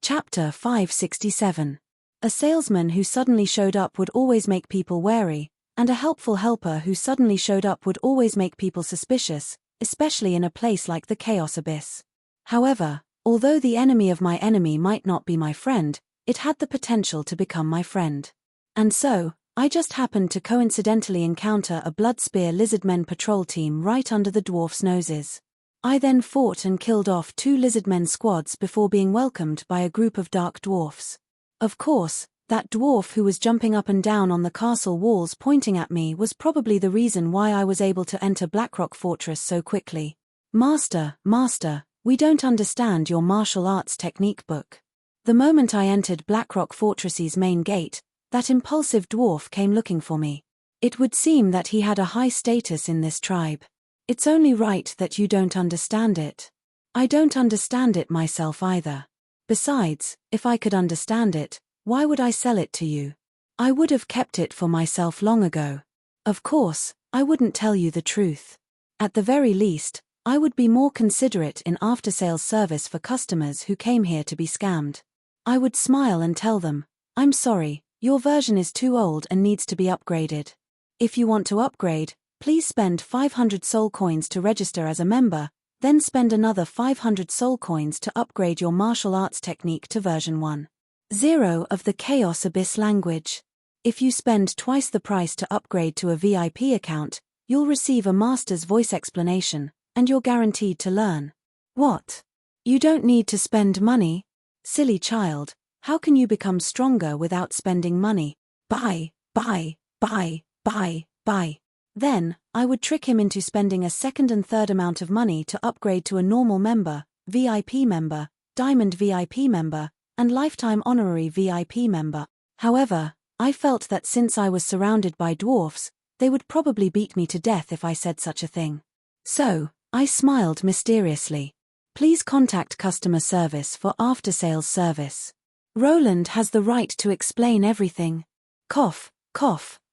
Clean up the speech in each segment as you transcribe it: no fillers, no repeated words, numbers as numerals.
Chapter 567. A salesman who suddenly showed up would always make people wary, and a helpful helper who suddenly showed up would always make people suspicious, especially in a place like the Chaos Abyss. However, although the enemy of my enemy might not be my friend, it had the potential to become my friend. And so, I just happened to coincidentally encounter a Bloodspear Lizardmen patrol team right under the dwarfs' noses. I then fought and killed off 2 Lizardmen squads before being welcomed by a group of dark dwarfs. Of course, that dwarf who was jumping up and down on the castle walls pointing at me was probably the reason why I was able to enter Blackrock Fortress so quickly. Master, we don't understand your martial arts technique book. The moment I entered Blackrock Fortress's main gate, that impulsive dwarf came looking for me. It would seem that he had a high status in this tribe. It's only right that you don't understand it. I don't understand it myself either. Besides, if I could understand it, why would I sell it to you? I would have kept it for myself long ago. Of course, I wouldn't tell you the truth. At the very least, I would be more considerate in after-sales service for customers who came here to be scammed. I would smile and tell them, I'm sorry, your version is too old and needs to be upgraded. If you want to upgrade, please spend 500 soul coins to register as a member, then spend another 500 soul coins to upgrade your martial arts technique to version 1.0 of the Chaos Abyss language. If you spend twice the price to upgrade to a VIP account, you'll receive a master's voice explanation, and you're guaranteed to learn. What? You don't need to spend money? Silly child, how can you become stronger without spending money? Buy. Then, I would trick him into spending a second and third amount of money to upgrade to a normal member, VIP member, diamond VIP member, and lifetime honorary VIP member. However, I felt that since I was surrounded by dwarfs, they would probably beat me to death if I said such a thing. So, I smiled mysteriously. Please contact customer service for after-sales service. Roland has the right to explain everything. Cough,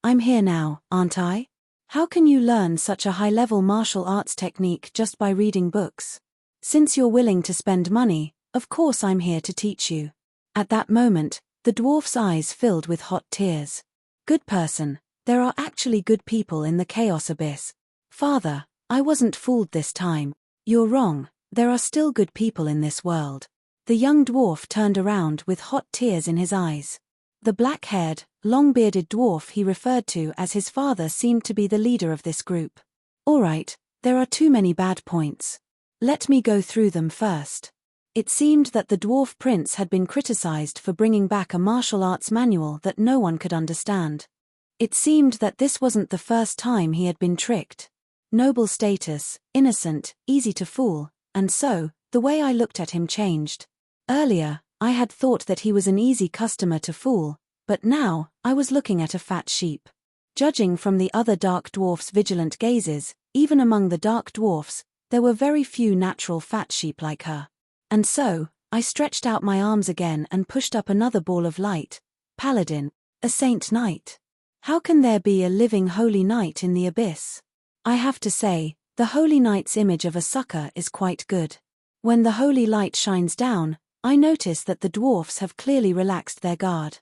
I'm here now, aren't I? How can you learn such a high-level martial arts technique just by reading books? Since you're willing to spend money, of course I'm here to teach you. At that moment, the dwarf's eyes filled with hot tears. Good person, there are actually good people in the Chaos Abyss. Father, I wasn't fooled this time. You're wrong, there are still good people in this world. The young dwarf turned around with hot tears in his eyes. The black-haired, long-bearded dwarf he referred to as his father seemed to be the leader of this group. Alright, there are too many bad points. Let me go through them first. It seemed that the dwarf prince had been criticized for bringing back a martial arts manual that no one could understand. It seemed that this wasn't the first time he had been tricked. Noble status, innocent, easy to fool, and so, the way I looked at him changed. Earlier, I had thought that he was an easy customer to fool, but now, I was looking at a fat sheep. Judging from the other dark dwarfs' vigilant gazes, even among the dark dwarfs, there were very few natural fat sheep like her. And so, I stretched out my arms again and pushed up another ball of light. Paladin, a saint knight. How can there be a living holy knight in the abyss? I have to say, the holy knight's image of a sucker is quite good. When the holy light shines down, I notice that the dwarfs have clearly relaxed their guard.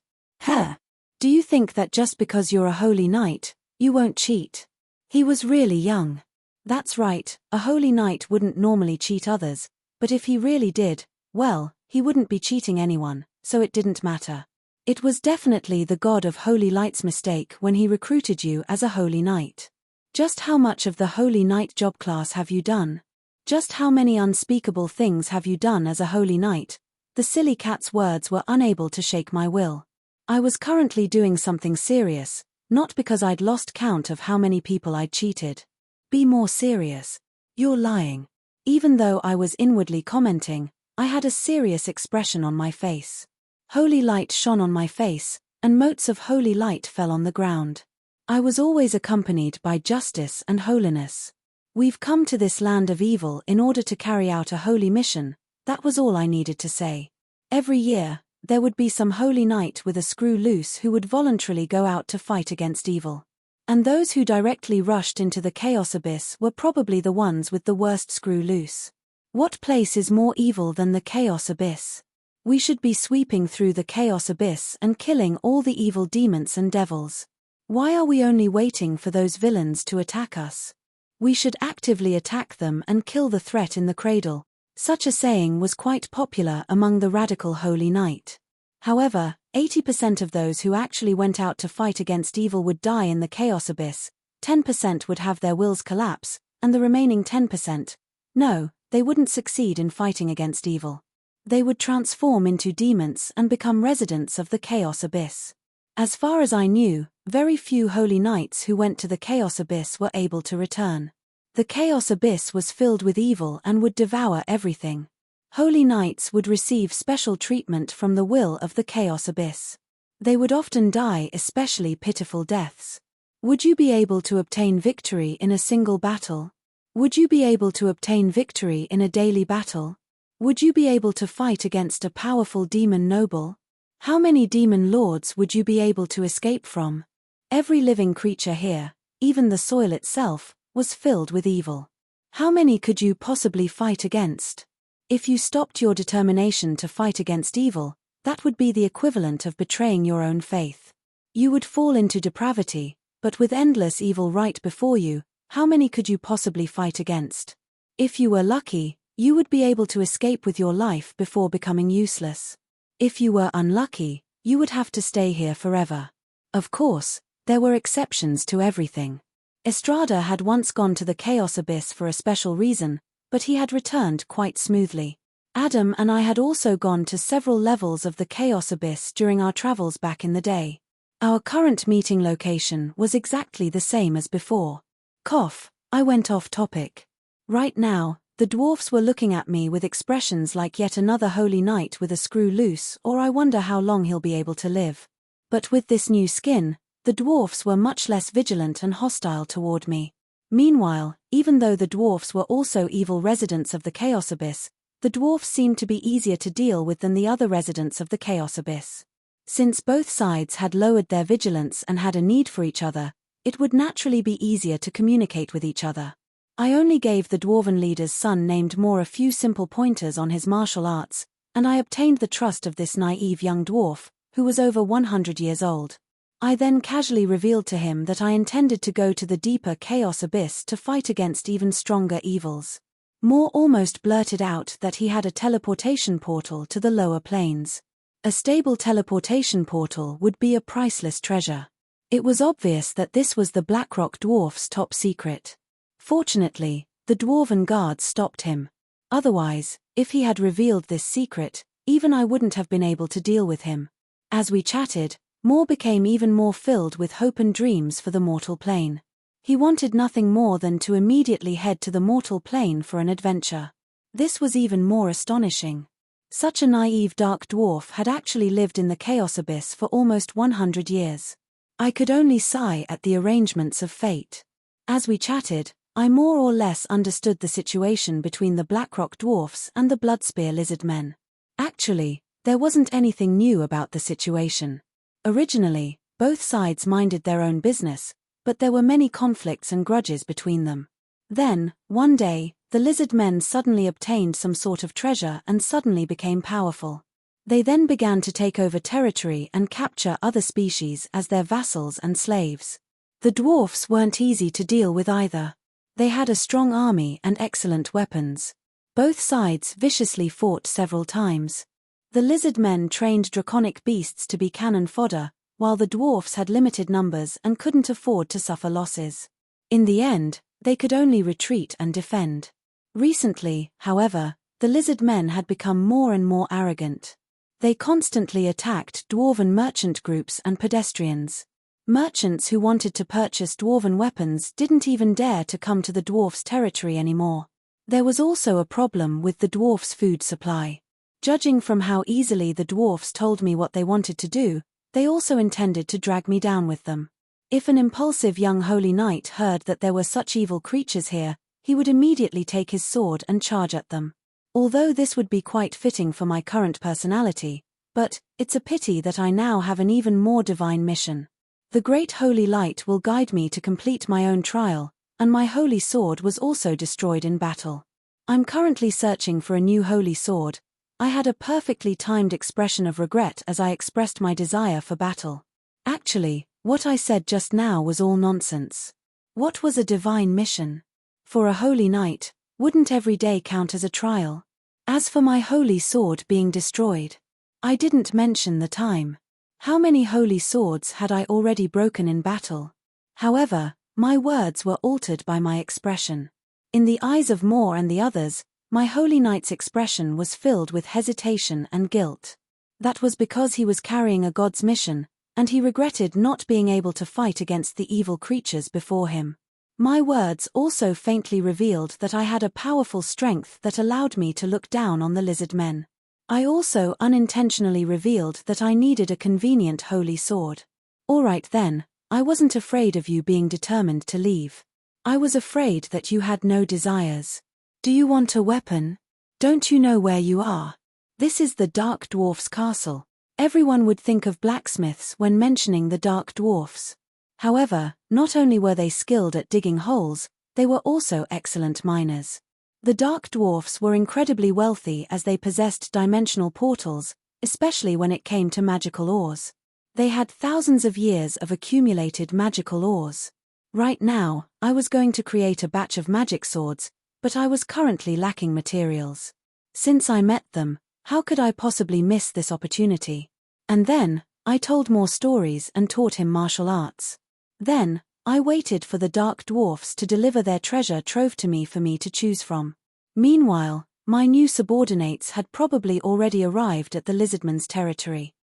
Do you think that just because you're a holy knight, you won't cheat? He was really young. That's right, a holy knight wouldn't normally cheat others, but if he really did, well, he wouldn't be cheating anyone, so it didn't matter. It was definitely the god of holy light's mistake when he recruited you as a holy knight. Just how much of the holy knight job class have you done? Just how many unspeakable things have you done as a holy knight? The silly cat's words were unable to shake my will. I was currently doing something serious, not because I'd lost count of how many people I'd cheated. Be more serious. You're lying. Even though I was inwardly commenting, I had a serious expression on my face. Holy light shone on my face, and motes of holy light fell on the ground. I was always accompanied by justice and holiness. We've come to this land of evil in order to carry out a holy mission. That was all I needed to say. Every year, there would be some holy knight with a screw loose who would voluntarily go out to fight against evil. And those who directly rushed into the Chaos Abyss were probably the ones with the worst screw loose. What place is more evil than the Chaos Abyss? We should be sweeping through the chaos abyss and killing all the evil demons and devils. Why are we only waiting for those villains to attack us? We should actively attack them and kill the threat in the cradle. Such a saying was quite popular among the radical Holy Knight. However, 80% of those who actually went out to fight against evil would die in the chaos abyss, 10% would have their wills collapse, and the remaining 10%, no, they wouldn't succeed in fighting against evil. They would transform into demons and become residents of the chaos abyss. As far as I knew, very few holy knights who went to the chaos abyss were able to return. The chaos abyss was filled with evil and would devour everything. Holy knights would receive special treatment from the will of the chaos abyss. They would often die especially pitiful deaths. Would you be able to obtain victory in a single battle? Would you be able to obtain victory in a daily battle? Would you be able to fight against a powerful demon noble? How many demon lords would you be able to escape from? Every living creature here, even the soil itself, was filled with evil. How many could you possibly fight against? If you stopped your determination to fight against evil, that would be the equivalent of betraying your own faith. You would fall into depravity, but with endless evil right before you, how many could you possibly fight against? If you were lucky, you would be able to escape with your life before becoming useless. If you were unlucky, you would have to stay here forever. Of course, there were exceptions to everything. Estrada had once gone to the chaos abyss for a special reason, but he had returned quite smoothly. Adam and I had also gone to several levels of the chaos abyss during our travels back in the day. Our current meeting location was exactly the same as before. Cough, I went off topic. Right now, the dwarfs were looking at me with expressions like yet another holy knight with a screw loose, or I wonder how long he'll be able to live. But with this new skin, the dwarfs were much less vigilant and hostile toward me. Meanwhile, even though the dwarfs were also evil residents of the chaos abyss, the dwarfs seemed to be easier to deal with than the other residents of the chaos abyss. Since both sides had lowered their vigilance and had a need for each other, it would naturally be easier to communicate with each other. I only gave the dwarven leader's son named Moore a few simple pointers on his martial arts, and I obtained the trust of this naive young dwarf, who was over 100 years old. I then casually revealed to him that I intended to go to the deeper chaos abyss to fight against even stronger evils. Moore almost blurted out that he had a teleportation portal to the lower planes. A stable teleportation portal would be a priceless treasure. It was obvious that this was the Blackrock dwarf's top secret. Fortunately, the dwarven guards stopped him. Otherwise, if he had revealed this secret, even I wouldn't have been able to deal with him. As we chatted, Moore became even more filled with hope and dreams for the mortal plane. He wanted nothing more than to immediately head to the mortal plane for an adventure. This was even more astonishing. Such a naive dark dwarf had actually lived in the chaos abyss for almost 100 years. I could only sigh at the arrangements of fate. As we chatted, I more or less understood the situation between the Blackrock dwarfs and the Bloodspear lizard men. Actually, there wasn't anything new about the situation. Originally, both sides minded their own business, but there were many conflicts and grudges between them. Then, one day, the lizard men suddenly obtained some sort of treasure and suddenly became powerful. They then began to take over territory and capture other species as their vassals and slaves. The dwarfs weren't easy to deal with either. They had a strong army and excellent weapons. Both sides viciously fought several times. The lizard men trained draconic beasts to be cannon fodder, while the dwarfs had limited numbers and couldn't afford to suffer losses. In the end, they could only retreat and defend. Recently, however, the lizard men had become more and more arrogant. They constantly attacked dwarven merchant groups and pedestrians. Merchants who wanted to purchase dwarven weapons didn't even dare to come to the dwarfs' territory anymore. There was also a problem with the dwarfs' food supply. Judging from how easily the dwarfs told me what they wanted to do, they also intended to drag me down with them. If an impulsive young holy knight heard that there were such evil creatures here, he would immediately take his sword and charge at them. Although this would be quite fitting for my current personality, but it's a pity that I now have an even more divine mission. The great holy light will guide me to complete my own trial, and my holy sword was also destroyed in battle. I'm currently searching for a new holy sword, I had a perfectly timed expression of regret as I expressed my desire for battle. Actually, what I said just now was all nonsense. What was a divine mission? For a holy knight, wouldn't every day count as a trial? As for my holy sword being destroyed, I didn't mention the time. How many holy swords had I already broken in battle? However, my words were altered by my expression. In the eyes of Moore and the others, my holy knight's expression was filled with hesitation and guilt. That was because he was carrying a god's mission, and he regretted not being able to fight against the evil creatures before him. My words also faintly revealed that I had a powerful strength that allowed me to look down on the lizard men. I also unintentionally revealed that I needed a convenient holy sword. All right then, I wasn't afraid of you being determined to leave. I was afraid that you had no desires. Do you want a weapon? Don't you know where you are? This is the Dark Dwarf's castle. Everyone would think of blacksmiths when mentioning the Dark Dwarfs. However, not only were they skilled at digging holes, they were also excellent miners. The Dark Dwarfs were incredibly wealthy as they possessed dimensional portals, especially when it came to magical ores. They had thousands of years of accumulated magical ores. Right now, I was going to create a batch of magic swords, but I was currently lacking materials. Since I met them, how could I possibly miss this opportunity? And then, I told more stories and taught him martial arts. Then, I waited for the Dark Dwarfs to deliver their treasure trove to me for me to choose from. Meanwhile, my new subordinates had probably already arrived at the lizardman's territory.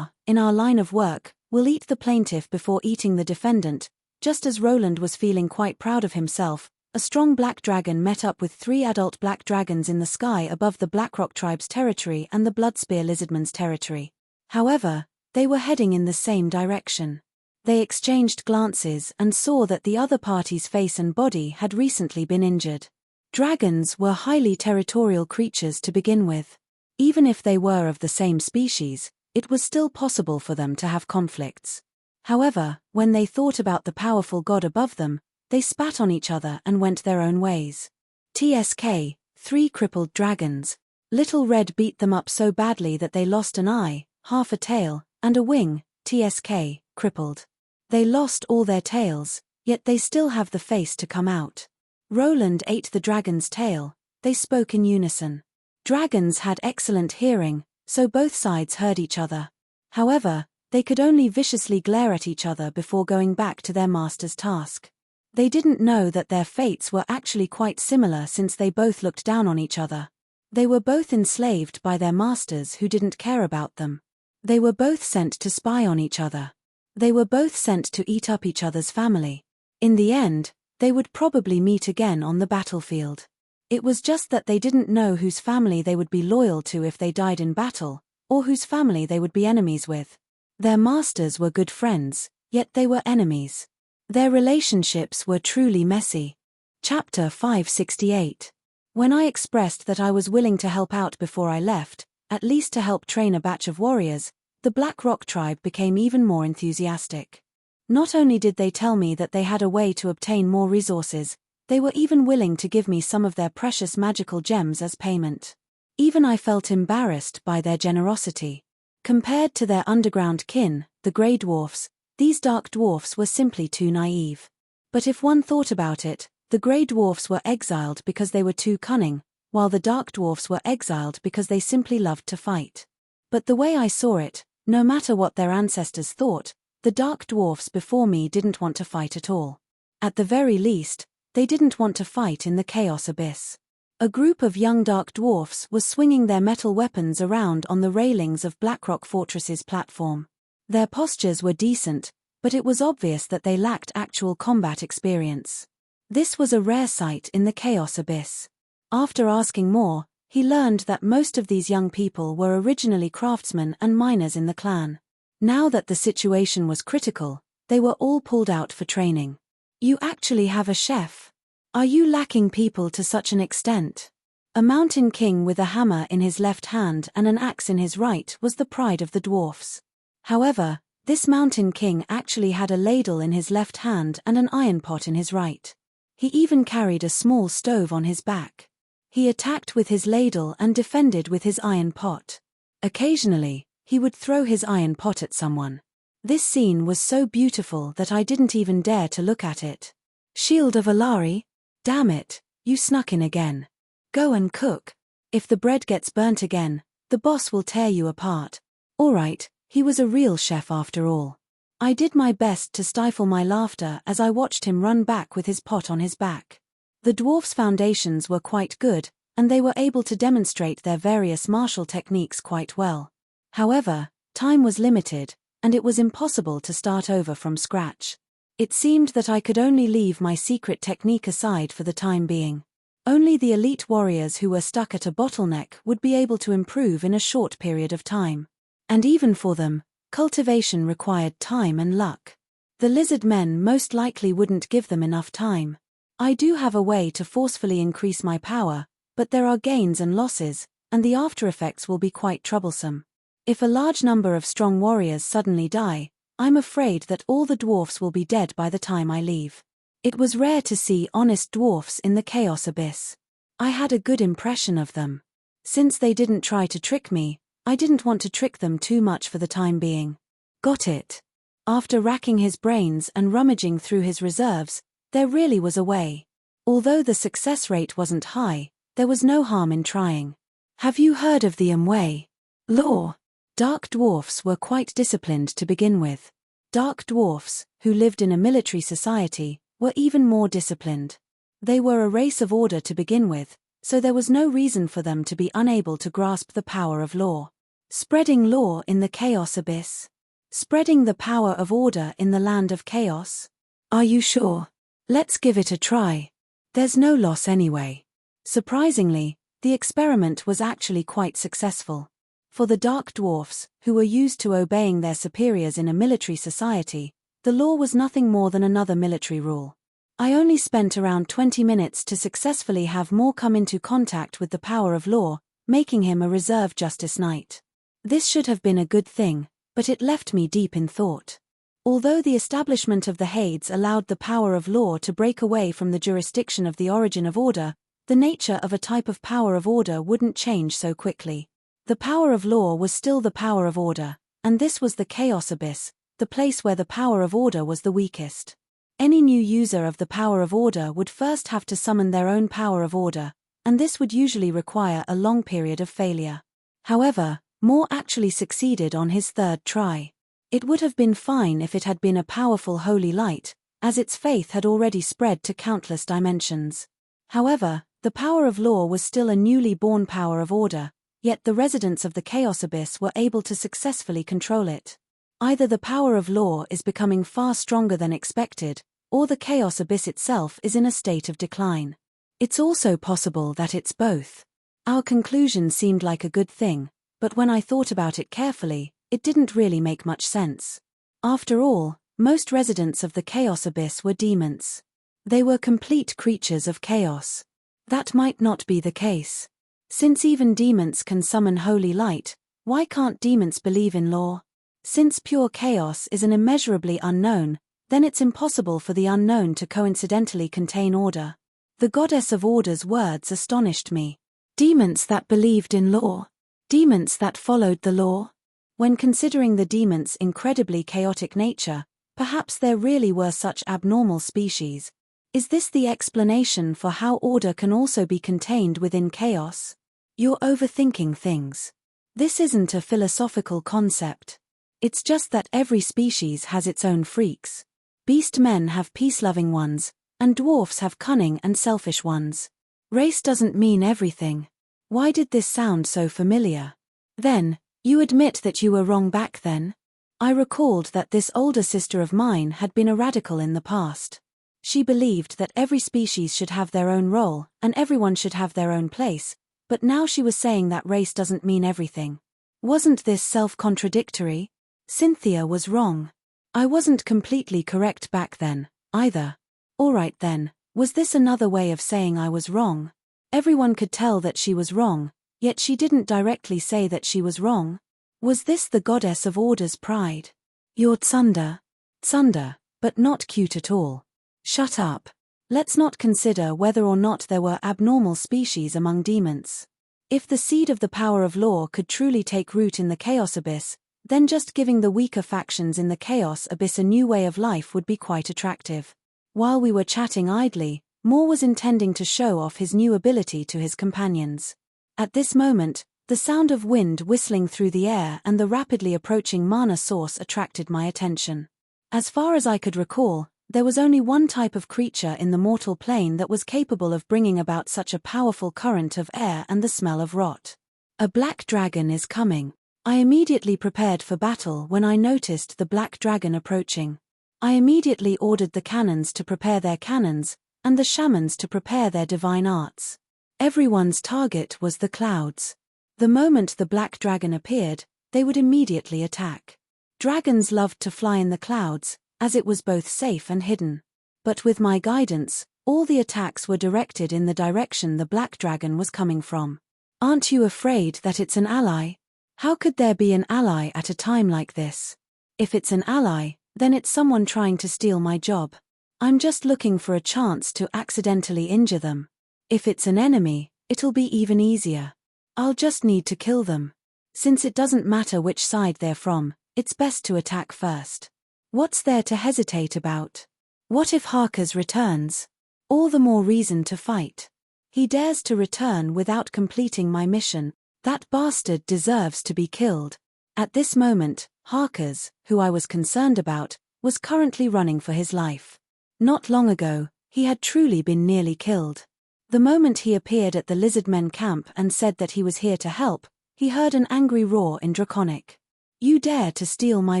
In our line of work, we'll eat the plaintiff before eating the defendant. Just as Roland was feeling quite proud of himself, a strong black dragon met up with 3 adult black dragons in the sky above the Blackrock tribe's territory and the Bloodspear lizardman's territory. However, they were heading in the same direction. They exchanged glances and saw that the other party's face and body had recently been injured. Dragons were highly territorial creatures to begin with. Even if they were of the same species, it was still possible for them to have conflicts. However, when they thought about the powerful god above them, they spat on each other and went their own ways. TSK, 3 crippled dragons. Little Red beat them up so badly that they lost an eye, half a tail, and a wing. TSK, crippled. They lost all their tails, yet they still have the face to come out. Roland ate the dragon's tail. They spoke in unison. Dragons had excellent hearing, so both sides heard each other. However, they could only viciously glare at each other before going back to their master's task. They didn't know that their fates were actually quite similar since they both looked down on each other. They were both enslaved by their masters who didn't care about them. They were both sent to spy on each other. They were both sent to eat up each other's family. In the end, they would probably meet again on the battlefield. It was just that they didn't know whose family they would be loyal to if they died in battle, or whose family they would be enemies with. Their masters were good friends, yet they were enemies. Their relationships were truly messy. Chapter 568. When I expressed that I was willing to help out before I left, at least to help train a batch of warriors, the Black Rock tribe became even more enthusiastic. Not only did they tell me that they had a way to obtain more resources, they were even willing to give me some of their precious magical gems as payment. Even I felt embarrassed by their generosity. Compared to their underground kin, the Grey Dwarfs, these Dark Dwarfs were simply too naive. But if one thought about it, the Grey Dwarfs were exiled because they were too cunning, while the Dark Dwarfs were exiled because they simply loved to fight. But the way I saw it, no matter what their ancestors thought, the Dark Dwarfs before me didn't want to fight at all. At the very least, they didn't want to fight in the Chaos Abyss. A group of young Dark Dwarfs was swinging their metal weapons around on the railings of Blackrock Fortress's platform. Their postures were decent, but it was obvious that they lacked actual combat experience. This was a rare sight in the Chaos Abyss. After asking more, he learned that most of these young people were originally craftsmen and miners in the clan. Now that the situation was critical, they were all pulled out for training. You actually have a chef? Are you lacking people to such an extent? A mountain king with a hammer in his left hand and an axe in his right was the pride of the dwarfs. However, this mountain king actually had a ladle in his left hand and an iron pot in his right. He even carried a small stove on his back. He attacked with his ladle and defended with his iron pot. Occasionally, he would throw his iron pot at someone. This scene was so beautiful that I didn't even dare to look at it. Shield of Alari? Damn it, you snuck in again. Go and cook. If the bread gets burnt again, the boss will tear you apart. Alright, he was a real chef after all. I did my best to stifle my laughter as I watched him run back with his pot on his back. The dwarf's foundations were quite good, and they were able to demonstrate their various martial techniques quite well. However, time was limited, and it was impossible to start over from scratch. It seemed that I could only leave my secret technique aside for the time being. Only the elite warriors who were stuck at a bottleneck would be able to improve in a short period of time. And even for them, cultivation required time and luck. The lizard men most likely wouldn't give them enough time. I do have a way to forcefully increase my power, but there are gains and losses, and the after effects will be quite troublesome. If a large number of strong warriors suddenly die, I'm afraid that all the dwarfs will be dead by the time I leave. It was rare to see honest dwarfs in the Chaos Abyss. I had a good impression of them. Since they didn't try to trick me, I didn't want to trick them too much for the time being. Got it. After racking his brains and rummaging through his reserves, there really was a way. Although the success rate wasn't high, there was no harm in trying. Have you heard of the way? Law. Dark dwarfs were quite disciplined to begin with. Dark dwarfs, who lived in a military society, were even more disciplined. They were a race of order to begin with, so there was no reason for them to be unable to grasp the power of law. Spreading law in the Chaos Abyss. Spreading the power of order in the land of chaos. Are you sure? Let's give it a try. There's no loss anyway. Surprisingly, the experiment was actually quite successful. For the dark dwarfs, who were used to obeying their superiors in a military society, the law was nothing more than another military rule. I only spent around 20 minutes to successfully have Moore come into contact with the power of law, making him a reserve justice knight. This should have been a good thing, but it left me deep in thought. Although the establishment of the Hades allowed the power of law to break away from the jurisdiction of the origin of order, the nature of a type of power of order wouldn't change so quickly. The power of law was still the power of order, and this was the Chaos Abyss, the place where the power of order was the weakest. Any new user of the power of order would first have to summon their own power of order, and this would usually require a long period of failure. However, Moore actually succeeded on his third try. It would have been fine if it had been a powerful holy light, as its faith had already spread to countless dimensions. However, the power of law was still a newly born power of order, yet the residents of the Chaos Abyss were able to successfully control it. Either the power of law is becoming far stronger than expected, or the Chaos Abyss itself is in a state of decline. It's also possible that it's both. Our conclusion seemed like a good thing, but when I thought about it carefully, it didn't really make much sense. After all, most residents of the Chaos Abyss were demons. They were complete creatures of chaos. That might not be the case. Since even demons can summon holy light, why can't demons believe in law? Since pure chaos is an immeasurably unknown, then it's impossible for the unknown to coincidentally contain order. The goddess of order's words astonished me. Demons that believed in law. Demons that followed the law. When considering the demons' incredibly chaotic nature, perhaps there really were such abnormal species. Is this the explanation for how order can also be contained within chaos? You're overthinking things. This isn't a philosophical concept. It's just that every species has its own freaks. Beast men have peace-loving ones, and dwarfs have cunning and selfish ones. Race doesn't mean everything. Why did this sound so familiar? Then, you admit that you were wrong back then? I recalled that this older sister of mine had been a radical in the past. She believed that every species should have their own role, and everyone should have their own place, but now she was saying that race doesn't mean everything. Wasn't this self-contradictory? Cynthia was wrong. I wasn't completely correct back then, either. Alright then, was this another way of saying I was wrong? Everyone could tell that she was wrong, yet she didn't directly say that she was wrong. Was this the goddess of order's pride? You're Tsunder. Tsunder, but not cute at all. Shut up. Let's not consider whether or not there were abnormal species among demons. If the seed of the power of law could truly take root in the Chaos Abyss, then just giving the weaker factions in the Chaos Abyss a new way of life would be quite attractive. While we were chatting idly, Moore was intending to show off his new ability to his companions. At this moment, the sound of wind whistling through the air and the rapidly approaching mana source attracted my attention. As far as I could recall, there was only one type of creature in the mortal plane that was capable of bringing about such a powerful current of air and the smell of rot. A black dragon is coming. I immediately prepared for battle when I noticed the black dragon approaching. I immediately ordered the cannons to prepare their cannons, and the shamans to prepare their divine arts. Everyone's target was the clouds. The moment the black dragon appeared, they would immediately attack. Dragons loved to fly in the clouds, as it was both safe and hidden. But with my guidance, all the attacks were directed in the direction the black dragon was coming from. Aren't you afraid that it's an ally? How could there be an ally at a time like this? If it's an ally, then it's someone trying to steal my job. I'm just looking for a chance to accidentally injure them. If it's an enemy, it'll be even easier. I'll just need to kill them. Since it doesn't matter which side they're from, it's best to attack first. What's there to hesitate about? What if Harkers returns? All the more reason to fight. He dares to return without completing my mission. That bastard deserves to be killed. At this moment, Harkers, who I was concerned about, was currently running for his life. Not long ago, he had truly been nearly killed. The moment he appeared at the Lizardmen camp and said that he was here to help, he heard an angry roar in Draconic. You dare to steal my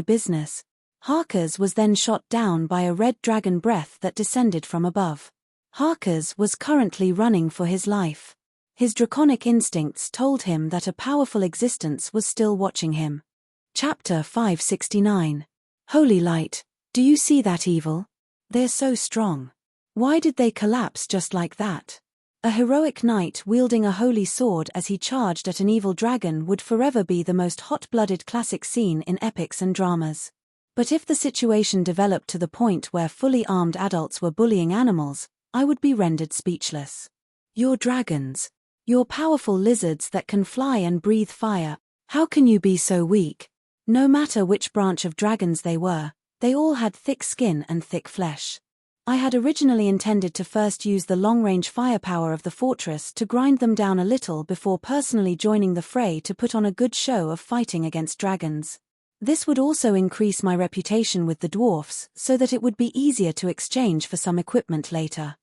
business. Harkers was then shot down by a red dragon breath that descended from above. Harkers was currently running for his life. His draconic instincts told him that a powerful existence was still watching him. Chapter 569. Holy Light, do you see that evil? They're so strong. Why did they collapse just like that? A heroic knight wielding a holy sword as he charged at an evil dragon would forever be the most hot-blooded classic scene in epics and dramas. But if the situation developed to the point where fully armed adults were bullying animals, I would be rendered speechless. You're dragons. You're powerful lizards that can fly and breathe fire. How can you be so weak? No matter which branch of dragons they were, they all had thick skin and thick flesh. I had originally intended to first use the long-range firepower of the fortress to grind them down a little before personally joining the fray to put on a good show of fighting against dragons. This would also increase my reputation with the dwarfs so that it would be easier to exchange for some equipment later.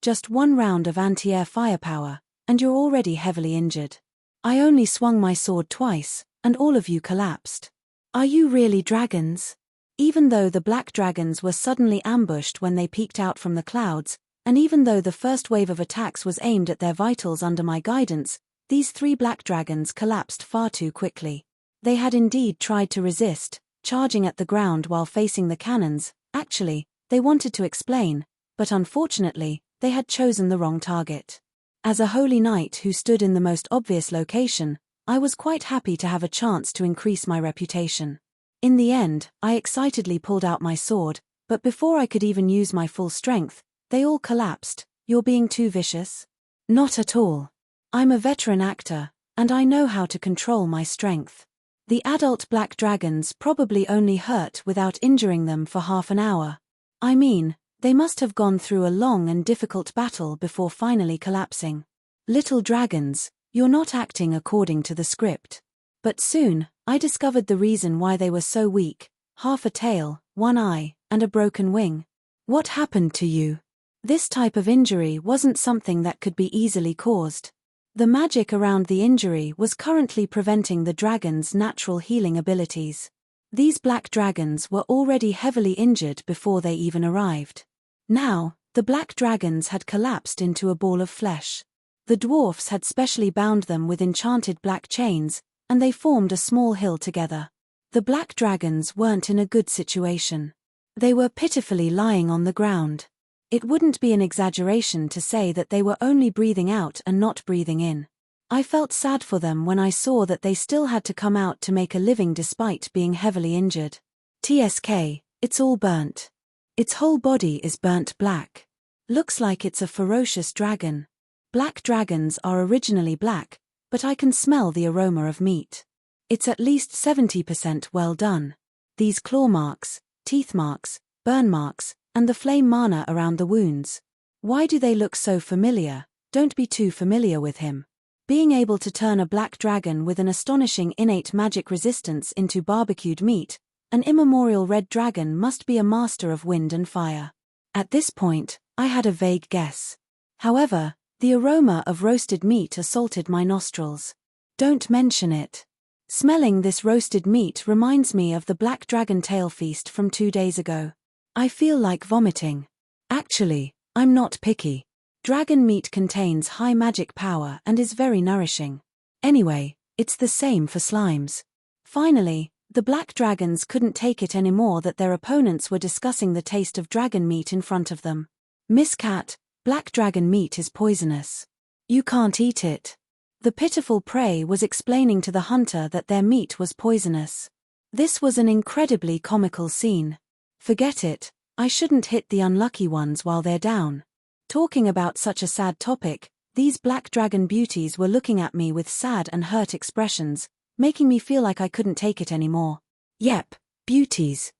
Just one round of anti-air firepower, and you're already heavily injured. I only swung my sword twice, and all of you collapsed. Are you really dragons? Even though the black dragons were suddenly ambushed when they peeked out from the clouds, and even though the first wave of attacks was aimed at their vitals under my guidance, these 3 black dragons collapsed far too quickly. They had indeed tried to resist, charging at the ground while facing the cannons. Actually, they wanted to explain, but unfortunately, they had chosen the wrong target. As a holy knight who stood in the most obvious location, I was quite happy to have a chance to increase my reputation. In the end, I excitedly pulled out my sword, but before I could even use my full strength, they all collapsed. You're being too vicious? Not at all. I'm a veteran actor, and I know how to control my strength. The adult black dragons probably only hurt without injuring them for half an hour. I mean, they must have gone through a long and difficult battle before finally collapsing. Little dragons, you're not acting according to the script. But soon, I discovered the reason why they were so weak: half a tail, one eye, and a broken wing. What happened to you? This type of injury wasn't something that could be easily caused. The magic around the injury was currently preventing the dragon's natural healing abilities. These black dragons were already heavily injured before they even arrived. Now, the black dragons had collapsed into a ball of flesh. The dwarfs had specially bound them with enchanted black chains, and they formed a small hill together. The black dragons weren't in a good situation. They were pitifully lying on the ground. It wouldn't be an exaggeration to say that they were only breathing out and not breathing in. I felt sad for them when I saw that they still had to come out to make a living despite being heavily injured. TSK, it's all burnt. Its whole body is burnt black. Looks like it's a ferocious dragon. Black dragons are originally black, but I can smell the aroma of meat. It's at least 70% well done. These claw marks, teeth marks, burn marks, and the flame mana around the wounds. Why do they look so familiar? Don't be too familiar with him. Being able to turn a black dragon with an astonishing innate magic resistance into barbecued meat, an immemorial red dragon must be a master of wind and fire. At this point, I had a vague guess. However, the aroma of roasted meat assaulted my nostrils. Don't mention it. Smelling this roasted meat reminds me of the black dragon tail feast from 2 days ago. I feel like vomiting. Actually, I'm not picky. Dragon meat contains high magic power and is very nourishing. Anyway, it's the same for slimes. Finally, the black dragons couldn't take it anymore that their opponents were discussing the taste of dragon meat in front of them. Miss Cat, black dragon meat is poisonous. You can't eat it. The pitiful prey was explaining to the hunter that their meat was poisonous. This was an incredibly comical scene. Forget it, I shouldn't hit the unlucky ones while they're down. Talking about such a sad topic, these black dragon beauties were looking at me with sad and hurt expressions, making me feel like I couldn't take it anymore. Yep, beauties,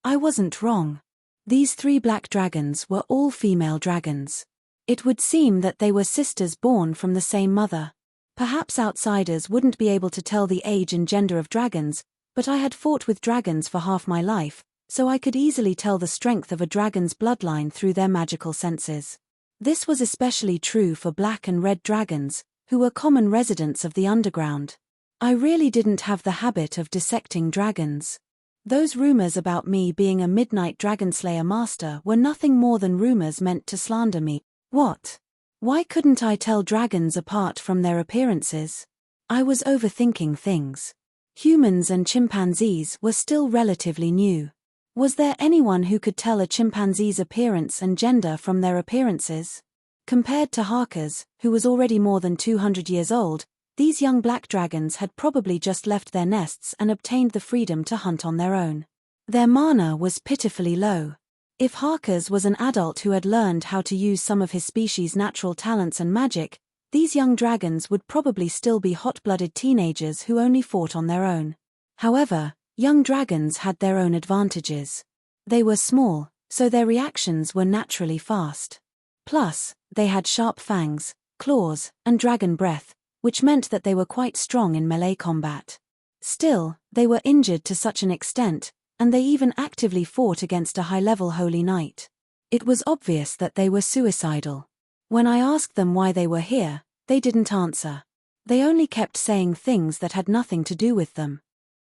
I wasn't wrong. These 3 black dragons were all female dragons. It would seem that they were sisters born from the same mother. Perhaps outsiders wouldn't be able to tell the age and gender of dragons, but I had fought with dragons for half my life, so I could easily tell the strength of a dragon's bloodline through their magical senses. This was especially true for black and red dragons, who were common residents of the underground. I really didn't have the habit of dissecting dragons. Those rumors about me being a midnight dragonslayer master were nothing more than rumors meant to slander me. What? Why couldn't I tell dragons apart from their appearances? I was overthinking things. Humans and chimpanzees were still relatively new. Was there anyone who could tell a chimpanzee's appearance and gender from their appearances? Compared to Harkers, who was already more than 200 years old, these young black dragons had probably just left their nests and obtained the freedom to hunt on their own. Their mana was pitifully low. If Harkers was an adult who had learned how to use some of his species' natural talents and magic, these young dragons would probably still be hot-blooded teenagers who only fought on their own. However, young dragons had their own advantages. They were small, so their reactions were naturally fast. Plus, they had sharp fangs, claws, and dragon breath, which meant that they were quite strong in melee combat. Still, they were injured to such an extent, and they even actively fought against a high-level holy knight. It was obvious that they were suicidal. When I asked them why they were here, they didn't answer. They only kept saying things that had nothing to do with them.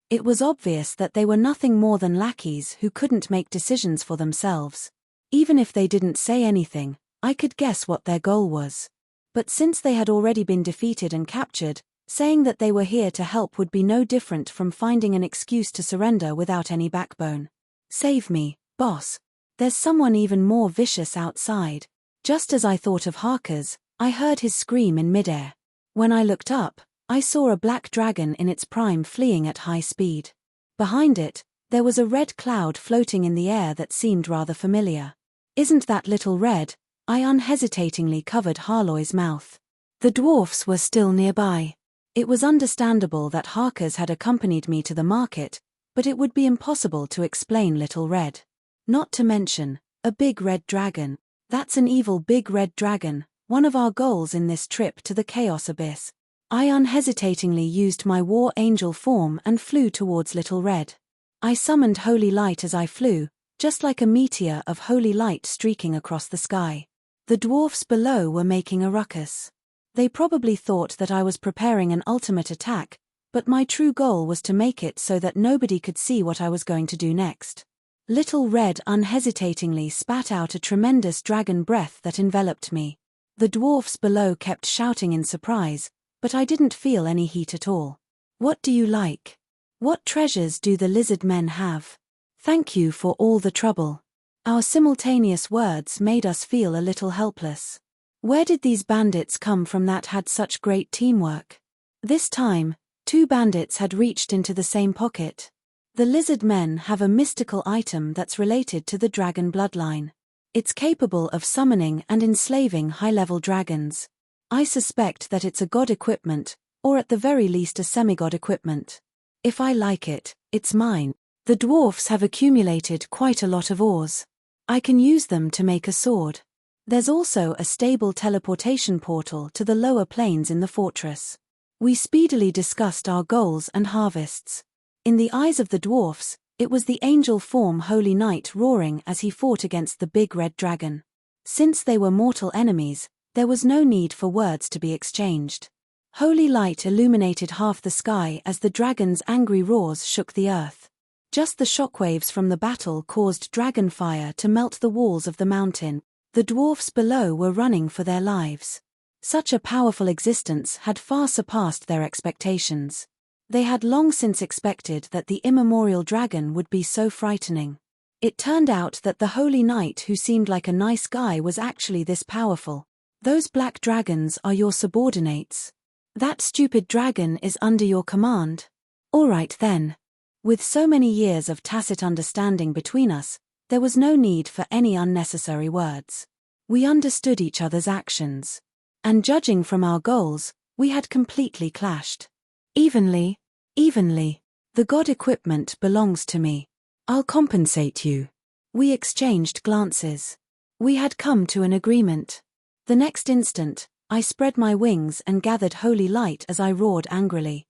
It was obvious that they were nothing more than lackeys who couldn't make decisions for themselves. Even if they didn't say anything, I could guess what their goal was. But since they had already been defeated and captured, saying that they were here to help would be no different from finding an excuse to surrender without any backbone. Save me, boss. There's someone even more vicious outside. Just as I thought of Harkers, I heard his scream in midair. When I looked up, I saw a black dragon in its prime fleeing at high speed. Behind it, there was a red cloud floating in the air that seemed rather familiar. Isn't that Little Red? I unhesitatingly covered Harloy's mouth. The dwarfs were still nearby. It was understandable that Harkers had accompanied me to the market, but it would be impossible to explain Little Red. Not to mention, a big red dragon. That's an evil big red dragon, one of our goals in this trip to the Chaos Abyss. I unhesitatingly used my War Angel form and flew towards Little Red. I summoned Holy Light as I flew, just like a meteor of holy light streaking across the sky. The dwarfs below were making a ruckus. They probably thought that I was preparing an ultimate attack, but my true goal was to make it so that nobody could see what I was going to do next. Little Red unhesitatingly spat out a tremendous dragon breath that enveloped me. The dwarfs below kept shouting in surprise, but I didn't feel any heat at all. What do you like? What treasures do the lizard men have? Thank you for all the trouble. Our simultaneous words made us feel a little helpless. Where did these bandits come from that had such great teamwork? This time, 2 bandits had reached into the same pocket. The lizard men have a mystical item that's related to the dragon bloodline. It's capable of summoning and enslaving high-level dragons. I suspect that it's a god equipment, or at the very least a semigod equipment. If I like it, it's mine. The dwarfs have accumulated quite a lot of ores. I can use them to make a sword. There's also a stable teleportation portal to the lower planes in the fortress. We speedily discussed our goals and harvests. In the eyes of the dwarfs, it was the angel form Holy Knight roaring as he fought against the big red dragon. Since they were mortal enemies, there was no need for words to be exchanged. Holy light illuminated half the sky as the dragon's angry roars shook the earth. Just the shockwaves from the battle caused dragon fire to melt the walls of the mountain. The dwarfs below were running for their lives. Such a powerful existence had far surpassed their expectations. They had long since expected that the immemorial dragon would be so frightening. It turned out that the Holy Knight who seemed like a nice guy was actually this powerful. Those black dragons are your subordinates. That stupid dragon is under your command. All right then. With so many years of tacit understanding between us, there was no need for any unnecessary words. We understood each other's actions. And judging from our goals, we had completely clashed. Evenly. The god equipment belongs to me. I'll compensate you. We exchanged glances. We had come to an agreement. The next instant, I spread my wings and gathered holy light as I roared angrily.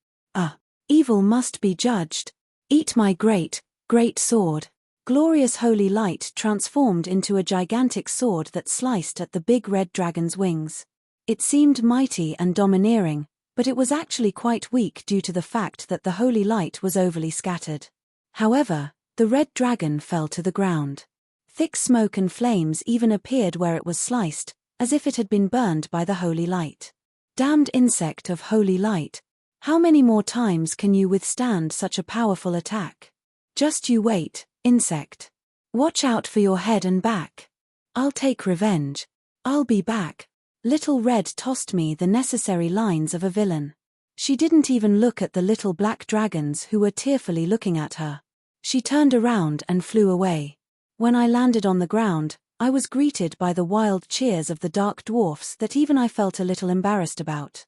Evil must be judged. Eat my great sword. Glorious holy light transformed into a gigantic sword that sliced at the big red dragon's wings. It seemed mighty and domineering, but it was actually quite weak due to the fact that the holy light was overly scattered. However, the red dragon fell to the ground. Thick smoke and flames even appeared where it was sliced, as if it had been burned by the holy light. Damned insect of holy light, how many more times can you withstand such a powerful attack? Just you wait, insect. Watch out for your head and back. I'll take revenge. I'll be back. Little Red tossed me the necessary lines of a villain. She didn't even look at the little black dragons who were tearfully looking at her. She turned around and flew away. When I landed on the ground, I was greeted by the wild cheers of the dark dwarfs that even I felt a little embarrassed about.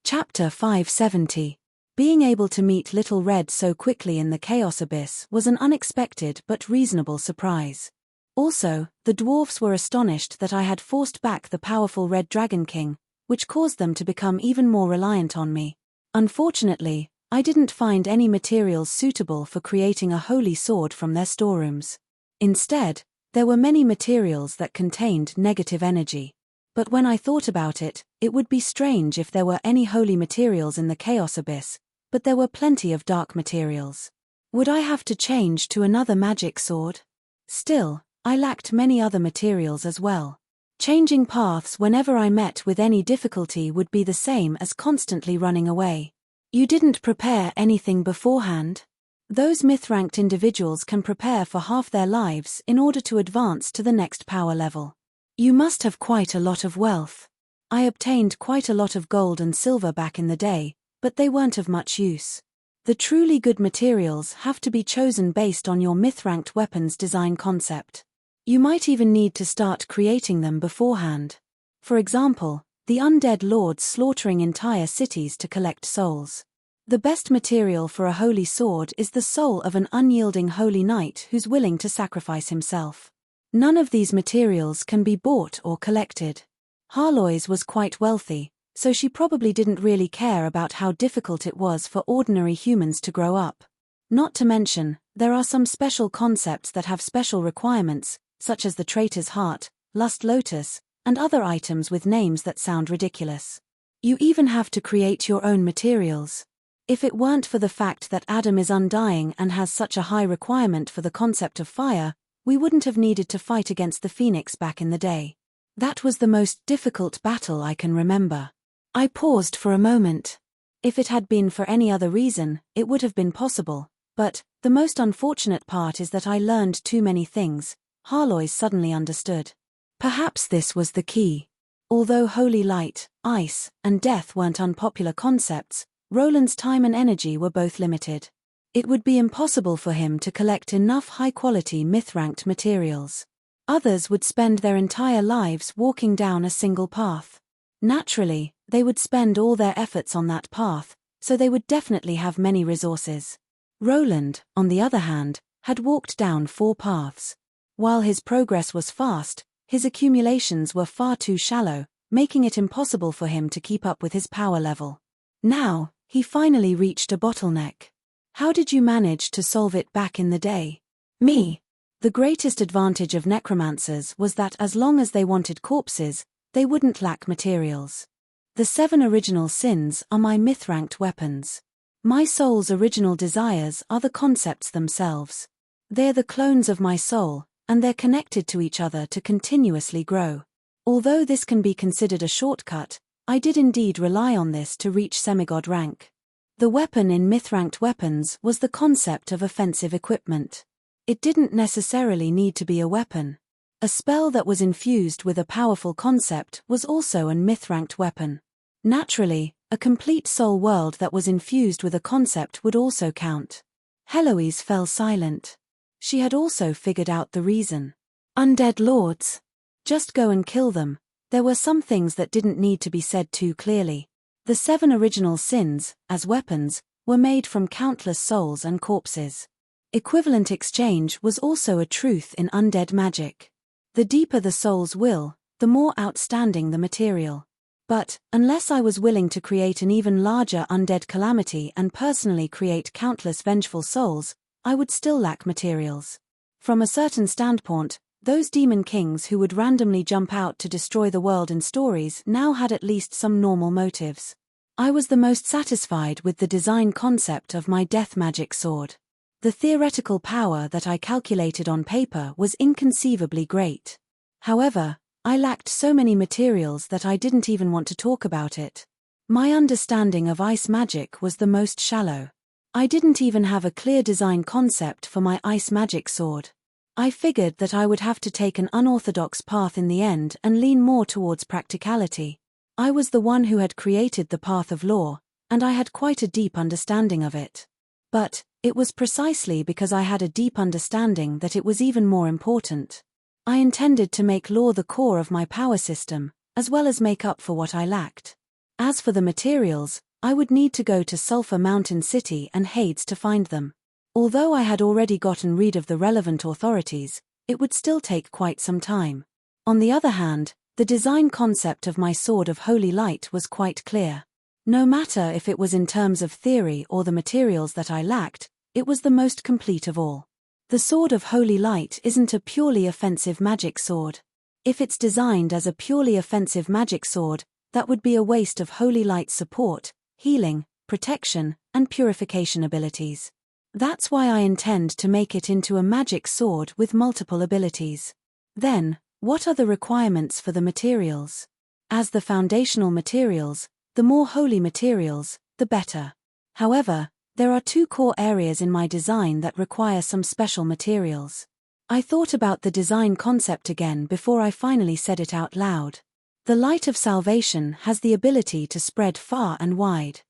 Chapter 570. Being able to meet Little Red so quickly in the Chaos Abyss was an unexpected but reasonable surprise. Also, the dwarfs were astonished that I had forced back the powerful Red Dragon King, which caused them to become even more reliant on me. Unfortunately, I didn't find any materials suitable for creating a holy sword from their storerooms. Instead, there were many materials that contained negative energy. But when I thought about it, it would be strange if there were any holy materials in the Chaos Abyss, but there were plenty of dark materials. Would I have to change to another magic sword? Still, I lacked many other materials as well. Changing paths whenever I met with any difficulty would be the same as constantly running away. You didn't prepare anything beforehand? Those myth-ranked individuals can prepare for half their lives in order to advance to the next power level. You must have quite a lot of wealth. I obtained quite a lot of gold and silver back in the day, but they weren't of much use. The truly good materials have to be chosen based on your myth-ranked weapons design concept. You might even need to start creating them beforehand. For example, the undead lords slaughtering entire cities to collect souls. The best material for a holy sword is the soul of an unyielding holy knight who's willing to sacrifice himself. None of these materials can be bought or collected. Harlois was quite wealthy, so she probably didn't really care about how difficult it was for ordinary humans to grow up. Not to mention, there are some special concepts that have special requirements, such as the traitor's heart, lust lotus, and other items with names that sound ridiculous. You even have to create your own materials. If it weren't for the fact that Adam is undying and has such a high requirement for the concept of fire, we wouldn't have needed to fight against the Phoenix back in the day. That was the most difficult battle I can remember. I paused for a moment. If it had been for any other reason, it would have been possible, but the most unfortunate part is that I learned too many things. Harlois suddenly understood. Perhaps this was the key. Although holy light, ice, and death weren't unpopular concepts, Roland's time and energy were both limited. It would be impossible for him to collect enough high-quality myth-ranked materials. Others would spend their entire lives walking down a single path. Naturally, they would spend all their efforts on that path, so they would definitely have many resources. Roland, on the other hand, had walked down 4 paths. While his progress was fast, his accumulations were far too shallow, making it impossible for him to keep up with his power level. Now, he finally reached a bottleneck. How did you manage to solve it back in the day? Me. The greatest advantage of necromancers was that as long as they wanted corpses, they wouldn't lack materials. The 7 original sins are my myth-ranked weapons. My soul's original desires are the concepts themselves. They're the clones of my soul, and they're connected to each other to continuously grow. Although this can be considered a shortcut, I did indeed rely on this to reach semigod rank. The weapon in myth-ranked weapons was the concept of offensive equipment. It didn't necessarily need to be a weapon. A spell that was infused with a powerful concept was also a myth-ranked weapon. Naturally, a complete soul world that was infused with a concept would also count. Heloise fell silent. She had also figured out the reason. Undead lords. Just go and kill them. There were some things that didn't need to be said too clearly. The 7 original sins, as weapons, were made from countless souls and corpses. Equivalent exchange was also a truth in undead magic. The deeper the soul's will, the more outstanding the material. But, unless I was willing to create an even larger undead calamity and personally create countless vengeful souls, I would still lack materials. From a certain standpoint, those demon kings who would randomly jump out to destroy the world in stories now had at least some normal motives. I was the most satisfied with the design concept of my death magic sword. The theoretical power that I calculated on paper was inconceivably great. However, I lacked so many materials that I didn't even want to talk about it. My understanding of ice magic was the most shallow. I didn't even have a clear design concept for my ice magic sword. I figured that I would have to take an unorthodox path in the end and lean more towards practicality. I was the one who had created the path of law, and I had quite a deep understanding of it. But, it was precisely because I had a deep understanding that it was even more important. I intended to make law the core of my power system, as well as make up for what I lacked. As for the materials, I would need to go to Sulphur Mountain City and Hades to find them. Although I had already gotten rid of the relevant authorities, it would still take quite some time. On the other hand, the design concept of my Sword of Holy Light was quite clear. No matter if it was in terms of theory or the materials that I lacked, it was the most complete of all. The Sword of Holy Light isn't a purely offensive magic sword. If it's designed as a purely offensive magic sword, that would be a waste of Holy Light's support, healing, protection, and purification abilities. That's why I intend to make it into a magic sword with multiple abilities. Then, what are the requirements for the materials? As the foundational materials, the more holy materials, the better. However, there are 2 core areas in my design that require some special materials. I thought about the design concept again before I finally said it out loud. The light of salvation has the ability to spread far and wide.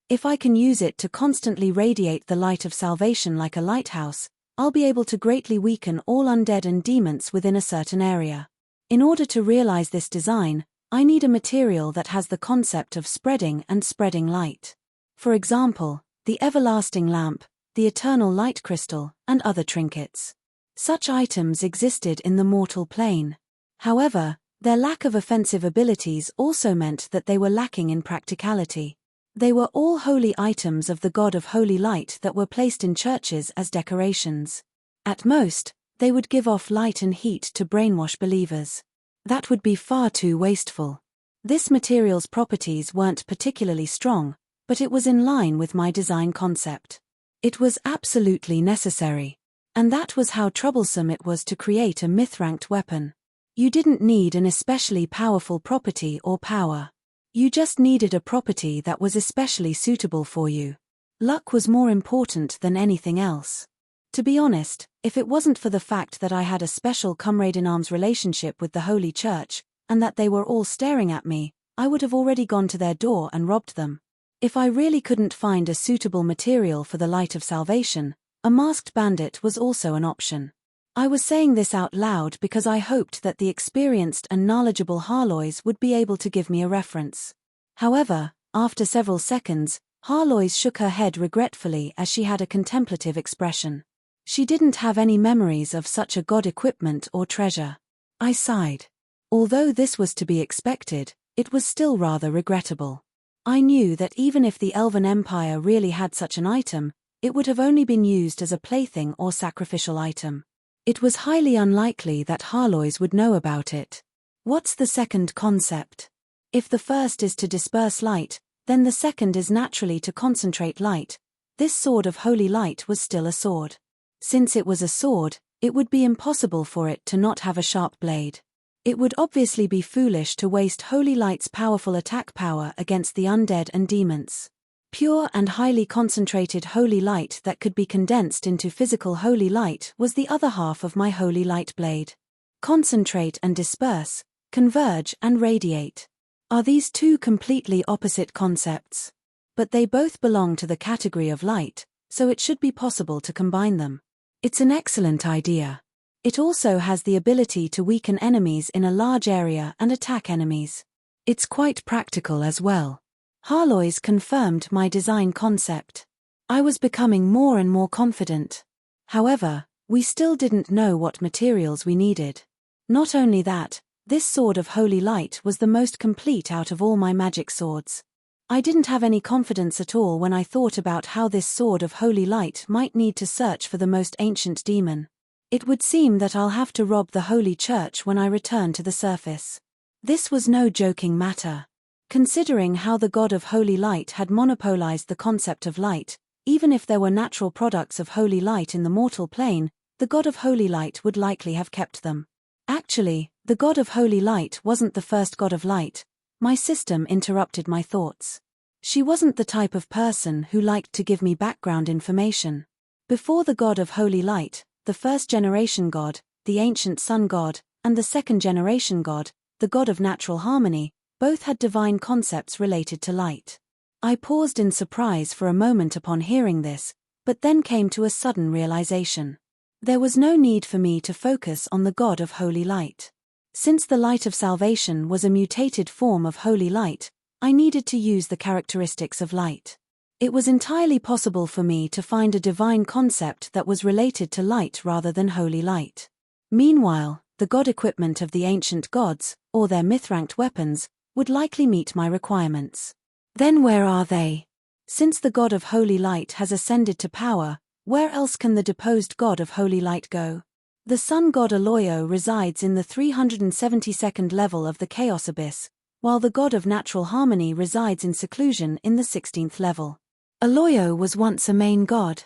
If I can use it to constantly radiate the light of salvation like a lighthouse, I'll be able to greatly weaken all undead and demons within a certain area. In order to realize this design, I need a material that has the concept of spreading and spreading light. For example, the everlasting lamp, the eternal light crystal, and other trinkets. Such items existed in the mortal plane. However, their lack of offensive abilities also meant that they were lacking in practicality. They were all holy items of the God of Holy Light that were placed in churches as decorations. At most, they would give off light and heat to brainwash believers. That would be far too wasteful. This material's properties weren't particularly strong, but it was in line with my design concept. It was absolutely necessary. And that was how troublesome it was to create a myth-ranked weapon. You didn't need an especially powerful property or power. You just needed a property that was especially suitable for you. Luck was more important than anything else. To be honest, if it wasn't for the fact that I had a special comrade-in-arms relationship with the Holy Church, and that they were all staring at me, I would have already gone to their door and robbed them. If I really couldn't find a suitable material for the light of salvation, a masked bandit was also an option. I was saying this out loud because I hoped that the experienced and knowledgeable Harlois would be able to give me a reference. However, after several seconds, Harlois shook her head regretfully as she had a contemplative expression. She didn't have any memories of such a god equipment or treasure. I sighed. Although this was to be expected, it was still rather regrettable. I knew that even if the Elven Empire really had such an item, it would have only been used as a plaything or sacrificial item. It was highly unlikely that Harlois would know about it. What's the second concept? If the first is to disperse light, then the second is naturally to concentrate light. This sword of holy light was still a sword. Since it was a sword, it would be impossible for it to not have a sharp blade. It would obviously be foolish to waste holy light's powerful attack power against the undead and demons. Pure and highly concentrated holy light that could be condensed into physical holy light was the other half of my holy light blade. Concentrate and disperse, converge and radiate. Are these two completely opposite concepts? But they both belong to the category of light, so it should be possible to combine them. It's an excellent idea. It also has the ability to weaken enemies in a large area and attack enemies. It's quite practical as well. Harlois confirmed my design concept. I was becoming more and more confident. However, we still didn't know what materials we needed. Not only that, this sword of holy light was the most complete out of all my magic swords. I didn't have any confidence at all when I thought about how this sword of holy light might need to search for the most ancient demon. It would seem that I'll have to rob the holy church when I return to the surface. This was no joking matter. Considering how the god of holy light had monopolized the concept of light, even if there were natural products of holy light in the mortal plane, the god of holy light would likely have kept them. Actually, the god of holy light wasn't the first god of light. My system interrupted my thoughts. She wasn't the type of person who liked to give me background information. Before the god of holy light, the first generation god, the ancient sun god, and the second generation god, the god of natural harmony, both had divine concepts related to light. I paused in surprise for a moment upon hearing this, but then came to a sudden realization. There was no need for me to focus on the god of holy light. Since the light of salvation was a mutated form of holy light, I needed to use the characteristics of light. It was entirely possible for me to find a divine concept that was related to light rather than holy light. Meanwhile, the god equipment of the ancient gods, or their myth-ranked weapons, would likely meet my requirements. Then where are they? Since the god of holy light has ascended to power, where else can the deposed god of holy light go? The sun god Aloyo resides in the 372nd level of the Chaos Abyss, while the god of natural harmony resides in seclusion in the 16th level. Aloyo was once a main god.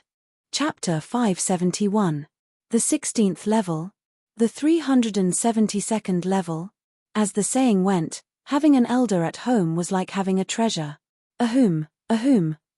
Chapter 571. The 16th level? The 372nd level? As the saying went, having an elder at home was like having a treasure. Ahum,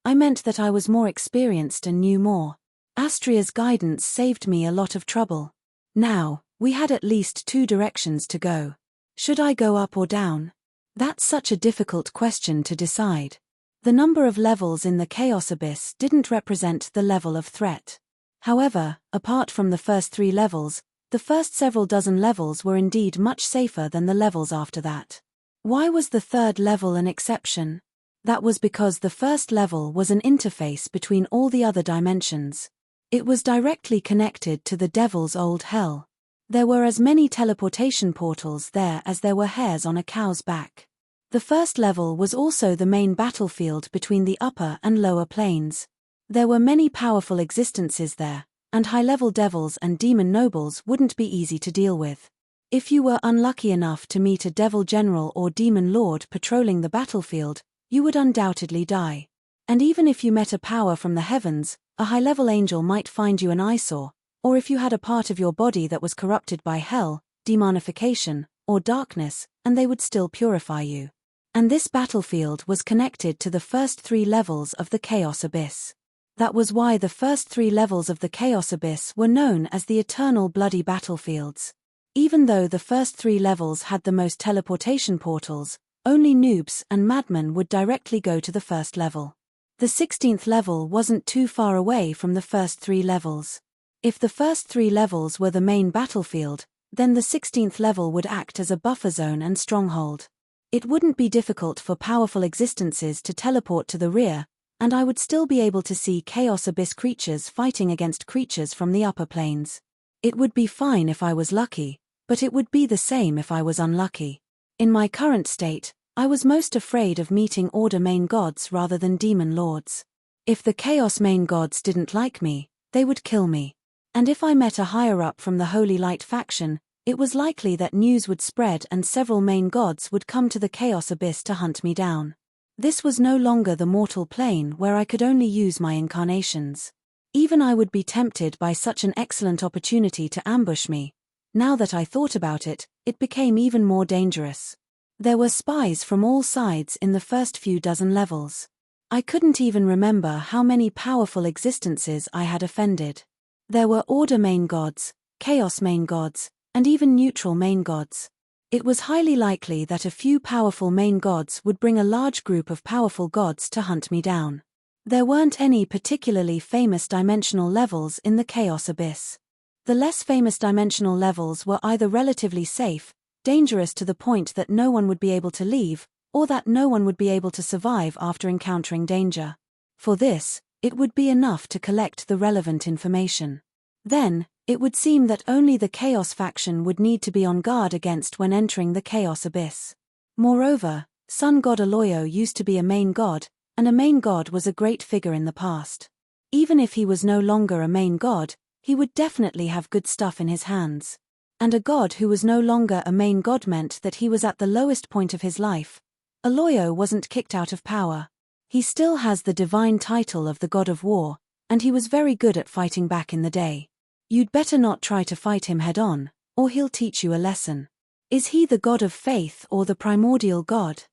I meant that I was more experienced and knew more. Astria's guidance saved me a lot of trouble. Now, we had at least two directions to go. Should I go up or down? That's such a difficult question to decide. The number of levels in the Chaos Abyss didn't represent the level of threat. However, apart from the first 3 levels, the first several dozen levels were indeed much safer than the levels after that. Why was the 3rd level an exception? That was because the first level was an interface between all the other dimensions. It was directly connected to the Devil's Old Hell. There were as many teleportation portals there as there were hairs on a cow's back. The first level was also the main battlefield between the upper and lower planes. There were many powerful existences there, and high-level devils and demon nobles wouldn't be easy to deal with. If you were unlucky enough to meet a devil general or demon lord patrolling the battlefield, you would undoubtedly die. And even if you met a power from the heavens, a high-level angel might find you an eyesore, or if you had a part of your body that was corrupted by hell, demonification, or darkness, and they would still purify you. And this battlefield was connected to the first 3 levels of the Chaos Abyss. That was why the first 3 levels of the Chaos Abyss were known as the Eternal Bloody Battlefields. Even though the first 3 levels had the most teleportation portals, only noobs and madmen would directly go to the first level. The 16th level wasn't too far away from the first 3 levels. If the first 3 levels were the main battlefield, then the 16th level would act as a buffer zone and stronghold. It wouldn't be difficult for powerful existences to teleport to the rear, and I would still be able to see Chaos Abyss creatures fighting against creatures from the upper planes. It would be fine if I was lucky, but it would be the same if I was unlucky. In my current state, I was most afraid of meeting Order main gods rather than demon lords. If the Chaos main gods didn't like me, they would kill me. And if I met a higher-up from the Holy Light faction, it was likely that news would spread and several main gods would come to the Chaos Abyss to hunt me down. This was no longer the mortal plane where I could only use my incarnations. Even I would be tempted by such an excellent opportunity to ambush me. Now that I thought about it, it became even more dangerous. There were spies from all sides in the first few dozen levels. I couldn't even remember how many powerful existences I had offended. There were Order main gods, Chaos main gods, and even neutral main gods. It was highly likely that a few powerful main gods would bring a large group of powerful gods to hunt me down. There weren't any particularly famous dimensional levels in the Chaos Abyss. The less famous dimensional levels were either relatively safe, dangerous to the point that no one would be able to leave, or that no one would be able to survive after encountering danger. For this, it would be enough to collect the relevant information. Then, it would seem that only the Chaos faction would need to be on guard against when entering the Chaos Abyss. Moreover, Sun God Aloyo used to be a main god, and a main god was a great figure in the past. Even if he was no longer a main god, he would definitely have good stuff in his hands. And a god who was no longer a main god meant that he was at the lowest point of his life. Aloyo wasn't kicked out of power. He still has the divine title of the God of War, and he was very good at fighting back in the day. You'd better not try to fight him head-on, or he'll teach you a lesson. Is he the God of faith or the primordial God?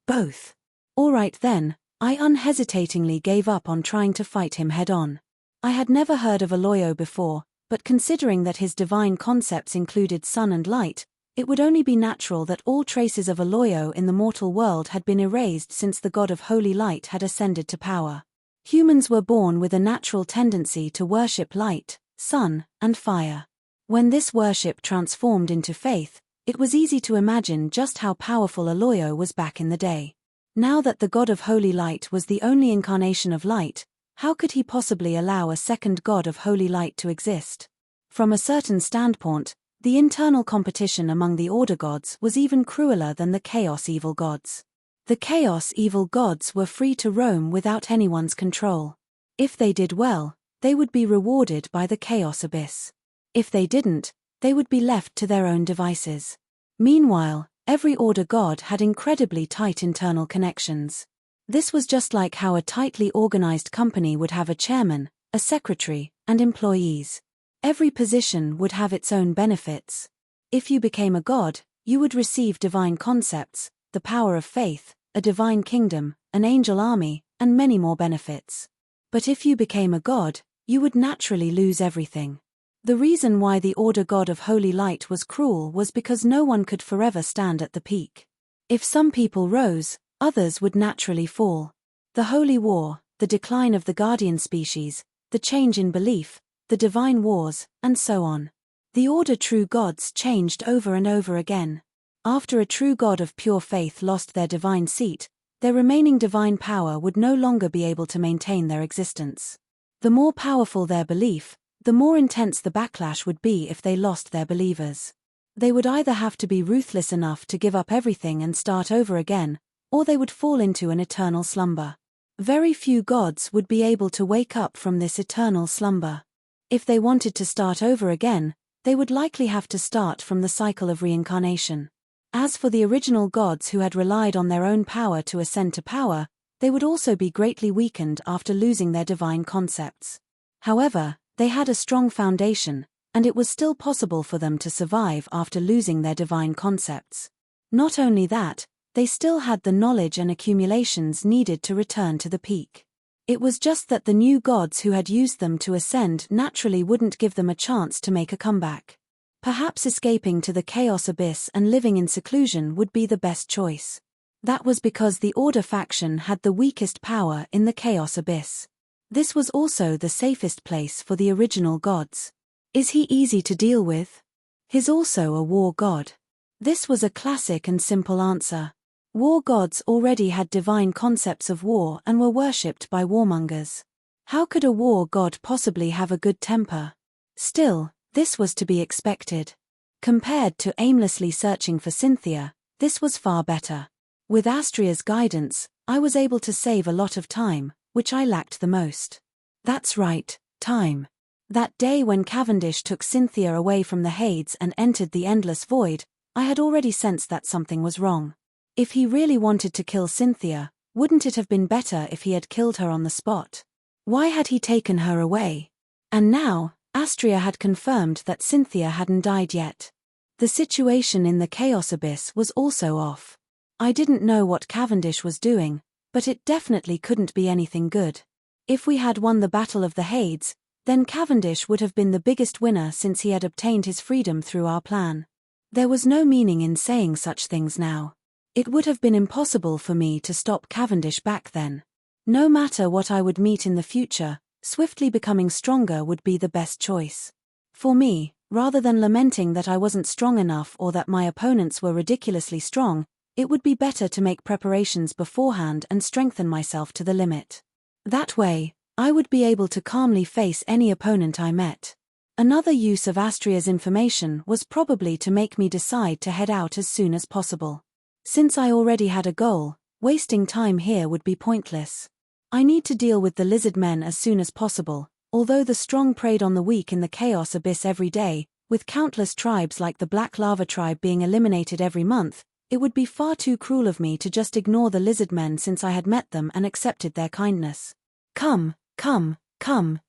Both. Alright then, I unhesitatingly gave up on trying to fight him head-on. I had never heard of Aloyo before, but considering that his divine concepts included sun and light, it would only be natural that all traces of Aloyo in the mortal world had been erased since the God of Holy Light had ascended to power. Humans were born with a natural tendency to worship light, sun, and fire. When this worship transformed into faith, it was easy to imagine just how powerful Aloyo was back in the day. Now that the God of Holy Light was the only incarnation of light, how could he possibly allow a second God of Holy Light to exist? From a certain standpoint, the internal competition among the Order gods was even crueler than the Chaos evil gods. The Chaos evil gods were free to roam without anyone's control. If they did well, they would be rewarded by the Chaos Abyss. If they didn't, they would be left to their own devices. Meanwhile, every Order god had incredibly tight internal connections. This was just like how a tightly organized company would have a chairman, a secretary, and employees. Every position would have its own benefits. If you became a god, you would receive divine concepts, the power of faith, a divine kingdom, an angel army, and many more benefits. But if you became a god, you would naturally lose everything. The reason why the Order God of Holy Light was cruel was because no one could forever stand at the peak. If some people rose, others would naturally fall. The Holy War, the decline of the Guardian species, the change in belief, the divine wars, and so on. The Order true gods changed over and over again. After a true god of pure faith lost their divine seat, their remaining divine power would no longer be able to maintain their existence. The more powerful their belief, the more intense the backlash would be if they lost their believers. They would either have to be ruthless enough to give up everything and start over again, or they would fall into an eternal slumber. Very few gods would be able to wake up from this eternal slumber. If they wanted to start over again, they would likely have to start from the cycle of reincarnation. As for the original gods who had relied on their own power to ascend to power, they would also be greatly weakened after losing their divine concepts. However, they had a strong foundation, and it was still possible for them to survive after losing their divine concepts. Not only that, they still had the knowledge and accumulations needed to return to the peak. It was just that the new gods who had used them to ascend naturally wouldn't give them a chance to make a comeback. Perhaps escaping to the Chaos Abyss and living in seclusion would be the best choice. That was because the Order faction had the weakest power in the Chaos Abyss. This was also the safest place for the original gods. Is he easy to deal with? He's also a war god. This was a classic and simple answer. War gods already had divine concepts of war and were worshipped by warmongers. How could a war god possibly have a good temper? Still, this was to be expected. Compared to aimlessly searching for Cynthia, this was far better. With Astria's guidance, I was able to save a lot of time, which I lacked the most. That's right, time. That day when Cavendish took Cynthia away from the Hades and entered the endless void, I had already sensed that something was wrong. If he really wanted to kill Cynthia, wouldn't it have been better if he had killed her on the spot? Why had he taken her away? And now, Astria had confirmed that Cynthia hadn't died yet. The situation in the Chaos Abyss was also off. I didn't know what Cavendish was doing, but it definitely couldn't be anything good. If we had won the Battle of the Hades, then Cavendish would have been the biggest winner since he had obtained his freedom through our plan. There was no meaning in saying such things now. It would have been impossible for me to stop Cavendish back then. No matter what I would meet in the future, swiftly becoming stronger would be the best choice. For me, rather than lamenting that I wasn't strong enough or that my opponents were ridiculously strong, it would be better to make preparations beforehand and strengthen myself to the limit. That way, I would be able to calmly face any opponent I met. Another use of Astria's information was probably to make me decide to head out as soon as possible. Since I already had a goal, wasting time here would be pointless. I need to deal with the lizard men as soon as possible, although the strong preyed on the weak in the Chaos Abyss every day, with countless tribes like the Black Lava tribe being eliminated every month. It would be far too cruel of me to just ignore the lizard men since I had met them and accepted their kindness. Come,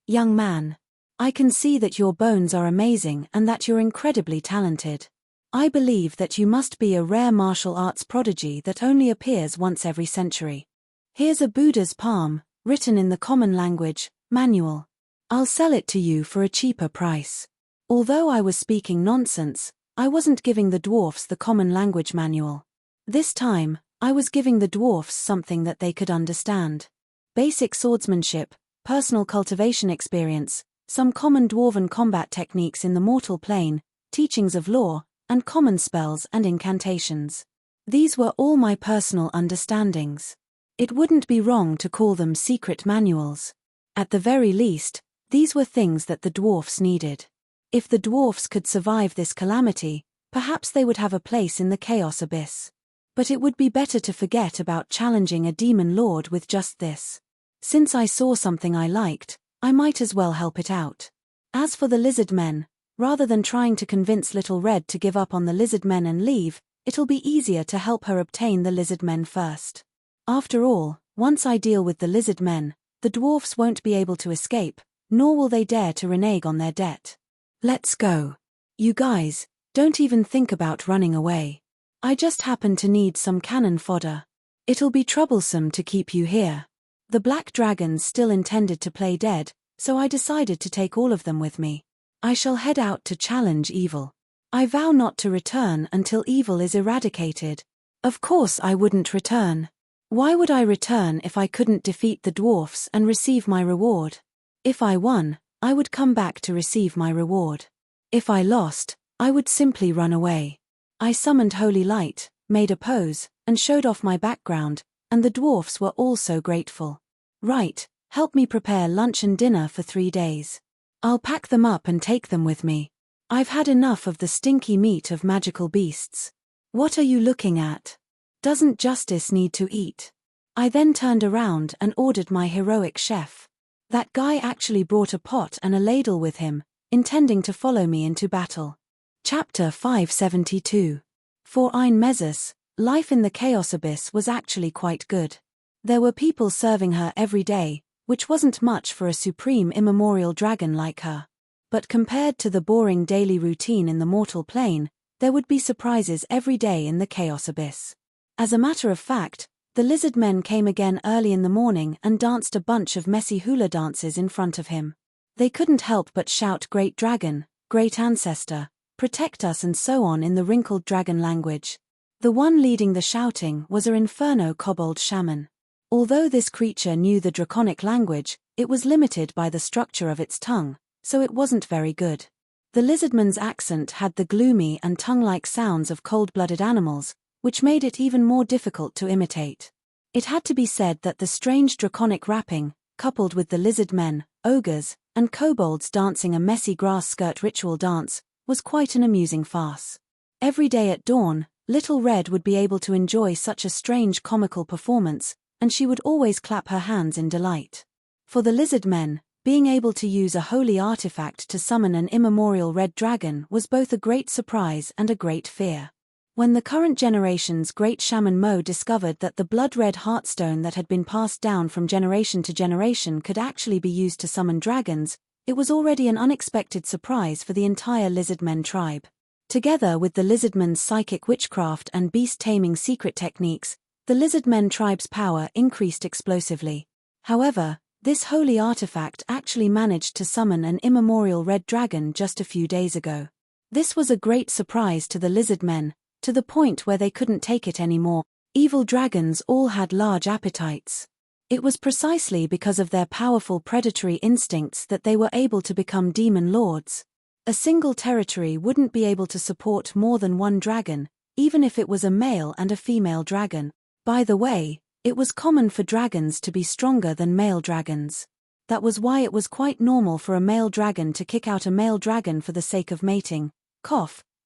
young man. I can see that your bones are amazing and that you're incredibly talented. I believe that you must be a rare martial arts prodigy that only appears once every century. Here's a Buddha's palm, written in the common language, manual. I'll sell it to you for a cheaper price. Although I was speaking nonsense, I wasn't giving the dwarfs the common language manual. This time, I was giving the dwarfs something that they could understand. Basic swordsmanship, personal cultivation experience, some common dwarven combat techniques in the mortal plane, teachings of lore, and common spells and incantations. These were all my personal understandings. It wouldn't be wrong to call them secret manuals. At the very least, these were things that the dwarfs needed. If the dwarfs could survive this calamity, perhaps they would have a place in the Chaos Abyss. But it would be better to forget about challenging a demon lord with just this. Since I saw something I liked, I might as well help it out. As for the lizard men, rather than trying to convince Little Red to give up on the lizard men and leave, it'll be easier to help her obtain the lizard men first. After all, once I deal with the lizard men, the dwarfs won't be able to escape, nor will they dare to renege on their debt. Let's go. You guys, don't even think about running away. I just happen to need some cannon fodder. It'll be troublesome to keep you here. The black dragons still intended to play dead, so I decided to take all of them with me. I shall head out to challenge evil. I vow not to return until evil is eradicated. Of course I wouldn't return. Why would I return if I couldn't defeat the dwarfs and receive my reward? If I won, I would come back to receive my reward. If I lost, I would simply run away. I summoned holy light, made a pose, and showed off my background, and the dwarfs were all so grateful. Right, help me prepare lunch and dinner for 3 days. I'll pack them up and take them with me. I've had enough of the stinky meat of magical beasts. What are you looking at? Doesn't justice need to eat? I then turned around and ordered my heroic chef. That guy actually brought a pot and a ladle with him, intending to follow me into battle. Chapter 572. For Ein Meses, life in the Chaos Abyss was actually quite good. There were people serving her every day, which wasn't much for a supreme immemorial dragon like her. But compared to the boring daily routine in the mortal plane, there would be surprises every day in the Chaos Abyss. As a matter of fact, the lizard men came again early in the morning and danced a bunch of messy hula dances in front of him. They couldn't help but shout "Great Dragon, Great Ancestor, protect us" and so on in the wrinkled dragon language. The one leading the shouting was an Inferno kobold shaman. Although this creature knew the draconic language, it was limited by the structure of its tongue, so it wasn't very good. The lizardman's accent had the gloomy and tongue-like sounds of cold-blooded animals, which made it even more difficult to imitate. It had to be said that the strange draconic rapping, coupled with the lizard men, ogres, and kobolds dancing a messy grass skirt ritual dance, was quite an amusing farce. Every day at dawn, Little Red would be able to enjoy such a strange comical performance, and she would always clap her hands in delight. For the lizard men, being able to use a holy artifact to summon an immemorial red dragon was both a great surprise and a great fear. When the current generation's great shaman Mo discovered that the blood-red heartstone that had been passed down from generation to generation could actually be used to summon dragons, it was already an unexpected surprise for the entire lizardmen tribe. Together with the lizardmen's psychic witchcraft and beast-taming secret techniques, the lizardmen tribe's power increased explosively. However, this holy artifact actually managed to summon an immemorial red dragon just a few days ago. This was a great surprise to the lizardmen, to the point where they couldn't take it anymore. Evil dragons all had large appetites. It was precisely because of their powerful predatory instincts that they were able to become demon lords. A single territory wouldn't be able to support more than one dragon, even if it was a male and a female dragon. By the way, it was common for dragons to be stronger than male dragons. That was why it was quite normal for a male dragon to kick out a male dragon for the sake of mating.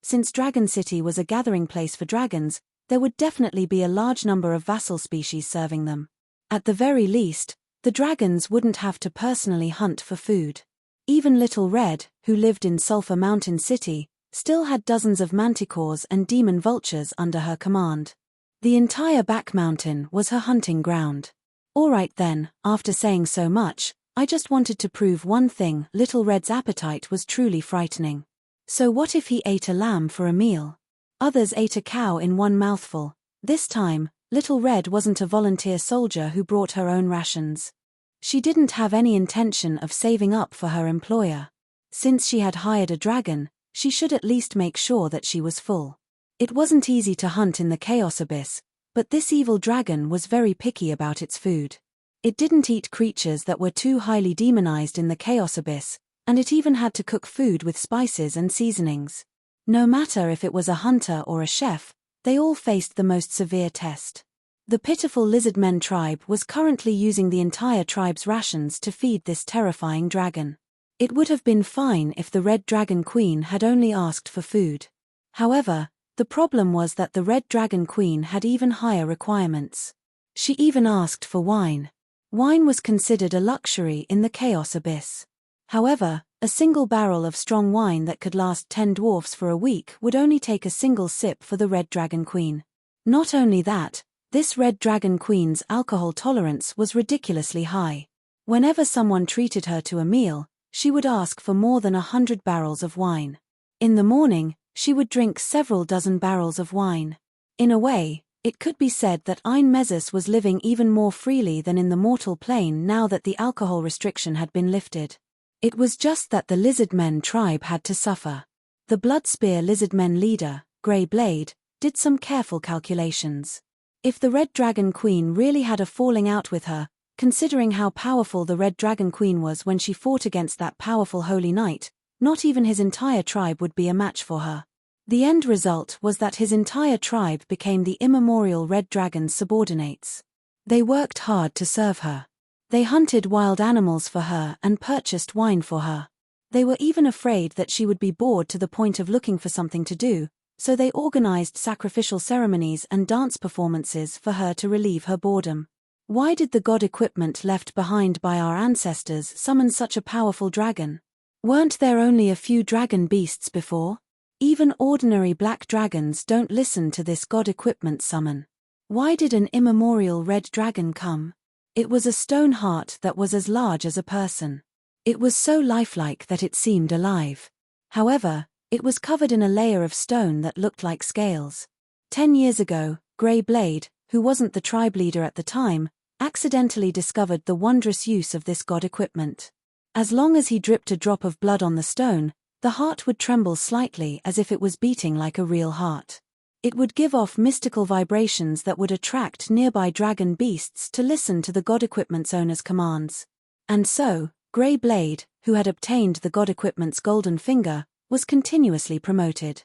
Since Dragon City was a gathering place for dragons, there would definitely be a large number of vassal species serving them. At the very least, the dragons wouldn't have to personally hunt for food. Even Little Red, who lived in Sulphur Mountain City, still had dozens of manticores and demon vultures under her command. The entire back mountain was her hunting ground. Alright then, after saying so much, I just wanted to prove one thing: Little Red's appetite was truly frightening. So what if he ate a lamb for a meal? Others ate a cow in one mouthful. This time, Little Red wasn't a volunteer soldier who brought her own rations. She didn't have any intention of saving up for her employer. Since she had hired a dragon, she should at least make sure that she was full. It wasn't easy to hunt in the Chaos Abyss, but this evil dragon was very picky about its food. It didn't eat creatures that were too highly demonized in the Chaos Abyss, and it even had to cook food with spices and seasonings. No matter if it was a hunter or a chef, they all faced the most severe test. The pitiful lizardmen tribe was currently using the entire tribe's rations to feed this terrifying dragon. It would have been fine if the Red Dragon Queen had only asked for food. However, the problem was that the Red Dragon Queen had even higher requirements. She even asked for wine. Wine was considered a luxury in the Chaos Abyss. However, a single barrel of strong wine that could last 10 dwarfs for a week would only take a single sip for the Red Dragon Queen. Not only that, this Red Dragon Queen's alcohol tolerance was ridiculously high. Whenever someone treated her to a meal, she would ask for more than 100 barrels of wine. In the morning, she would drink several dozen barrels of wine. In a way, it could be said that Mezus was living even more freely than in the mortal plane now that the alcohol restriction had been lifted. It was just that the Lizardmen tribe had to suffer. The Bloodspear Lizardmen leader, Grey Blade, did some careful calculations. If the Red Dragon Queen really had a falling out with her, considering how powerful the Red Dragon Queen was when she fought against that powerful Holy Knight, not even his entire tribe would be a match for her. The end result was that his entire tribe became the immemorial Red Dragon's subordinates. They worked hard to serve her. They hunted wild animals for her and purchased wine for her. They were even afraid that she would be bored to the point of looking for something to do, so they organized sacrificial ceremonies and dance performances for her to relieve her boredom. Why did the god equipment left behind by our ancestors summon such a powerful dragon? Weren't there only a few dragon beasts before? Even ordinary black dragons don't listen to this god equipment summon. Why did an immemorial red dragon come? It was a stone heart that was as large as a person. It was so lifelike that it seemed alive. However, it was covered in a layer of stone that looked like scales. 10 years ago, Grey Blade, who wasn't the tribe leader at the time, accidentally discovered the wondrous use of this god equipment. As long as he dripped a drop of blood on the stone, the heart would tremble slightly as if it was beating like a real heart. It would give off mystical vibrations that would attract nearby dragon beasts to listen to the god equipment's owner's commands. And so, Grey Blade, who had obtained the god equipment's golden finger, was continuously promoted.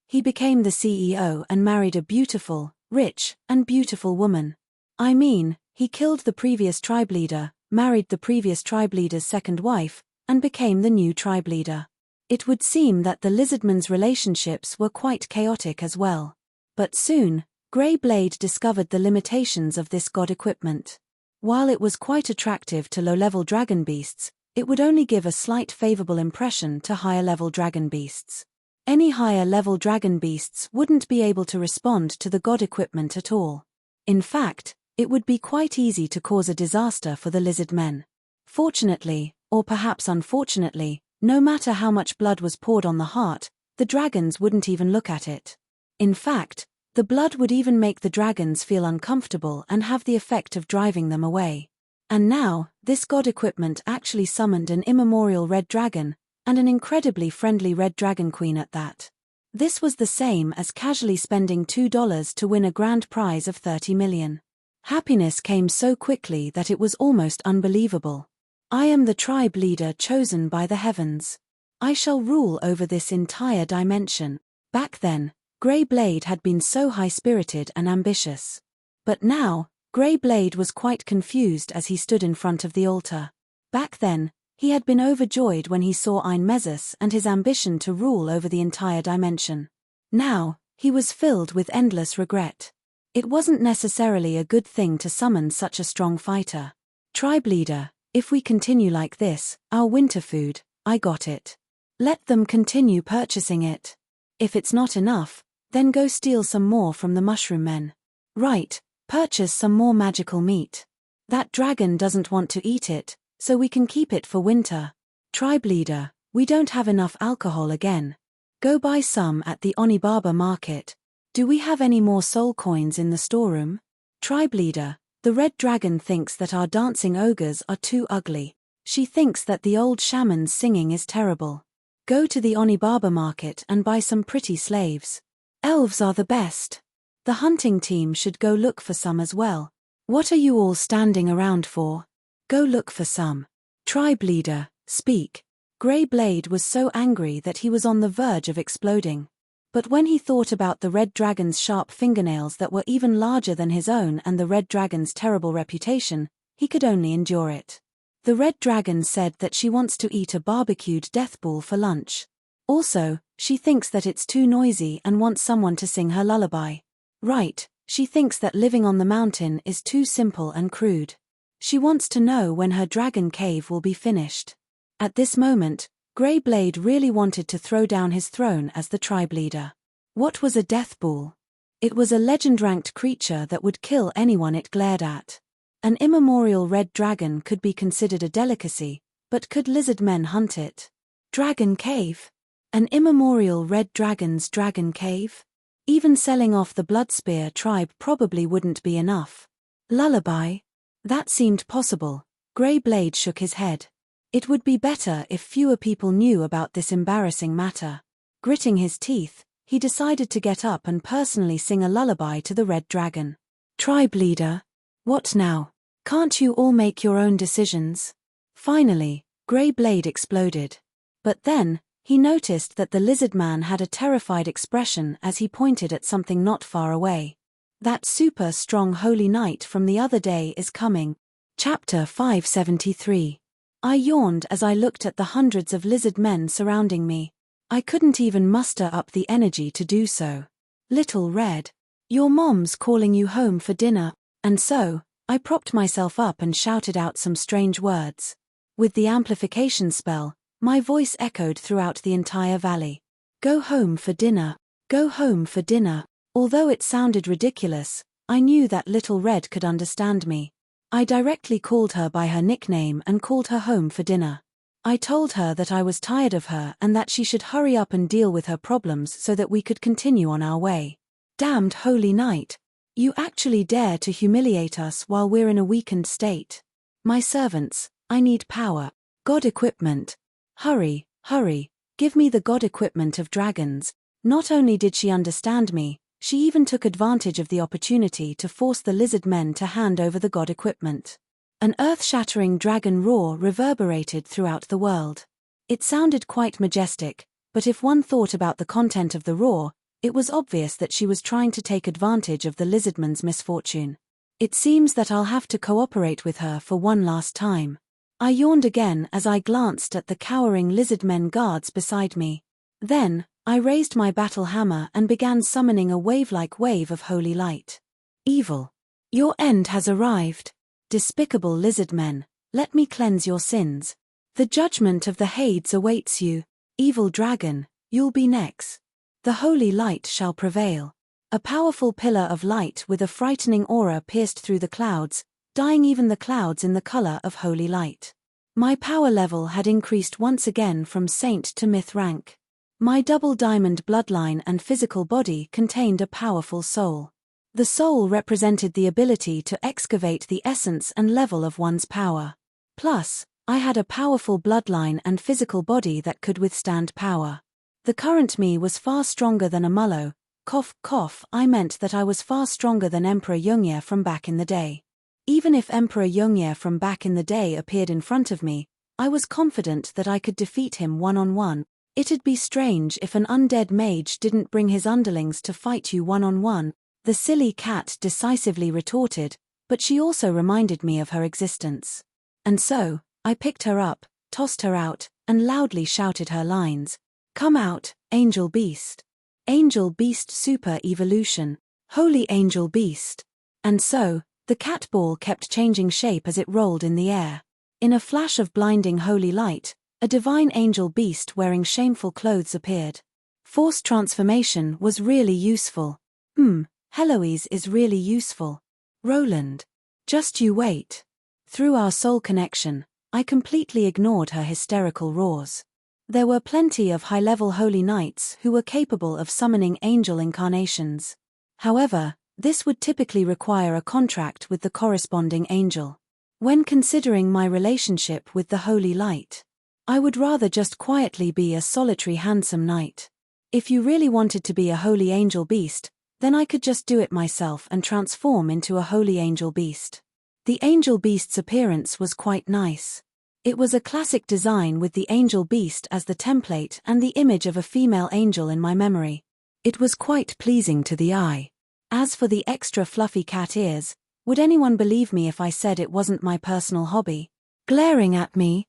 He became the CEO and married a beautiful, rich, and beautiful woman. I mean, he killed the previous tribe leader, married the previous tribe leader's second wife, and became the new tribe leader. It would seem that the lizardmen's relationships were quite chaotic as well. But soon, Grey Blade discovered the limitations of this god equipment. While it was quite attractive to low-level dragon beasts, it would only give a slight favorable impression to higher-level dragon beasts. Any higher-level dragon beasts wouldn't be able to respond to the god equipment at all. In fact, it would be quite easy to cause a disaster for the lizard men. Fortunately, or perhaps unfortunately, no matter how much blood was poured on the heart, the dragons wouldn't even look at it. In fact, the blood would even make the dragons feel uncomfortable and have the effect of driving them away. And now, this god equipment actually summoned an immemorial red dragon, and an incredibly friendly red dragon queen at that. This was the same as casually spending $2 to win a grand prize of 30 million. Happiness came so quickly that it was almost unbelievable. I am the tribe leader chosen by the heavens. I shall rule over this entire dimension. Back then, Grey Blade had been so high-spirited and ambitious. But now, Grey Blade was quite confused as he stood in front of the altar. Back then, he had been overjoyed when he saw Einmesus and his ambition to rule over the entire dimension. Now, he was filled with endless regret. It wasn't necessarily a good thing to summon such a strong fighter. Tribe leader, if we continue like this, our winter food, I got it. Let them continue purchasing it. If it's not enough, then go steal some more from the mushroom men. Right, purchase some more magical meat. That dragon doesn't want to eat it, so we can keep it for winter. Tribe leader, we don't have enough alcohol again. Go buy some at the Onibaba market. Do we have any more soul coins in the storeroom? Tribe leader, the red dragon thinks that our dancing ogres are too ugly. She thinks that the old shaman's singing is terrible. Go to the Onibaba market and buy some pretty slaves. Elves are the best. The hunting team should go look for some as well. What are you all standing around for? Go look for some. Tribe leader, speak. Grey Blade was so angry that he was on the verge of exploding. But when he thought about the red dragon's sharp fingernails that were even larger than his own and the red dragon's terrible reputation, he could only endure it. The red dragon said that she wants to eat a barbecued death ball for lunch. Also, she thinks that it's too noisy and wants someone to sing her lullaby. Right, she thinks that living on the mountain is too simple and crude. She wants to know when her dragon cave will be finished. At this moment, Grey Blade really wanted to throw down his throne as the tribe leader. What was a death ball? It was a legend-ranked creature that would kill anyone it glared at. An immemorial red dragon could be considered a delicacy, but could lizard men hunt it? Dragon cave? An immemorial red dragon's dragon cave? Even selling off the Bloodspear tribe probably wouldn't be enough. Lullaby? That seemed possible. Grey Blade shook his head. It would be better if fewer people knew about this embarrassing matter. Gritting his teeth, he decided to get up and personally sing a lullaby to the red dragon. Tribe leader? What now? Can't you all make your own decisions? Finally, Grey Blade exploded. But then, he noticed that the lizard man had a terrified expression as he pointed at something not far away. That super strong holy knight from the other day is coming. Chapter 573. I yawned as I looked at the hundreds of lizard men surrounding me. I couldn't even muster up the energy to do so. Little Red, your mom's calling you home for dinner. And so, I propped myself up and shouted out some strange words. With the amplification spell, my voice echoed throughout the entire valley. Go home for dinner. Go home for dinner. Although it sounded ridiculous, I knew that Little Red could understand me. I directly called her by her nickname and called her home for dinner. I told her that I was tired of her and that she should hurry up and deal with her problems so that we could continue on our way. Damned holy knight. You actually dare to humiliate us while we're in a weakened state. My servants, I need power. God equipment. Hurry, hurry, give me the god equipment of dragons. Not only did she understand me, she even took advantage of the opportunity to force the lizard men to hand over the god equipment. An earth-shattering dragon roar reverberated throughout the world. It sounded quite majestic, but if one thought about the content of the roar, it was obvious that she was trying to take advantage of the lizardman's misfortune. It seems that I'll have to cooperate with her for one last time. I yawned again as I glanced at the cowering lizardmen guards beside me. Then, I raised my battle hammer and began summoning a wave-like wave of holy light. Evil. Your end has arrived. Despicable lizardmen, let me cleanse your sins. The judgment of the Hades awaits you. Evil dragon, you'll be next. The holy light shall prevail. A powerful pillar of light with a frightening aura pierced through the clouds, dyeing even the clouds in the color of holy light. My power level had increased once again from saint to myth rank. My double diamond bloodline and physical body contained a powerful soul. The soul represented the ability to excavate the essence and level of one's power. Plus, I had a powerful bloodline and physical body that could withstand power. The current me was far stronger than a mullo. Cough, cough, I meant that I was far stronger than Emperor Yunye from back in the day. Even if Emperor Yunye from back in the day appeared in front of me, I was confident that I could defeat him one-on-one. It'd be strange if an undead mage didn't bring his underlings to fight you one-on-one, the silly cat decisively retorted, but she also reminded me of her existence. And so, I picked her up, tossed her out, and loudly shouted her lines. Come out, Angel Beast. Angel Beast Super Evolution. Holy Angel Beast. And so, the cat ball kept changing shape as it rolled in the air. In a flash of blinding holy light, a divine angel beast wearing shameful clothes appeared. Forced transformation was really useful. Heloise is really useful. Roland. Just you wait. Through our soul connection, I completely ignored her hysterical roars. There were plenty of high-level holy knights who were capable of summoning angel incarnations. However, this would typically require a contract with the corresponding angel. When considering my relationship with the holy light, I would rather just quietly be a solitary handsome knight. If you really wanted to be a holy angel beast, then I could just do it myself and transform into a holy angel beast. The angel beast's appearance was quite nice. It was a classic design with the angel beast as the template and the image of a female angel in my memory. It was quite pleasing to the eye. As for the extra fluffy cat ears, would anyone believe me if I said it wasn't my personal hobby? Glaring at me.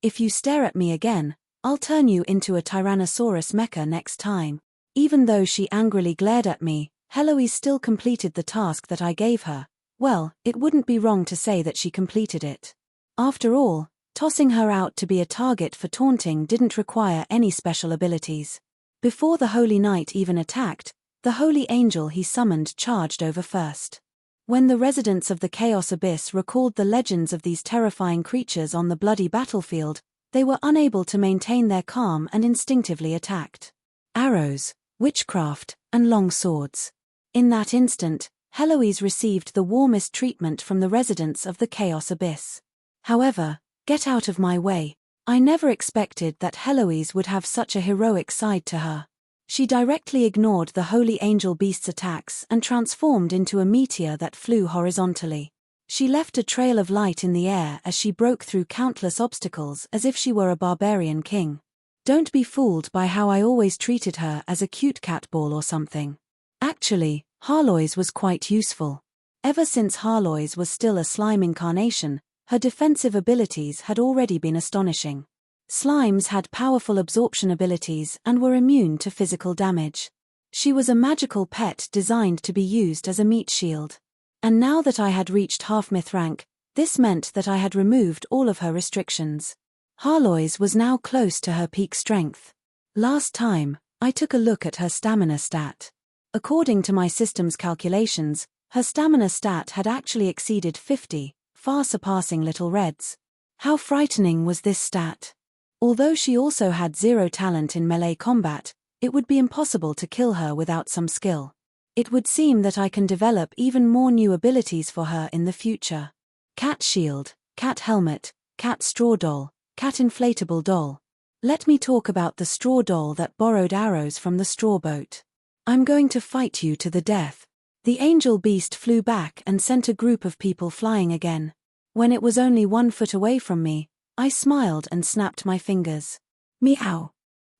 If you stare at me again, I'll turn you into a Tyrannosaurus mecha next time. Even though she angrily glared at me, Heloise still completed the task that I gave her. Well, it wouldn't be wrong to say that she completed it. After all, tossing her out to be a target for taunting didn't require any special abilities. Before the Holy Knight even attacked, the Holy Angel he summoned charged over first. When the residents of the Chaos Abyss recalled the legends of these terrifying creatures on the bloody battlefield, they were unable to maintain their calm and instinctively attacked. Arrows, witchcraft, and long swords. In that instant, Heloise received the warmest treatment from the residents of the Chaos Abyss. However, get out of my way. I never expected that Heloise would have such a heroic side to her. She directly ignored the Holy Angel Beast's attacks and transformed into a meteor that flew horizontally. She left a trail of light in the air as she broke through countless obstacles as if she were a barbarian king. Don't be fooled by how I always treated her as a cute cat ball or something. Actually, Harloise was quite useful. Ever since Harloise was still a slime incarnation, her defensive abilities had already been astonishing. Slimes had powerful absorption abilities and were immune to physical damage. She was a magical pet designed to be used as a meat shield. And now that I had reached half-myth rank, this meant that I had removed all of her restrictions. Harloise was now close to her peak strength. Last time, I took a look at her stamina stat. According to my system's calculations, her stamina stat had actually exceeded 50, far surpassing Little Red's. How frightening was this stat? Although she also had zero talent in melee combat, it would be impossible to kill her without some skill. It would seem that I can develop even more new abilities for her in the future. Cat shield, cat helmet, cat straw doll, cat inflatable doll. Let me talk about the straw doll that borrowed arrows from the straw boat. I'm going to fight you to the death. The angel beast flew back and sent a group of people flying again. When it was only 1 foot away from me, I smiled and snapped my fingers. Meow.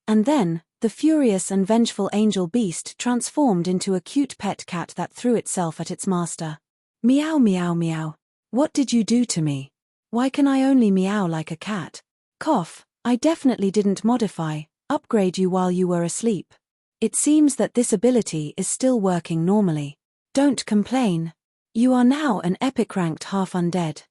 And then, the furious and vengeful angel beast transformed into a cute pet cat that threw itself at its master. Meow meow meow. What did you do to me? Why can I only meow like a cat? Cough, I definitely didn't upgrade you while you were asleep. It seems that this ability is still working normally. Don't complain. You are now an epic ranked half undead.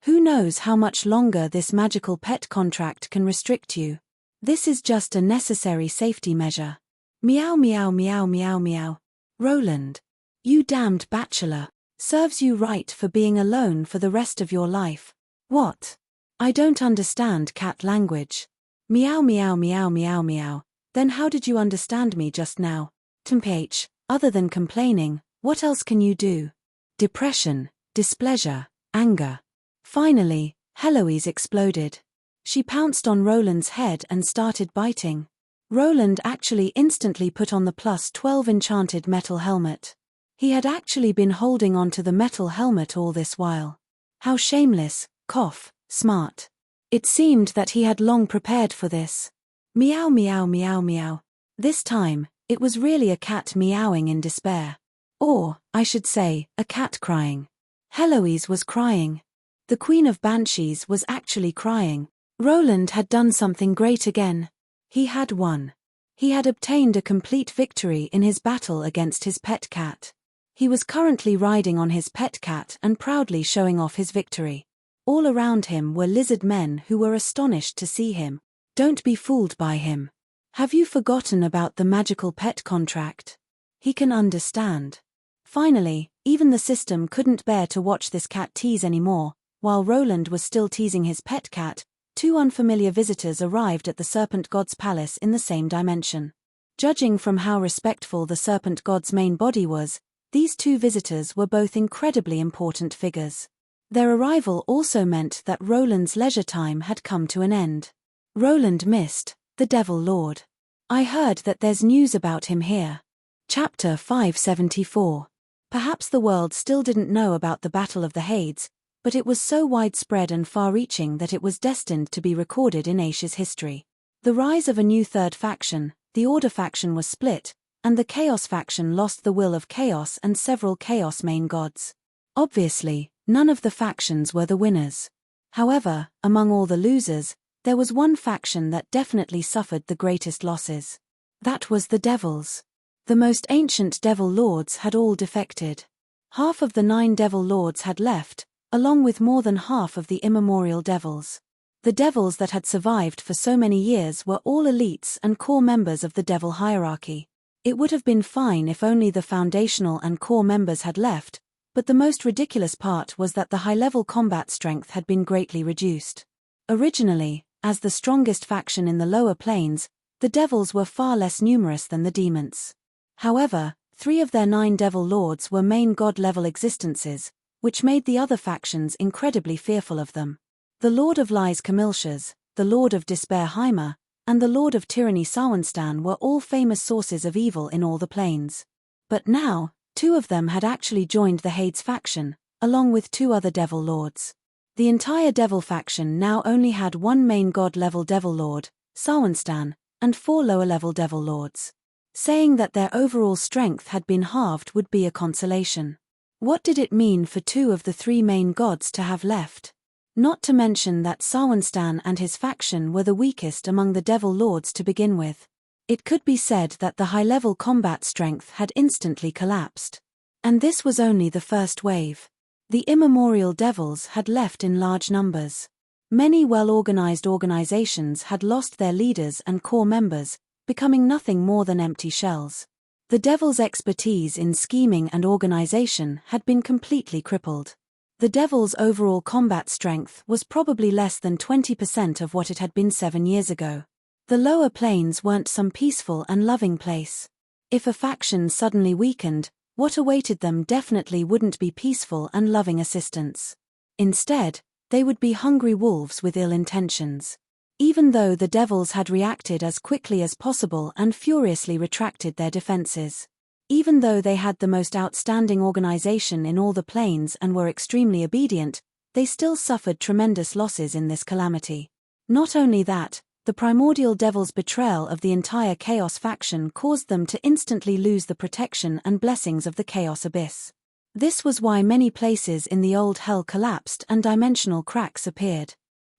Who knows how much longer this magical pet contract can restrict you? This is just a necessary safety measure. Meow meow meow meow meow. Roland. You damned bachelor. Serves you right for being alone for the rest of your life. What? I don't understand cat language. Meow meow meow meow meow. Then how did you understand me just now? Temph, other than complaining, what else can you do? Depression, displeasure, anger. Finally, Heloise exploded. She pounced on Roland's head and started biting. Roland actually instantly put on the +12 enchanted metal helmet. He had actually been holding onto the metal helmet all this while. How shameless, cough, smart. It seemed that he had long prepared for this. Meow meow meow meow. This time, it was really a cat meowing in despair. Or, I should say, a cat crying. Heloise was crying. The Queen of Banshees was actually crying. Roland had done something great again. He had won. He had obtained a complete victory in his battle against his pet cat. He was currently riding on his pet cat and proudly showing off his victory. All around him were lizard men who were astonished to see him. Don't be fooled by him. Have you forgotten about the magical pet contract? He can understand. Finally, even the system couldn't bear to watch this cat tease anymore. While Roland was still teasing his pet cat, two unfamiliar visitors arrived at the Serpent God's palace in the same dimension. Judging from how respectful the Serpent God's main body was, these two visitors were both incredibly important figures. Their arrival also meant that Roland's leisure time had come to an end. Roland missed the Devil Lord. I heard that there's news about him here. Chapter 574. Perhaps the world still didn't know about the Battle of the Hades, but it was so widespread and far-reaching that it was destined to be recorded in Asia's history. The rise of a new third faction, the Order faction, was split, and the Chaos faction lost the will of Chaos and several Chaos main gods. Obviously, none of the factions were the winners. However, among all the losers, there was one faction that definitely suffered the greatest losses. That was the Devils. The most ancient Devil Lords had all defected. Half of the 9 Devil Lords had left, along with more than half of the immemorial devils. The devils that had survived for so many years were all elites and core members of the devil hierarchy. It would have been fine if only the foundational and core members had left, but the most ridiculous part was that the high-level combat strength had been greatly reduced. Originally, as the strongest faction in the lower planes, the devils were far less numerous than the demons. However, 3 of their 9 devil lords were main god-level existences, which made the other factions incredibly fearful of them. The Lord of Lies Camilshas, the Lord of Despair Hymer, and the Lord of Tyranny Sarwanstan were all famous sources of evil in all the planes. But now, 2 of them had actually joined the Hades faction, along with 2 other devil lords. The entire devil faction now only had 1 main god-level devil lord, Sarwanstan, and 4 lower-level devil lords. Saying that their overall strength had been halved would be a consolation. What did it mean for 2 of the 3 main gods to have left? Not to mention that Sarwanstan and his faction were the weakest among the devil lords to begin with. It could be said that the high-level combat strength had instantly collapsed. And this was only the first wave. The immemorial devils had left in large numbers. Many well-organized organizations had lost their leaders and core members, becoming nothing more than empty shells. The devil's expertise in scheming and organization had been completely crippled. The devil's overall combat strength was probably less than 20% of what it had been 7 years ago. The lower planes weren't some peaceful and loving place. If a faction suddenly weakened, what awaited them definitely wouldn't be peaceful and loving assistance. Instead, they would be hungry wolves with ill intentions. Even though the devils had reacted as quickly as possible and furiously retracted their defenses. Even though they had the most outstanding organization in all the planes and were extremely obedient, they still suffered tremendous losses in this calamity. Not only that, The primordial devil's betrayal of the entire Chaos faction caused them to instantly lose the protection and blessings of the Chaos Abyss. This was why many places in the old hell collapsed and dimensional cracks appeared.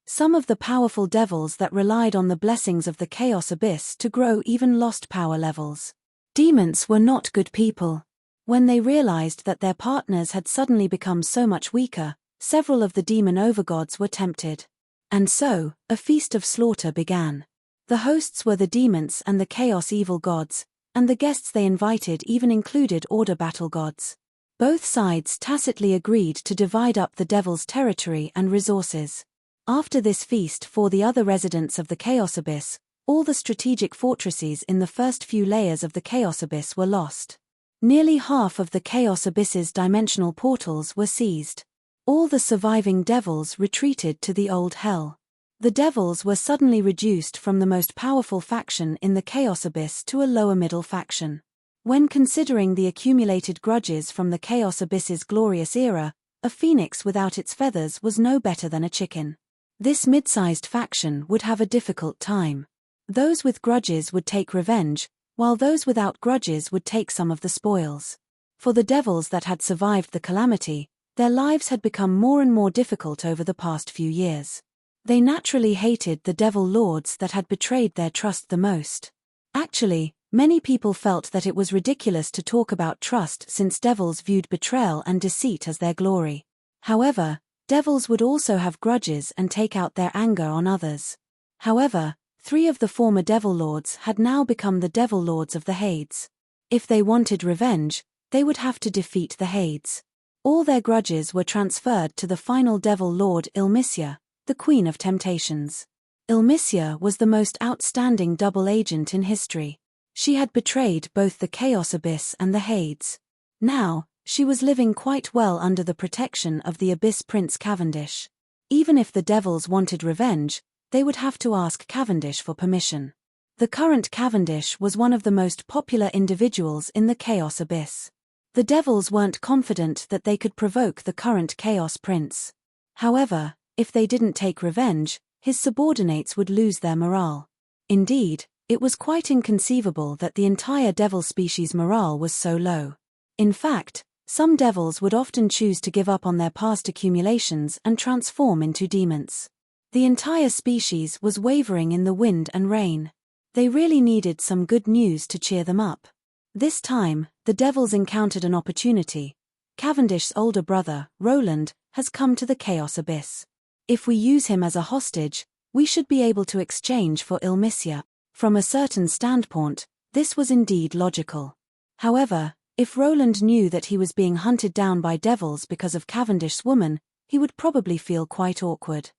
Some of the powerful devils that relied on the blessings of the Chaos Abyss to grow even lost power levels. Demons were not good people. When they realized that their partners had suddenly become so much weaker, several of the demon overgods were tempted. And so, a feast of slaughter began. The hosts were the demons and the chaos evil gods, and the guests they invited even included order battle gods. Both sides tacitly agreed to divide up the devil's territory and resources. After this feast for the other residents of the Chaos Abyss, all the strategic fortresses in the first few layers of the Chaos Abyss were lost. Nearly half of the Chaos Abyss's dimensional portals were seized. All the surviving devils retreated to the old hell. The devils were suddenly reduced from the most powerful faction in the Chaos Abyss to a lower middle faction. When considering the accumulated grudges from the Chaos Abyss's glorious era, a phoenix without its feathers was no better than a chicken. This mid-sized faction would have a difficult time. Those with grudges would take revenge, while those without grudges would take some of the spoils. For the devils that had survived the calamity, their lives had become more and more difficult over the past few years. They naturally hated the devil lords that had betrayed their trust the most. Actually, many people felt that it was ridiculous to talk about trust since devils viewed betrayal and deceit as their glory. However, devils would also have grudges and take out their anger on others. However, 3 of the former devil lords had now become the devil lords of the Hades. If they wanted revenge, they would have to defeat the Hades. All their grudges were transferred to the final devil lord Ilmisia, the Queen of Temptations. Ilmisia was the most outstanding double agent in history. She had betrayed both the Chaos Abyss and the Hades. Now, she was living quite well under the protection of the Abyss Prince Cavendish. Even if the devils wanted revenge, they would have to ask Cavendish for permission. The current Cavendish was one of the most popular individuals in the Chaos Abyss. The devils weren't confident that they could provoke the current Chaos Prince. However, if they didn't take revenge, his subordinates would lose their morale. Indeed, it was quite inconceivable that the entire devil species' morale was so low. In fact, some devils would often choose to give up on their past accumulations and transform into demons. The entire species was wavering in the wind and rain. They really needed some good news to cheer them up. This time, the devils encountered an opportunity. Cavendish's older brother, Roland, has come to the Chaos Abyss. If we use him as a hostage, we should be able to exchange for Ilmisia. From a certain standpoint, this was indeed logical. However, if Roland knew that he was being hunted down by devils because of Cavendish's woman, he would probably feel quite awkward.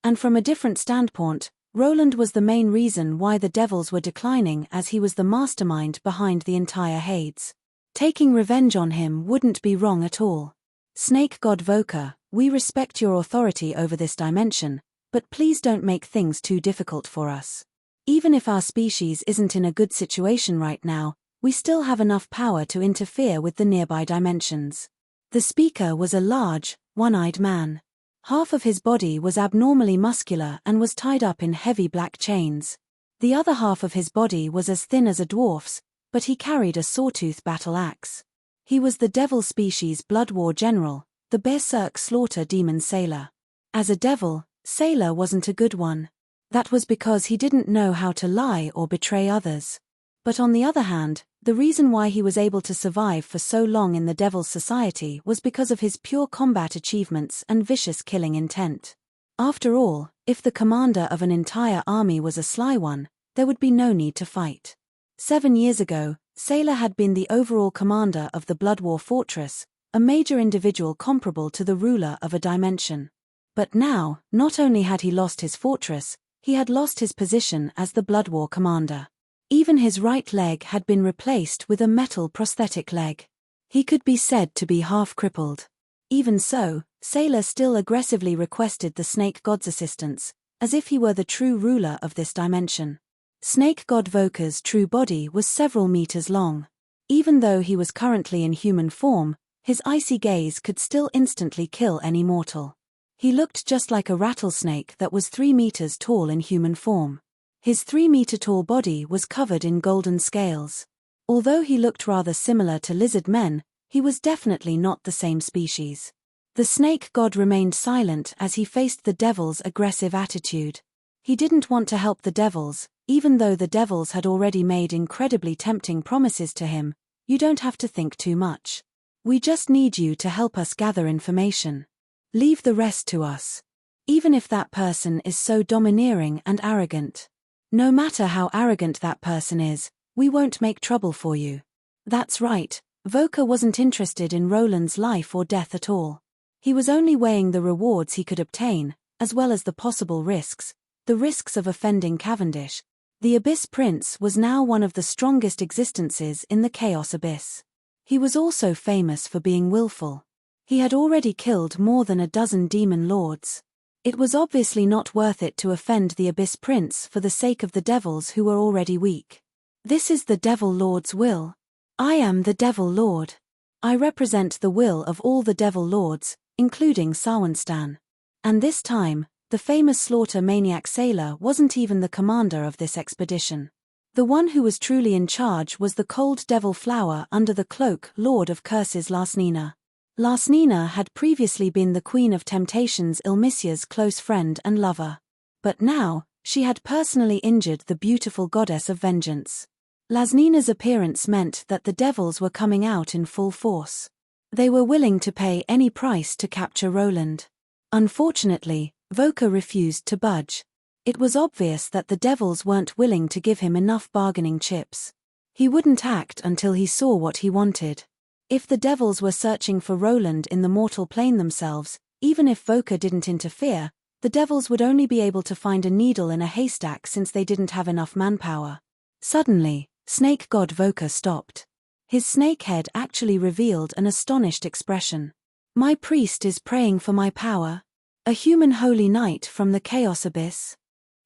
And from a different standpoint, Roland was the main reason why the devils were declining, as he was the mastermind behind the entire Hades. Taking revenge on him wouldn't be wrong at all. Snake God Voka, we respect your authority over this dimension, but please don't make things too difficult for us. Even if our species isn't in a good situation right now, we still have enough power to interfere with the nearby dimensions. The speaker was a large, one-eyed man. Half of his body was abnormally muscular and was tied up in heavy black chains. The other half of his body was as thin as a dwarf's, but he carried a sawtooth battle axe. He was the devil species Blood War General, the Berserk Slaughter Demon Sailor. As a devil, Sailor wasn't a good one. That was because he didn't know how to lie or betray others. But on the other hand, the reason why he was able to survive for so long in the Devil's Society was because of his pure combat achievements and vicious killing intent. After all, if the commander of an entire army was a sly one, there would be no need to fight. 7 years ago, Sailor had been the overall commander of the Blood War Fortress, a major individual comparable to the ruler of a dimension. But now, not only had he lost his fortress, he had lost his position as the Blood War commander. Even his right leg had been replaced with a metal prosthetic leg. He could be said to be half-crippled. Even so, Sailor still aggressively requested the Snake God's assistance, as if he were the true ruler of this dimension. Snake God Voka's true body was several meters long. Even though he was currently in human form, his icy gaze could still instantly kill any mortal. He looked just like a rattlesnake that was 3 meters tall in human form. His 3-meter-tall body was covered in golden scales. Although he looked rather similar to lizard men, he was definitely not the same species. The snake god remained silent as he faced the devil's aggressive attitude. He didn't want to help the devils, even though the devils had already made incredibly tempting promises to him. You don't have to think too much. We just need you to help us gather information. Leave the rest to us. Even if that person is so domineering and arrogant. No matter how arrogant that person is, we won't make trouble for you. That's right, Voka wasn't interested in Roland's life or death at all. He was only weighing the rewards he could obtain, as well as the possible risks. The risks of offending Cavendish. The Abyss Prince was now one of the strongest existences in the Chaos Abyss. He was also famous for being willful. He had already killed more than a dozen demon lords. It was obviously not worth it to offend the Abyss Prince for the sake of the devils who were already weak. This is the Devil Lord's will. I am the Devil Lord. I represent the will of all the Devil Lords, including Sarwenstan. And this time, the famous slaughter maniac sailor wasn't even the commander of this expedition. The one who was truly in charge was the cold devil flower under the cloak Lord of Curses Lasnina. Lasnina had previously been the Queen of Temptations Ilmisia's close friend and lover. But now, she had personally injured the beautiful goddess of vengeance. Lasnina's appearance meant that the devils were coming out in full force. They were willing to pay any price to capture Roland. Unfortunately, Voka refused to budge. It was obvious that the devils weren't willing to give him enough bargaining chips. He wouldn't act until he saw what he wanted. If the devils were searching for Roland in the mortal plane themselves, even if Voka didn't interfere, the devils would only be able to find a needle in a haystack since they didn't have enough manpower. Suddenly, snake god Voka stopped. His snake head actually revealed an astonished expression. My priest is praying for my power. A human holy knight from the Chaos Abyss.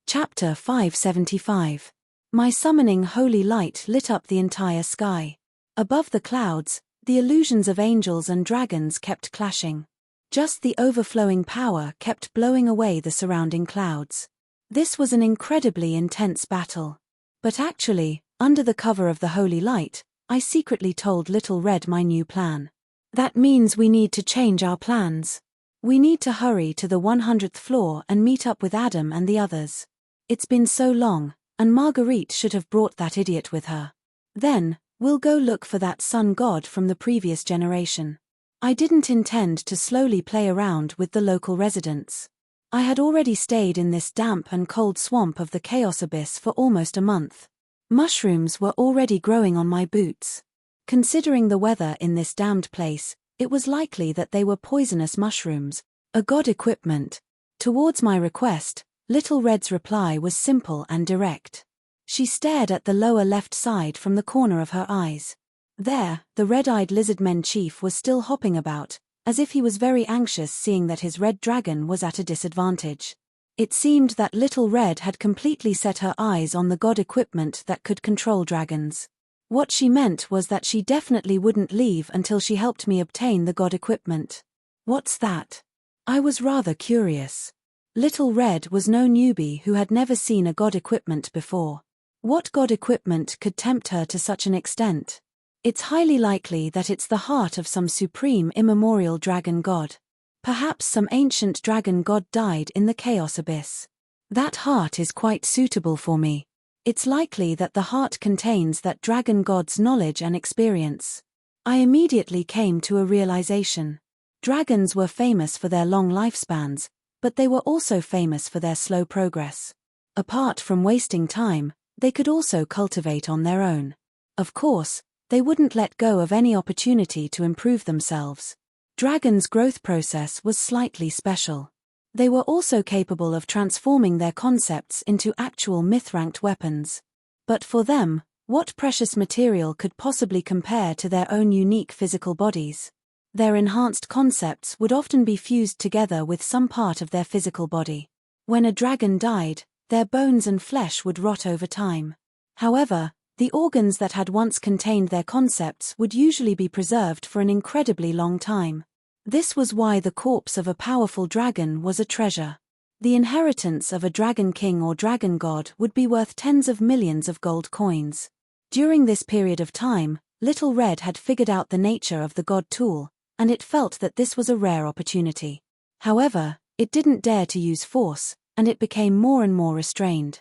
Chapter 575. My summoning holy light lit up the entire sky. Above the clouds, the illusions of angels and dragons kept clashing. Just the overflowing power kept blowing away the surrounding clouds. This was an incredibly intense battle. But actually, under the cover of the holy light, I secretly told Little Red my new plan. That means we need to change our plans. We need to hurry to the 100th floor and meet up with Adam and the others. It's been so long, and Marguerite should have brought that idiot with her. Then, we'll go look for that sun god from the previous generation. I didn't intend to slowly play around with the local residents. I had already stayed in this damp and cold swamp of the Chaos Abyss for almost a month. Mushrooms were already growing on my boots. Considering the weather in this damned place, it was likely that they were poisonous mushrooms, a god equipment. Towards my request, Little Red's reply was simple and direct. She stared at the lower left side from the corner of her eyes. There, the red-eyed lizardmen chief was still hopping about, as if he was very anxious seeing that his red dragon was at a disadvantage. It seemed that Little Red had completely set her eyes on the god equipment that could control dragons. What she meant was that she definitely wouldn't leave until she helped me obtain the god equipment. What's that? I was rather curious. Little Red was no newbie who had never seen a god equipment before. What god equipment could tempt her to such an extent? It's highly likely that it's the heart of some supreme immemorial dragon god. Perhaps some ancient dragon god died in the Chaos Abyss. That heart is quite suitable for me. It's likely that the heart contains that dragon god's knowledge and experience. I immediately came to a realization. Dragons were famous for their long lifespans, but they were also famous for their slow progress. Apart from wasting time, they could also cultivate on their own. Of course, they wouldn't let go of any opportunity to improve themselves. Dragons' growth process was slightly special. They were also capable of transforming their concepts into actual myth-ranked weapons. But for them, what precious material could possibly compare to their own unique physical bodies? Their enhanced concepts would often be fused together with some part of their physical body. When a dragon died, their bones and flesh would rot over time. However, the organs that had once contained their concepts would usually be preserved for an incredibly long time. This was why the corpse of a powerful dragon was a treasure. The inheritance of a dragon king or dragon god would be worth tens of millions of gold coins. During this period of time, Little Red had figured out the nature of the god tool, and it felt that this was a rare opportunity. However, it didn't dare to use force, and it became more and more restrained.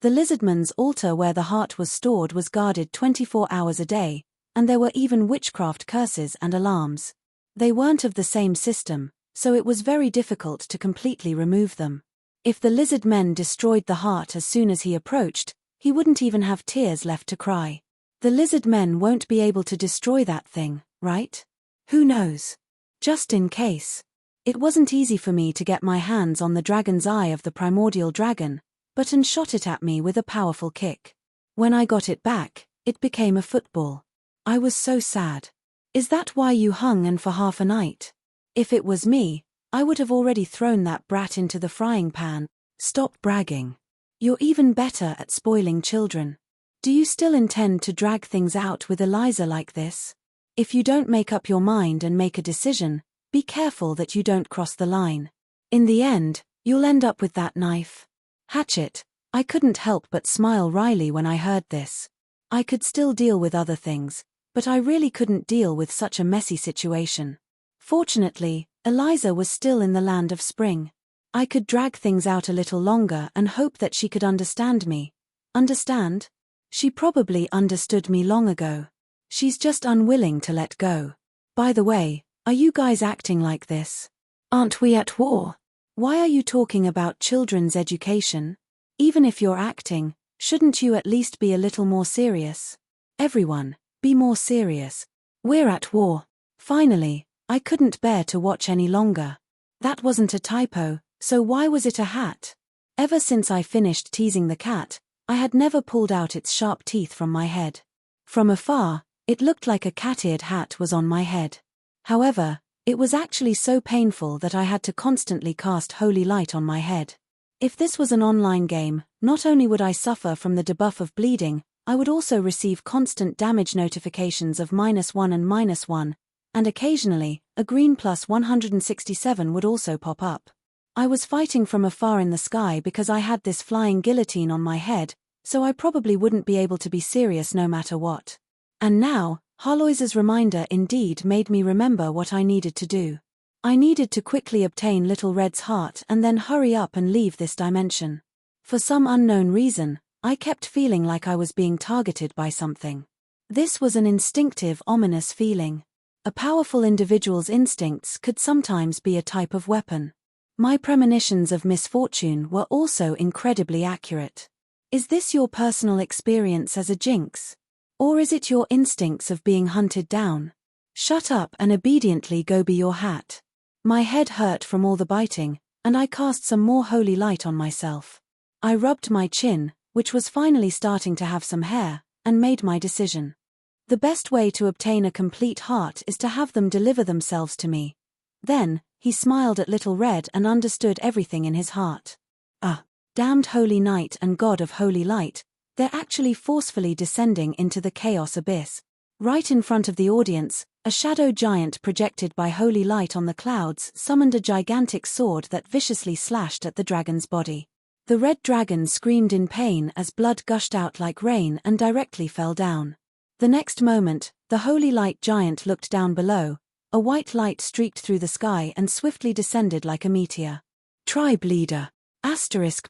The lizardman's altar where the heart was stored was guarded 24 hours a day, and there were even witchcraft curses and alarms. They weren't of the same system, so it was very difficult to completely remove them. If the lizard men destroyed the heart as soon as he approached, he wouldn't even have tears left to cry. The lizard men won't be able to destroy that thing, right? Who knows? Just in case. It wasn't easy for me to get my hands on the dragon's eye of the primordial dragon, but shot it at me with a powerful kick. When I got it back, it became a football. I was so sad. Is that why you hung and for half a night? If it was me, I would have already thrown that brat into the frying pan. Stop bragging. You're even better at spoiling children. Do you still intend to drag things out with Eliza like this? If you don't make up your mind and make a decision, be careful that you don't cross the line. In the end, you'll end up with that knife. Hatchet. I couldn't help but smile wryly when I heard this. I could still deal with other things, but I really couldn't deal with such a messy situation. Fortunately, Eliza was still in the land of spring. I could drag things out a little longer and hope that she could understand me. Understand? She probably understood me long ago. She's just unwilling to let go. By the way, are you guys acting like this? Aren't we at war? Why are you talking about children's education? Even if you're acting, shouldn't you at least be a little more serious? Everyone, be more serious. We're at war. Finally, I couldn't bear to watch any longer. That wasn't a typo, so why was it a hat? Ever since I finished teasing the cat, I had never pulled out its sharp teeth from my head. From afar, it looked like a cat-eared hat was on my head. However, it was actually so painful that I had to constantly cast holy light on my head. If this was an online game, not only would I suffer from the debuff of bleeding, I would also receive constant damage notifications of -1 and -1, and occasionally, a green +167 would also pop up. I was fighting from afar in the sky because I had this flying guillotine on my head, so I probably wouldn't be able to be serious no matter what. And now, Harloise's reminder indeed made me remember what I needed to do. I needed to quickly obtain Little Red's heart and then hurry up and leave this dimension. For some unknown reason, I kept feeling like I was being targeted by something. This was an instinctive, ominous feeling. A powerful individual's instincts could sometimes be a type of weapon. My premonitions of misfortune were also incredibly accurate. Is this your personal experience as a jinx? Or is it your instincts of being hunted down? Shut up and obediently go be your hat. My head hurt from all the biting, and I cast some more holy light on myself. I rubbed my chin, which was finally starting to have some hair, and made my decision. The best way to obtain a complete heart is to have them deliver themselves to me. Then, he smiled at Little Red and understood everything in his heart. Damned holy night and god of holy light, they're actually forcefully descending into the chaos abyss. Right in front of the audience, a shadow giant projected by holy light on the clouds summoned a gigantic sword that viciously slashed at the dragon's body. The red dragon screamed in pain as blood gushed out like rain and directly fell down. The next moment, the holy light giant looked down below. A white light streaked through the sky and swiftly descended like a meteor. Tribe leader.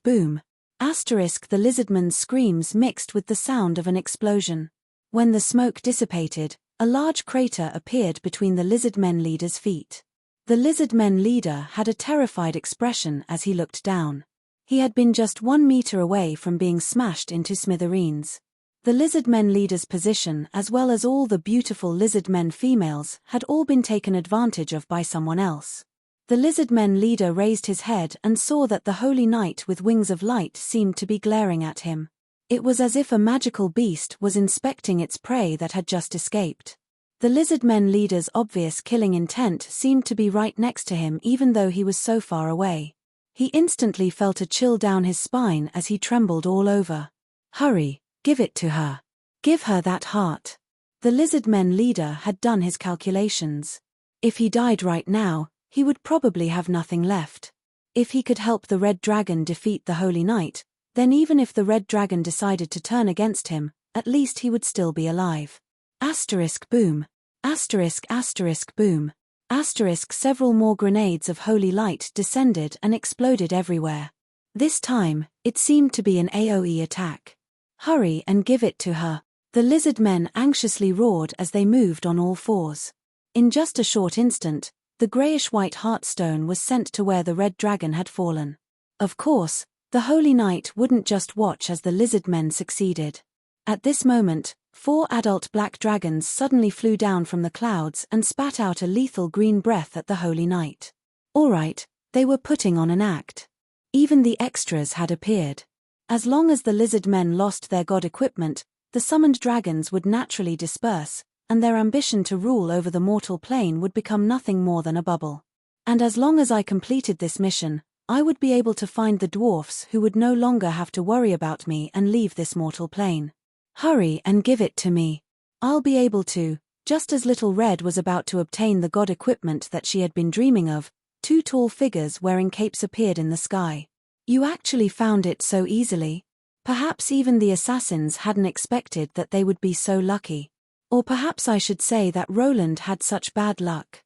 Boom. The lizardman's screams mixed with the sound of an explosion. When the smoke dissipated, a large crater appeared between the lizardmen leader's feet. The lizardmen leader had a terrified expression as he looked down. He had been just 1 meter away from being smashed into smithereens. The lizardmen leader's position as well as all the beautiful lizardmen females had all been taken advantage of by someone else. The lizardmen leader raised his head and saw that the holy knight with wings of light seemed to be glaring at him. It was as if a magical beast was inspecting its prey that had just escaped. The lizardmen leader's obvious killing intent seemed to be right next to him even though he was so far away. He instantly felt a chill down his spine as he trembled all over. Hurry, give it to her. Give her that heart. The lizardmen leader had done his calculations. If he died right now, he would probably have nothing left. If he could help the Red Dragon defeat the Holy Knight, then even if the Red Dragon decided to turn against him, at least he would still be alive. Asterisk boom. Asterisk asterisk boom. Asterisk several more grenades of holy light descended and exploded everywhere. This time, it seemed to be an AoE attack. Hurry and give it to her. The lizard men anxiously roared as they moved on all fours. In just a short instant, the greyish-white heartstone was sent to where the red dragon had fallen. Of course, the Holy Knight wouldn't just watch as the lizard men succeeded. At this moment, 4 adult black dragons suddenly flew down from the clouds and spat out a lethal green breath at the Holy Knight. Alright, they were putting on an act. Even the extras had appeared. As long as the lizard men lost their god equipment, the summoned dragons would naturally disperse, and their ambition to rule over the mortal plane would become nothing more than a bubble. And as long as I completed this mission, I would be able to find the dwarfs who would no longer have to worry about me and leave this mortal plane. Hurry and give it to me. I'll be able to. Just as Little Red was about to obtain the god equipment that she had been dreaming of, 2 tall figures wearing capes appeared in the sky. You actually found it so easily? Perhaps even the assassins hadn't expected that they would be so lucky. Or perhaps I should say that Roland had such bad luck.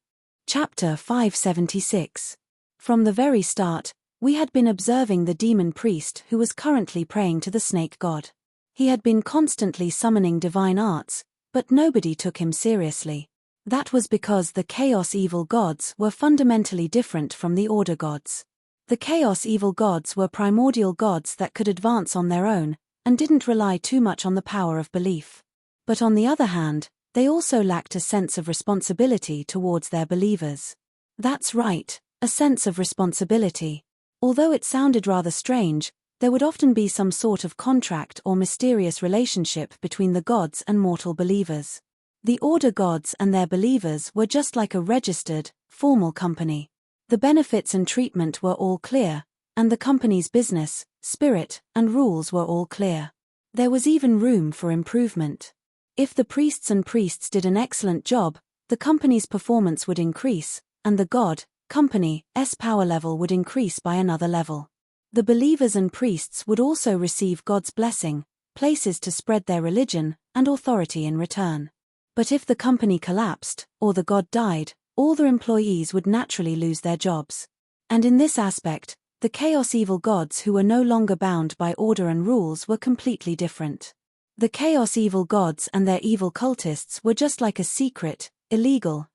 Chapter 576. From the very start, we had been observing the demon priest who was currently praying to the snake god. He had been constantly summoning divine arts, but nobody took him seriously. That was because the Chaos Evil gods were fundamentally different from the Order gods. The Chaos Evil gods were primordial gods that could advance on their own, and didn't rely too much on the power of belief. But on the other hand, they also lacked a sense of responsibility towards their believers. That's right, a sense of responsibility. Although it sounded rather strange, there would often be some sort of contract or mysterious relationship between the gods and mortal believers. The Order gods and their believers were just like a registered, formal company. The benefits and treatment were all clear, and the company's business, spirit, and rules were all clear. There was even room for improvement. If the priests did an excellent job, the company's performance would increase, and the company's power level would increase by another level. The believers and priests would also receive God's blessing, places to spread their religion, and authority in return. But if the company collapsed, or the god died, all the employees would naturally lose their jobs. And in this aspect, the Chaos Evil gods who were no longer bound by order and rules were completely different. The Chaos Evil gods and their evil cultists were just like a secret, illegal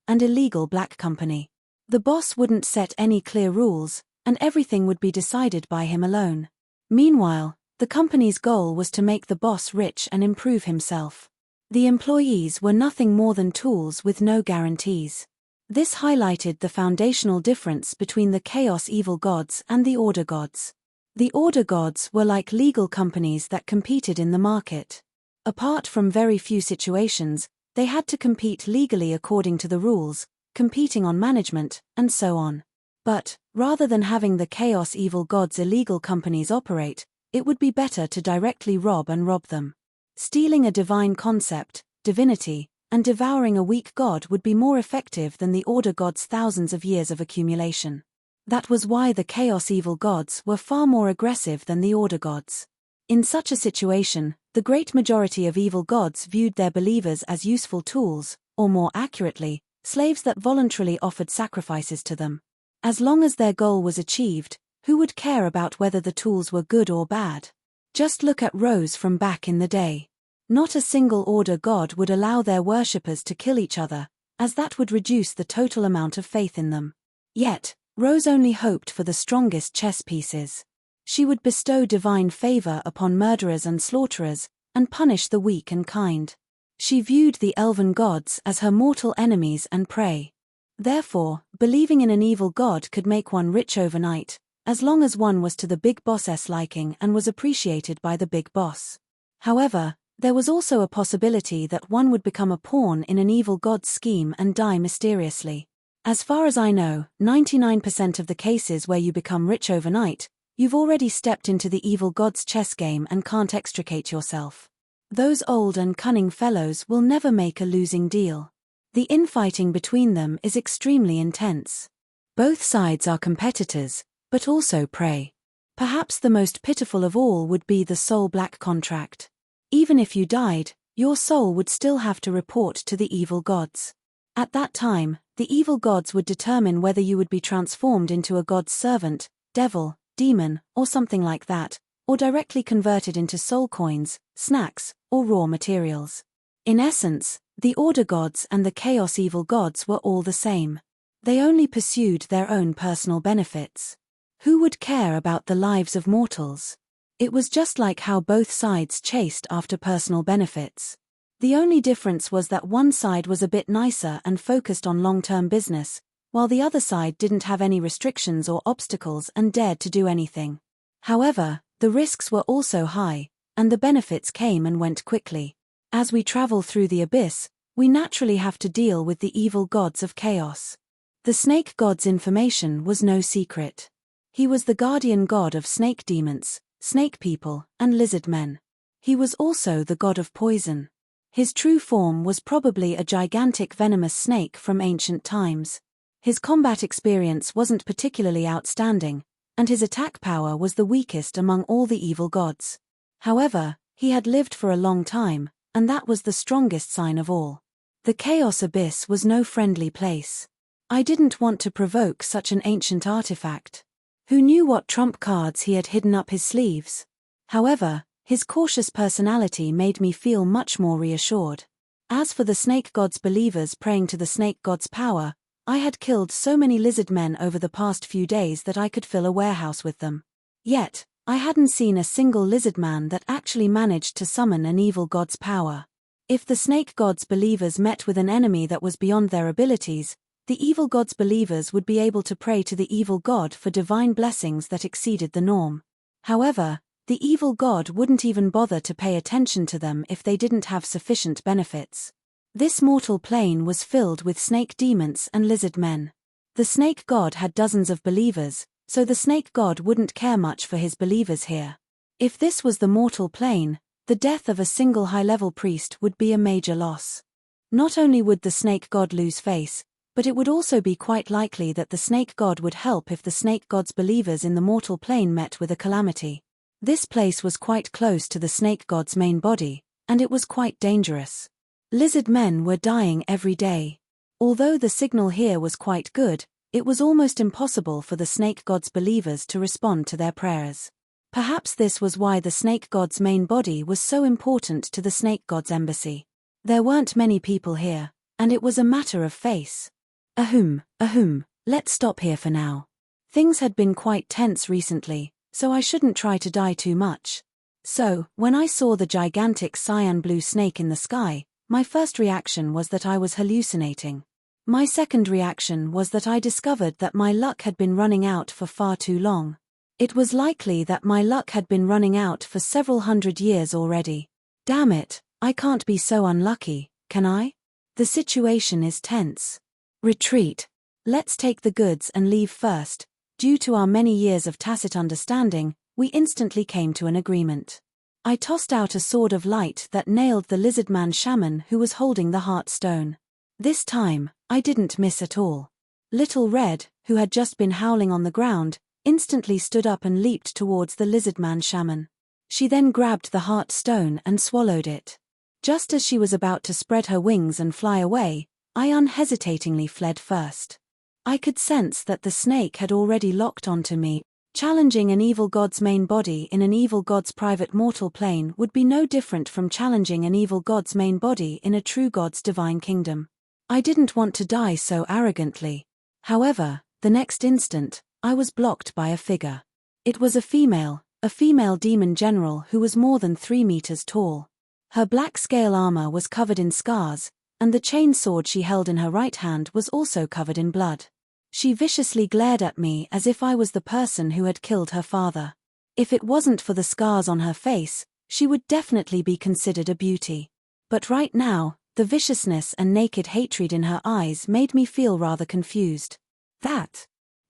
black company. The boss wouldn't set any clear rules, and everything would be decided by him alone. Meanwhile, the company's goal was to make the boss rich and improve himself. The employees were nothing more than tools with no guarantees. This highlighted the foundational difference between the Chaos Evil gods and the Order gods. The Order gods were like legal companies that competed in the market. Apart from very few situations, they had to compete legally according to the rules, competing on management, and so on. But, rather than having the Chaos Evil gods' illegal companies operate, it would be better to directly rob them. Stealing a divine concept, divinity, and devouring a weak god would be more effective than the Order gods' thousands of years of accumulation. That was why the Chaos Evil gods were far more aggressive than the Order gods. In such a situation, the great majority of evil gods viewed their believers as useful tools, or more accurately, slaves that voluntarily offered sacrifices to them. As long as their goal was achieved, who would care about whether the tools were good or bad? Just look at Rose from back in the day. Not a single Order god would allow their worshippers to kill each other, as that would reduce the total amount of faith in them. Yet, Rose only hoped for the strongest chess pieces. She would bestow divine favor upon murderers and slaughterers, and punish the weak and kind. She viewed the elven gods as her mortal enemies and prey. Therefore, believing in an evil god could make one rich overnight, as long as one was to the big boss's liking and was appreciated by the big boss. However, there was also a possibility that one would become a pawn in an evil god's scheme and die mysteriously. As far as I know, 99% of the cases where you become rich overnight, you've already stepped into the evil god's chess game and can't extricate yourself. Those old and cunning fellows will never make a losing deal. The infighting between them is extremely intense. Both sides are competitors, but also prey. Perhaps the most pitiful of all would be the soul black contract. Even if you died, your soul would still have to report to the evil gods. At that time, the evil gods would determine whether you would be transformed into a god's servant, devil, demon, or something like that, or directly converted into soul coins, snacks, or raw materials. In essence, the order gods and the chaos evil gods were all the same. They only pursued their own personal benefits. Who would care about the lives of mortals? It was just like how both sides chased after personal benefits. The only difference was that one side was a bit nicer and focused on long-term business, while the other side didn't have any restrictions or obstacles and dared to do anything. However, the risks were also high, and the benefits came and went quickly. As we travel through the abyss, we naturally have to deal with the evil gods of chaos. The snake god's information was no secret. He was the guardian god of snake demons, snake people, and lizard men. He was also the god of poison. His true form was probably a gigantic venomous snake from ancient times. His combat experience wasn't particularly outstanding, and his attack power was the weakest among all the evil gods. However, he had lived for a long time, and that was the strongest sign of all. The Chaos Abyss was no friendly place. I didn't want to provoke such an ancient artifact. Who knew what trump cards he had hidden up his sleeves? However, his cautious personality made me feel much more reassured. As for the snake god's believers praying to the snake god's power, I had killed so many lizard men over the past few days that I could fill a warehouse with them. Yet, I hadn't seen a single lizard man that actually managed to summon an evil god's power. If the snake god's believers met with an enemy that was beyond their abilities, the evil god's believers would be able to pray to the evil god for divine blessings that exceeded the norm. However, the evil god wouldn't even bother to pay attention to them if they didn't have sufficient benefits. This mortal plane was filled with snake demons and lizard men. The snake god had dozens of believers, so the snake god wouldn't care much for his believers here. If this was the mortal plane, the death of a single high-level priest would be a major loss. Not only would the snake god lose face, but it would also be quite likely that the snake god would help if the snake god's believers in the mortal plane met with a calamity. This place was quite close to the snake god's main body, and it was quite dangerous. Lizard men were dying every day. Although the signal here was quite good, it was almost impossible for the snake god's believers to respond to their prayers. Perhaps this was why the snake god's main body was so important to the snake god's embassy. There weren't many people here, and it was a matter of face. Let's stop here for now. Things had been quite tense recently, so I shouldn't try to die too much. So, when I saw the gigantic cyan blue snake in the sky, my first reaction was that I was hallucinating. My second reaction was that I discovered that my luck had been running out for far too long. It was likely that my luck had been running out for several hundred years already. Damn it, I can't be so unlucky, can I? The situation is tense. Retreat. Let's take the goods and leave first. Due to our many years of tacit understanding, we instantly came to an agreement. I tossed out a sword of light that nailed the lizardman shaman who was holding the heart stone. This time, I didn't miss at all. Little Red, who had just been howling on the ground, instantly stood up and leaped towards the lizardman shaman. She then grabbed the heart stone and swallowed it. Just as she was about to spread her wings and fly away, I unhesitatingly fled first. I could sense that the snake had already locked onto me. Challenging an evil god's main body in an evil god's private mortal plane would be no different from challenging an evil god's main body in a true god's divine kingdom. I didn't want to die so arrogantly. However, the next instant, I was blocked by a figure. It was a female demon general who was more than 3 meters tall. Her black scale armor was covered in scars, and the chain sword she held in her right hand was also covered in blood. She viciously glared at me as if I was the person who had killed her father. If it wasn't for the scars on her face, she would definitely be considered a beauty. But right now, the viciousness and naked hatred in her eyes made me feel rather confused.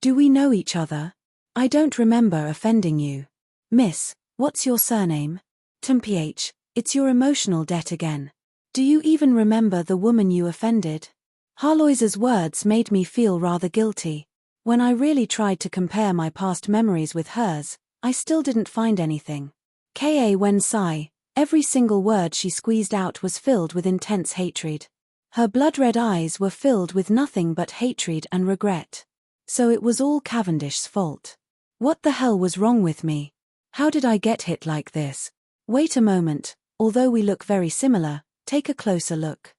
Do we know each other? I don't remember offending you. Miss, what's your surname? Temph, it's your emotional debt again. Do you even remember the woman you offended? Harloise's words made me feel rather guilty. When I really tried to compare my past memories with hers, I still didn't find anything. Ka Wen Sai, every single word she squeezed out was filled with intense hatred. Her blood-red eyes were filled with nothing but hatred and regret. So it was all Cavendish's fault. What the hell was wrong with me? How did I get hit like this? Wait a moment, although we look very similar, take a closer look.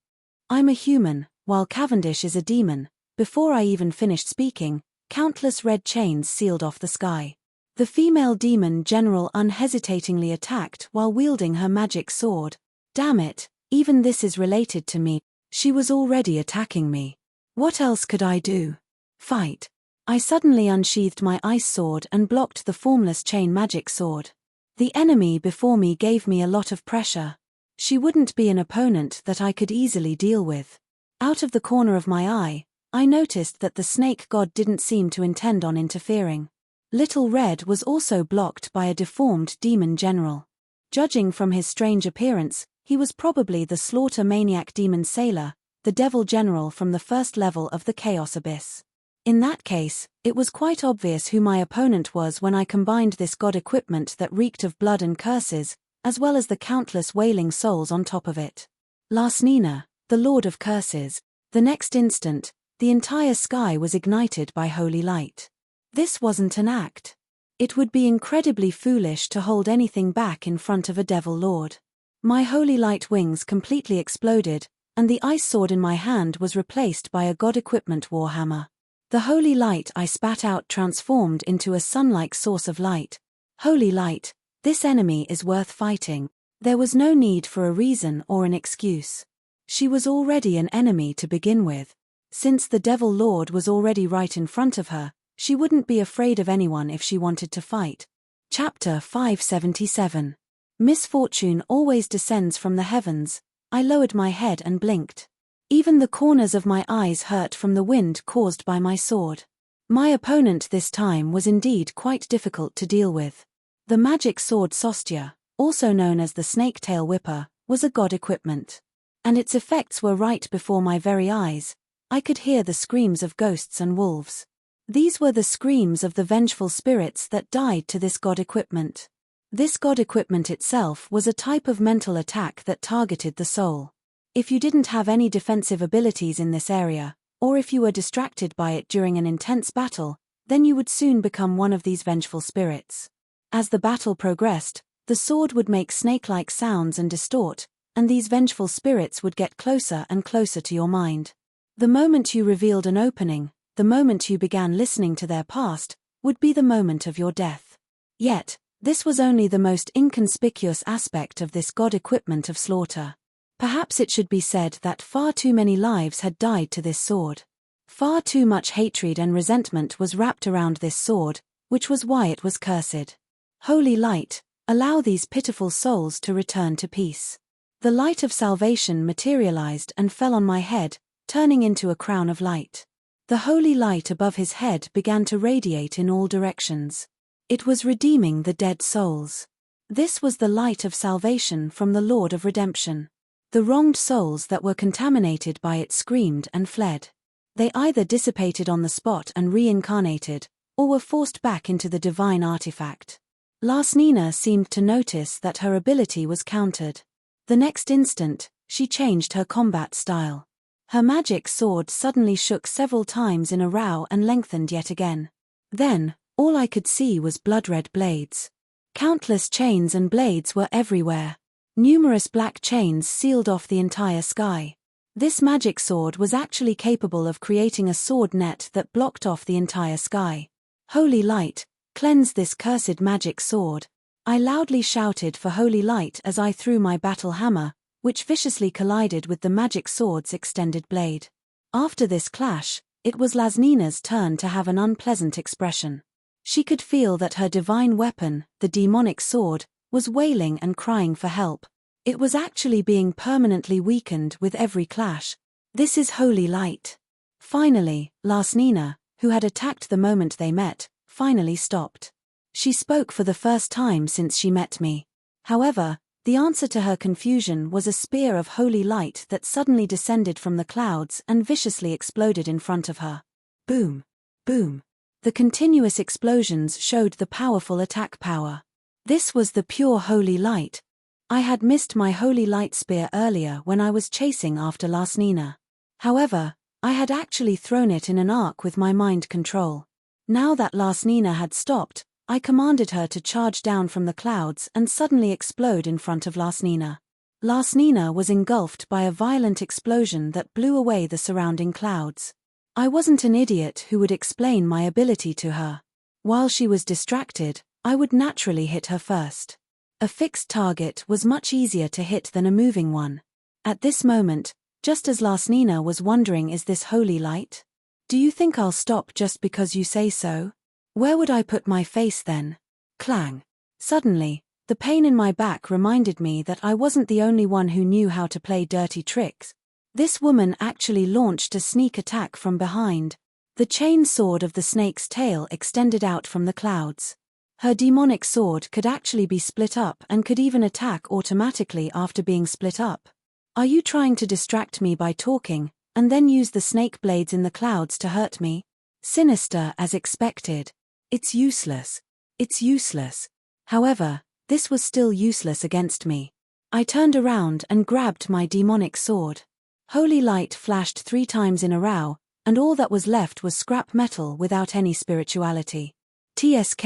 I'm a human, while Cavendish is a demon. Before I even finished speaking, countless red chains sealed off the sky. The female demon general unhesitatingly attacked while wielding her magic sword. Damn it, even this is related to me. She was already attacking me. What else could I do? Fight. I suddenly unsheathed my ice sword and blocked the formless chain magic sword. The enemy before me gave me a lot of pressure. She wouldn't be an opponent that I could easily deal with. Out of the corner of my eye, I noticed that the snake god didn't seem to intend on interfering. Little Red was also blocked by a deformed demon general. Judging from his strange appearance, he was probably the slaughter maniac demon sailor, the devil general from the first level of the Chaos Abyss. In that case, it was quite obvious who my opponent was when I combined this god equipment that reeked of blood and curses, as well as the countless wailing souls on top of it. Lasnina, the Lord of Curses. The next instant, the entire sky was ignited by holy light. This wasn't an act. It would be incredibly foolish to hold anything back in front of a devil lord. My holy light wings completely exploded, and the ice sword in my hand was replaced by a god equipment warhammer. The holy light I spat out transformed into a sun-like source of light. Holy light, this enemy is worth fighting. There was no need for a reason or an excuse. She was already an enemy to begin with. Since the Devil Lord was already right in front of her, she wouldn't be afraid of anyone if she wanted to fight. Chapter 577. Misfortune always descends from the heavens. I lowered my head and blinked. Even the corners of my eyes hurt from the wind caused by my sword. My opponent this time was indeed quite difficult to deal with. The magic sword Sostia, also known as the snake-tail whipper, was a god equipment. And its effects were right before my very eyes. I could hear the screams of ghosts and wolves. These were the screams of the vengeful spirits that died to this god equipment. This god equipment itself was a type of mental attack that targeted the soul. If you didn't have any defensive abilities in this area, or if you were distracted by it during an intense battle, then you would soon become one of these vengeful spirits. As the battle progressed, the sword would make snake-like sounds and distort, and these vengeful spirits would get closer and closer to your mind. The moment you revealed an opening, the moment you began listening to their past, would be the moment of your death. Yet, this was only the most inconspicuous aspect of this god equipment of slaughter. Perhaps it should be said that far too many lives had died to this sword. Far too much hatred and resentment was wrapped around this sword, which was why it was cursed. Holy light, allow these pitiful souls to return to peace. The light of salvation materialized and fell on my head, turning into a crown of light. The holy light above his head began to radiate in all directions. It was redeeming the dead souls. This was the light of salvation from the Lord of Redemption. The wronged souls that were contaminated by it screamed and fled. They either dissipated on the spot and reincarnated, or were forced back into the divine artifact. Lasnina seemed to notice that her ability was countered. The next instant, she changed her combat style. Her magic sword suddenly shook several times in a row and lengthened yet again. Then, all I could see was blood-red blades. Countless chains and blades were everywhere. Numerous black chains sealed off the entire sky. This magic sword was actually capable of creating a sword net that blocked off the entire sky. Holy light, cleanse this cursed magic sword. I loudly shouted for holy light as I threw my battle hammer, which viciously collided with the magic sword's extended blade. After this clash, it was Lasnina's turn to have an unpleasant expression. She could feel that her divine weapon, the demonic sword, was wailing and crying for help. It was actually being permanently weakened with every clash. This is holy light. Finally, Lasnina, who had attacked the moment they met, finally stopped. She spoke for the first time since she met me. However, the answer to her confusion was a spear of holy light that suddenly descended from the clouds and viciously exploded in front of her. Boom! Boom! The continuous explosions showed the powerful attack power. This was the pure holy light. I had missed my holy light spear earlier when I was chasing after Lasnina. However, I had actually thrown it in an arc with my mind control. Now that Lasnina had stopped, I commanded her to charge down from the clouds and suddenly explode in front of Lasnina. Lasnina was engulfed by a violent explosion that blew away the surrounding clouds. I wasn't an idiot who would explain my ability to her. While she was distracted, I would naturally hit her first. A fixed target was much easier to hit than a moving one. At this moment, just as Lasnina was wondering, is this holy light? Do you think I'll stop just because you say so? Where would I put my face then? Clang. Suddenly, the pain in my back reminded me that I wasn't the only one who knew how to play dirty tricks. This woman actually launched a sneak attack from behind. The chain sword of the snake's tail extended out from the clouds. Her demonic sword could actually be split up and could even attack automatically after being split up. Are you trying to distract me by talking, and then use the snake blades in the clouds to hurt me? Sinister as expected. It's useless. It's useless. However, this was still useless against me. I turned around and grabbed my demonic sword. Holy light flashed 3 times in a row, and all that was left was scrap metal without any spirituality. TSK,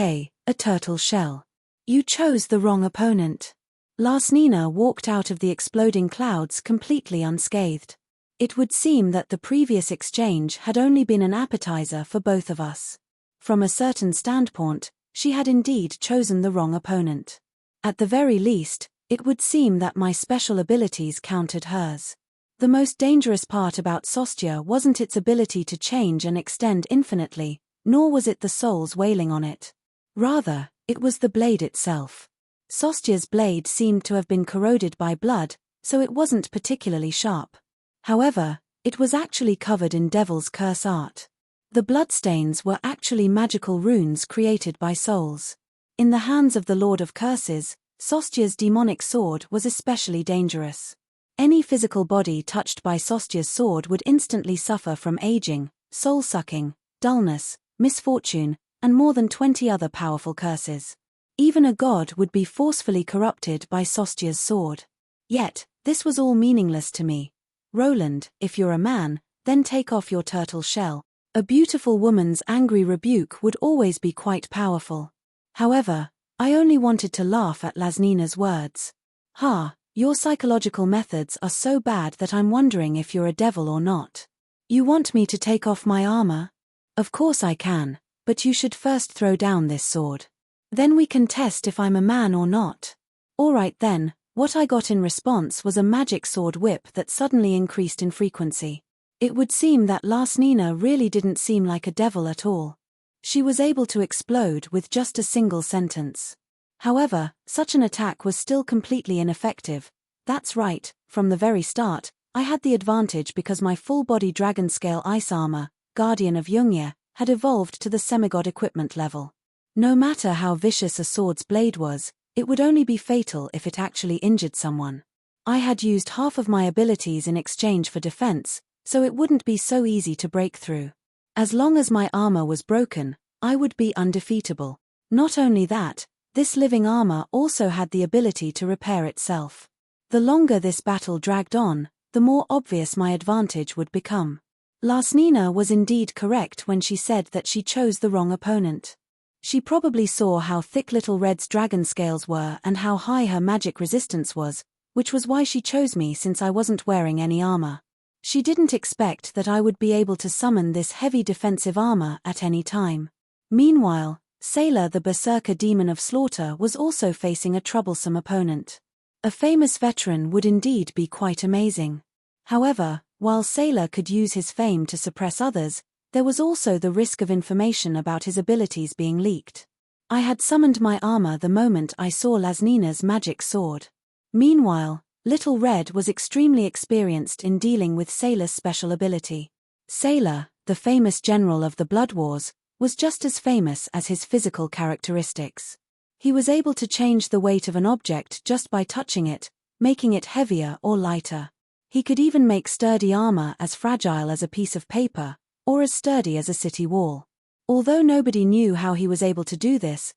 a turtle shell. You chose the wrong opponent. Lasnina walked out of the exploding clouds completely unscathed. It would seem that the previous exchange had only been an appetizer for both of us. From a certain standpoint, she had indeed chosen the wrong opponent. At the very least, it would seem that my special abilities countered hers. The most dangerous part about Sostya wasn't its ability to change and extend infinitely, nor was it the souls wailing on it. Rather, it was the blade itself. Sostya's blade seemed to have been corroded by blood, so it wasn't particularly sharp. However, it was actually covered in Devil's Curse art. The bloodstains were actually magical runes created by souls. In the hands of the Lord of Curses, Sostya's demonic sword was especially dangerous. Any physical body touched by Sostya's sword would instantly suffer from aging, soul-sucking, dullness, misfortune, and more than 20 other powerful curses. Even a god would be forcefully corrupted by Sostya's sword. Yet, this was all meaningless to me. Roland, if you're a man, then take off your turtle shell. A beautiful woman's angry rebuke would always be quite powerful. However, I only wanted to laugh at Lasnina's words. Your psychological methods are so bad that I'm wondering if you're a devil or not. You want me to take off my armor? Of course I can, but you should first throw down this sword. Then we can test if I'm a man or not. Alright then, what I got in response was a magic sword whip that suddenly increased in frequency. It would seem that Lasnina really didn't seem like a devil at all. She was able to explode with just a single sentence. However, such an attack was still completely ineffective. That's right, from the very start, I had the advantage because my full-body dragon-scale ice armor, Guardian of Yungia, had evolved to the semigod equipment level. No matter how vicious a sword's blade was, it would only be fatal if it actually injured someone. I had used half of my abilities in exchange for defense, so it wouldn't be so easy to break through. As long as my armor was broken, I would be undefeatable. Not only that, this living armor also had the ability to repair itself. The longer this battle dragged on, the more obvious my advantage would become. Lasnina was indeed correct when she said that she chose the wrong opponent. She probably saw how thick Little Red's dragon scales were and how high her magic resistance was, which was why she chose me since I wasn't wearing any armor. She didn't expect that I would be able to summon this heavy defensive armor at any time. Meanwhile, Sailor the Berserker Demon of Slaughter was also facing a troublesome opponent. A famous veteran would indeed be quite amazing. However, while Sailor could use his fame to suppress others, there was also the risk of information about his abilities being leaked. I had summoned my armor the moment I saw Lasnina's magic sword. Meanwhile, Little Red was extremely experienced in dealing with Sailor's special ability. Sailor, the famous general of the Blood Wars, was just as famous as his physical characteristics. He was able to change the weight of an object just by touching it, making it heavier or lighter. He could even make sturdy armor as fragile as a piece of paper, or as sturdy as a city wall. Although nobody knew how he was able to do this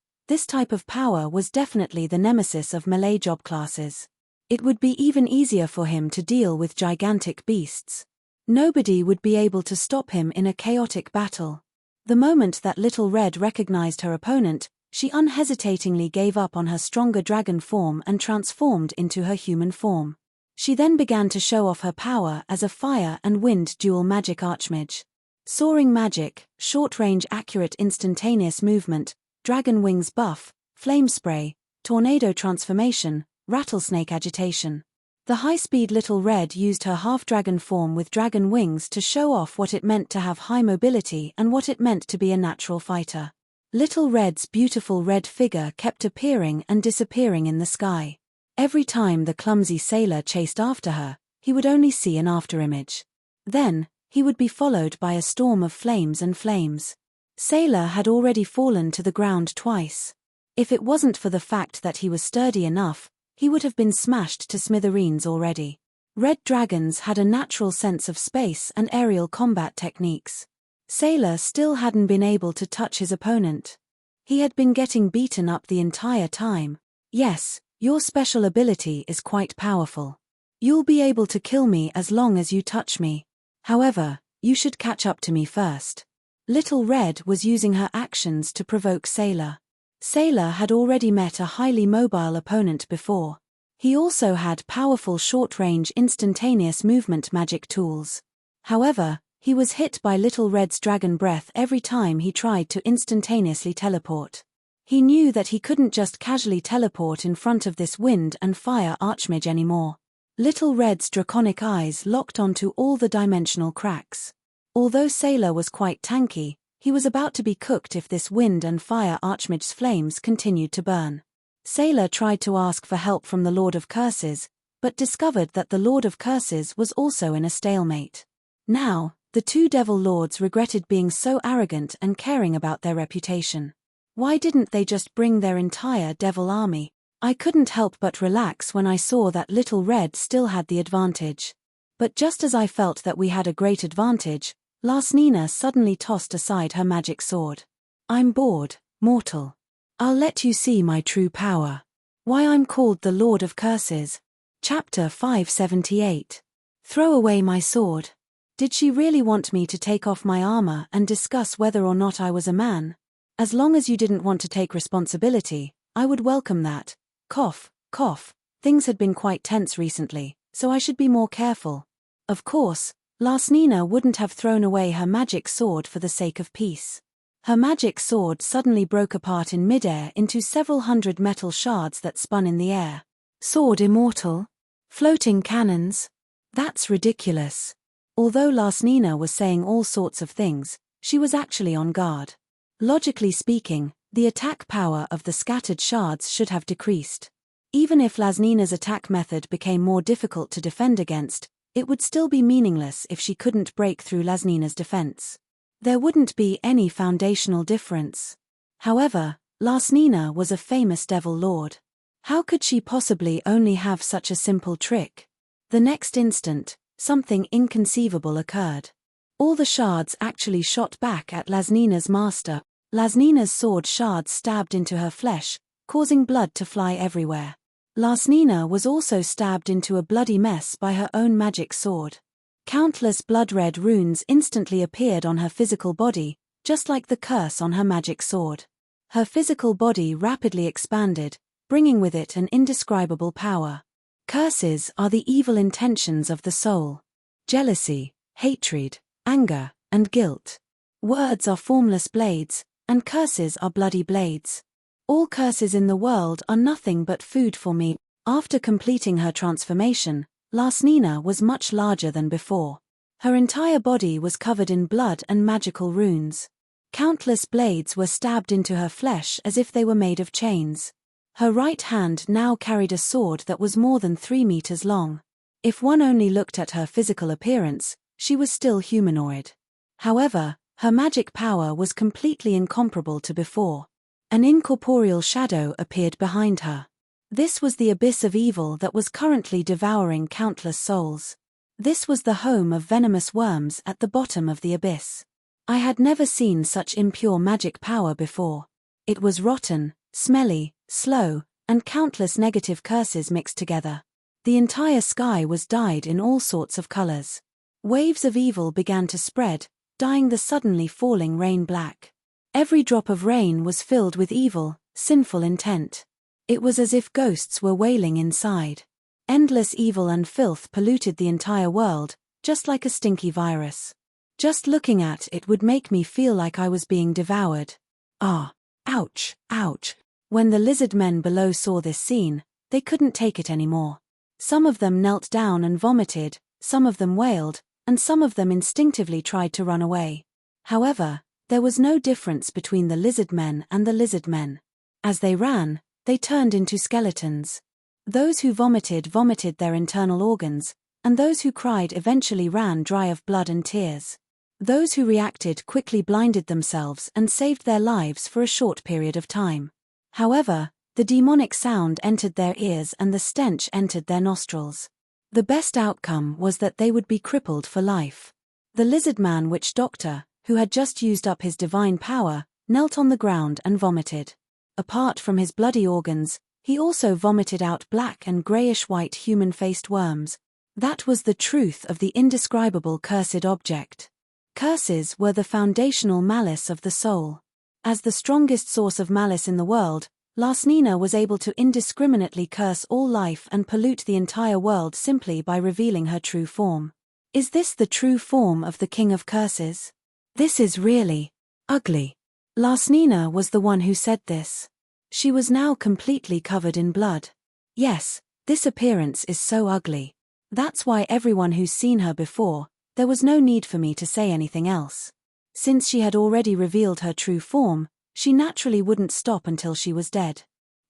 type of power was definitely the nemesis of melee job classes. It would be even easier for him to deal with gigantic beasts. Nobody would be able to stop him in a chaotic battle. The moment that Little Red recognized her opponent, she unhesitatingly gave up on her stronger dragon form and transformed into her human form. She then began to show off her power as a fire and wind dual magic archmage. Soaring magic, short-range accurate instantaneous movement, dragon wings buff, flame spray, tornado transformation, rattlesnake agitation. The high-speed Little Red used her half-dragon form with dragon wings to show off what it meant to have high mobility and what it meant to be a natural fighter. Little Red's beautiful red figure kept appearing and disappearing in the sky. Every time the clumsy sailor chased after her, he would only see an afterimage. Then, he would be followed by a storm of flames and flames. Sailor had already fallen to the ground twice. If it wasn't for the fact that he was sturdy enough, he would have been smashed to smithereens already. Red dragons had a natural sense of space and aerial combat techniques. Sailor still hadn't been able to touch his opponent. He had been getting beaten up the entire time. Yes, your special ability is quite powerful. You'll be able to kill me as long as you touch me. However, you should catch up to me first. Little Red was using her actions to provoke Sailor. Sailor had already met a highly mobile opponent before. He also had powerful short-range instantaneous movement magic tools. However, he was hit by Little Red's dragon breath every time he tried to instantaneously teleport. He knew that he couldn't just casually teleport in front of this wind and fire archmage anymore. Little Red's draconic eyes locked onto all the dimensional cracks. Although Sailor was quite tanky, he was about to be cooked if this wind and fire archmage's flames continued to burn. Sailor tried to ask for help from the Lord of Curses, but discovered that the Lord of Curses was also in a stalemate. Now, the two Devil Lords regretted being so arrogant and caring about their reputation. Why didn't they just bring their entire devil army? I couldn't help but relax when I saw that Little Red still had the advantage. But just as I felt that we had a great advantage, Lasnina suddenly tossed aside her magic sword. I'm bored, mortal. I'll let you see my true power. Why I'm called the Lord of Curses. Chapter 578. Throw away my sword. Did she really want me to take off my armor and discuss whether or not I was a man? As long as you didn't want to take responsibility, I would welcome that. Cough, cough. Things had been quite tense recently, so I should be more careful. Of course, Lasnina wouldn't have thrown away her magic sword for the sake of peace. Her magic sword suddenly broke apart in midair into several hundred metal shards that spun in the air. Sword immortal? Floating cannons? That's ridiculous. Although Lasnina was saying all sorts of things, she was actually on guard. Logically speaking, the attack power of the scattered shards should have decreased. Even if Lasnina's attack method became more difficult to defend against, it would still be meaningless if she couldn't break through Lasnina's defense. There wouldn't be any foundational difference. However, Lasnina was a famous Devil Lord. How could she possibly only have such a simple trick? The next instant, something inconceivable occurred. All the shards actually shot back at Lasnina's master. Lasnina's sword shards stabbed into her flesh, causing blood to fly everywhere. Lasnina was also stabbed into a bloody mess by her own magic sword. Countless blood-red runes instantly appeared on her physical body, just like the curse on her magic sword. Her physical body rapidly expanded, bringing with it an indescribable power. Curses are the evil intentions of the soul. Jealousy, hatred, anger, and guilt. Words are formless blades, and curses are bloody blades. All curses in the world are nothing but food for me. After completing her transformation, Lasnina was much larger than before. Her entire body was covered in blood and magical runes. Countless blades were stabbed into her flesh as if they were made of chains. Her right hand now carried a sword that was more than 3 meters long. If one only looked at her physical appearance, she was still humanoid. However, her magic power was completely incomparable to before. An incorporeal shadow appeared behind her. This was the abyss of evil that was currently devouring countless souls. This was the home of venomous worms at the bottom of the abyss. I had never seen such impure magic power before. It was rotten, smelly, slow, and countless negative curses mixed together. The entire sky was dyed in all sorts of colors. Waves of evil began to spread, dyeing the suddenly falling rain black. Every drop of rain was filled with evil, sinful intent. It was as if ghosts were wailing inside. Endless evil and filth polluted the entire world, just like a stinky virus. Just looking at it would make me feel like I was being devoured. Ah, ouch, ouch. When the lizard men below saw this scene, they couldn't take it anymore. Some of them knelt down and vomited, some of them wailed, and some of them instinctively tried to run away. However, there was no difference between the lizard men and the lizard men. As they ran, they turned into skeletons. Those who vomited their internal organs, and those who cried eventually ran dry of blood and tears. Those who reacted quickly blinded themselves and saved their lives for a short period of time. However, the demonic sound entered their ears and the stench entered their nostrils. The best outcome was that they would be crippled for life. The lizard man witch doctor, who had just used up his divine power, knelt on the ground and vomited. Apart from his bloody organs, he also vomited out black and greyish-white human-faced worms. That was the truth of the indescribable cursed object. Curses were the foundational malice of the soul. As the strongest source of malice in the world, Lasnina was able to indiscriminately curse all life and pollute the entire world simply by revealing her true form. Is this the true form of the King of Curses? This is really ugly. Lasnina was the one who said this. She was now completely covered in blood. Yes, this appearance is so ugly. That's why everyone who's seen her before, there was no need for me to say anything else. Since she had already revealed her true form, she naturally wouldn't stop until she was dead.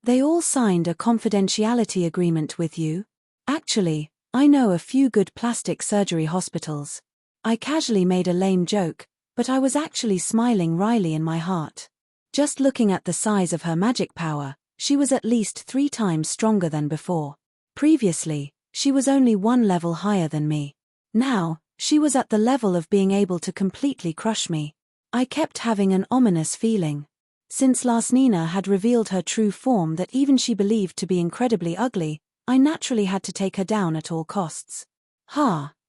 They all signed a confidentiality agreement with you? Actually, I know a few good plastic surgery hospitals. I casually made a lame joke, but I was actually smiling wryly in my heart. Just looking at the size of her magic power, she was at least 3 times stronger than before. Previously, she was only 1 level higher than me. Now, she was at the level of being able to completely crush me. I kept having an ominous feeling. Since Lasnina had revealed her true form that even she believed to be incredibly ugly, I naturally had to take her down at all costs.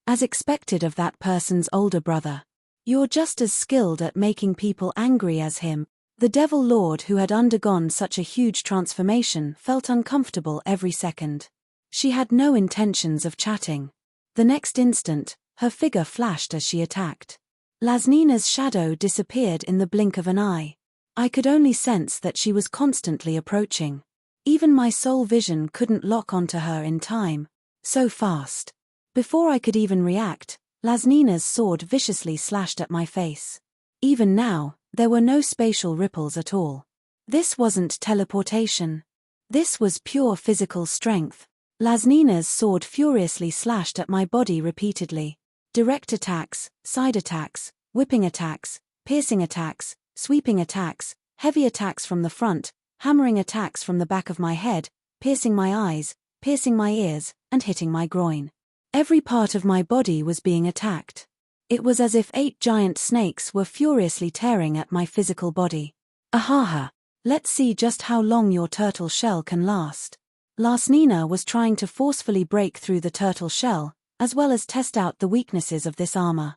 As expected of that person's older brother. You're just as skilled at making people angry as him. The Devil Lord, who had undergone such a huge transformation, felt uncomfortable every second. She had no intentions of chatting. The next instant, her figure flashed as she attacked. Lasnina's shadow disappeared in the blink of an eye. I could only sense that she was constantly approaching. Even my soul vision couldn't lock onto her in time. So fast. Before I could even react, Lasnina's sword viciously slashed at my face. Even now, there were no spatial ripples at all. This wasn't teleportation. This was pure physical strength. Lasnina's sword furiously slashed at my body repeatedly. Direct attacks, side attacks, whipping attacks, piercing attacks, sweeping attacks, heavy attacks from the front, hammering attacks from the back of my head, piercing my eyes, piercing my ears, and hitting my groin. Every part of my body was being attacked. It was as if 8 giant snakes were furiously tearing at my physical body. Ahaha! Let's see just how long your turtle shell can last. Lasnina was trying to forcefully break through the turtle shell, as well as test out the weaknesses of this armor.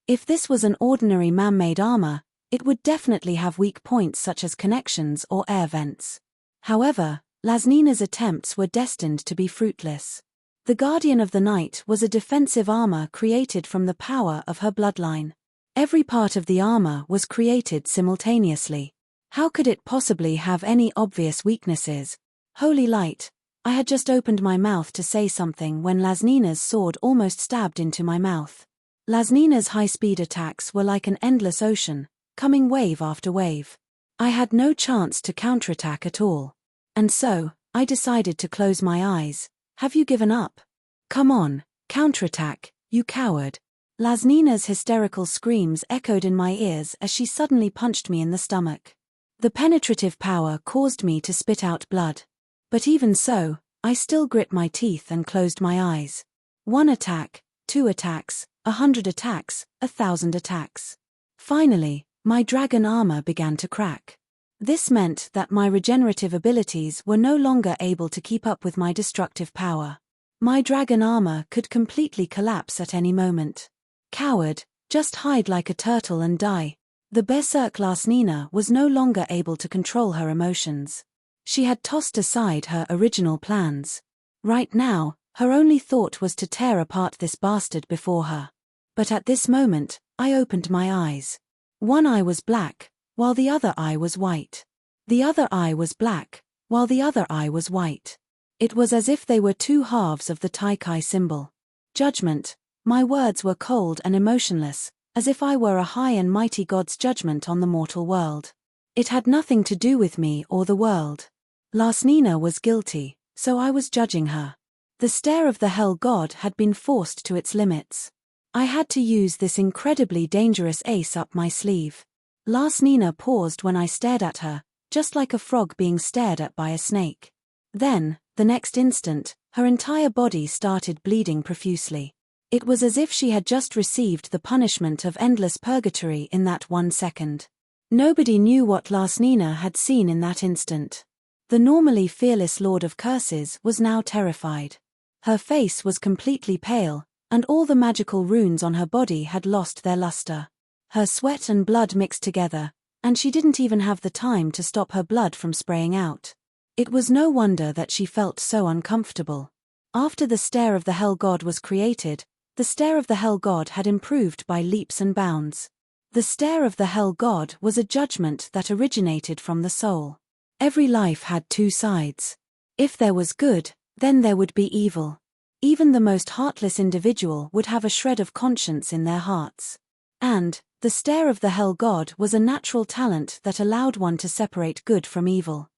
If this was an ordinary man-made armor, it would definitely have weak points such as connections or air vents. However, Lasnina's attempts were destined to be fruitless. The Guardian of the Night was a defensive armor created from the power of her bloodline. Every part of the armor was created simultaneously. How could it possibly have any obvious weaknesses? Holy light! I had just opened my mouth to say something when Lasnina's sword almost stabbed into my mouth. Lasnina's high-speed attacks were like an endless ocean, coming wave after wave. I had no chance to counterattack at all. And so, I decided to close my eyes. Have you given up? Come on, counterattack, you coward. Lasnina's hysterical screams echoed in my ears as she suddenly punched me in the stomach. The penetrative power caused me to spit out blood. But even so, I still grit my teeth and closed my eyes. 1 attack, 2 attacks, 100 attacks, 1,000 attacks. Finally, my dragon armor began to crack. This meant that my regenerative abilities were no longer able to keep up with my destructive power. My dragon armor could completely collapse at any moment. Coward, just hide like a turtle and die. The berserk Lasnina was no longer able to control her emotions. She had tossed aside her original plans. Right now, her only thought was to tear apart this bastard before her. But at this moment, I opened my eyes. One eye was black, while the other eye was white. The other eye was black, while the other eye was white. It was as if they were two halves of the Taikai symbol. Judgment. My words were cold and emotionless, as if I were a high and mighty god's judgment on the mortal world. It had nothing to do with me or the world. Lasnina was guilty, so I was judging her. The stare of the Hell God had been forced to its limits. I had to use this incredibly dangerous ace up my sleeve. Lasnina paused when I stared at her, just like a frog being stared at by a snake. Then, the next instant, her entire body started bleeding profusely. It was as if she had just received the punishment of endless purgatory in that 1 second. Nobody knew what Lasnina had seen in that instant. The normally fearless Lord of Curses was now terrified. Her face was completely pale, and all the magical runes on her body had lost their luster. Her sweat and blood mixed together, and she didn't even have the time to stop her blood from spraying out. It was no wonder that she felt so uncomfortable. After the stare of the Hell God was created, the stare of the Hell God had improved by leaps and bounds. The stare of the Hell God was a judgment that originated from the soul. Every life had two sides. If there was good, then there would be evil. Even the most heartless individual would have a shred of conscience in their hearts. And, the stare of the Hell God was a natural talent that allowed one to separate good from evil.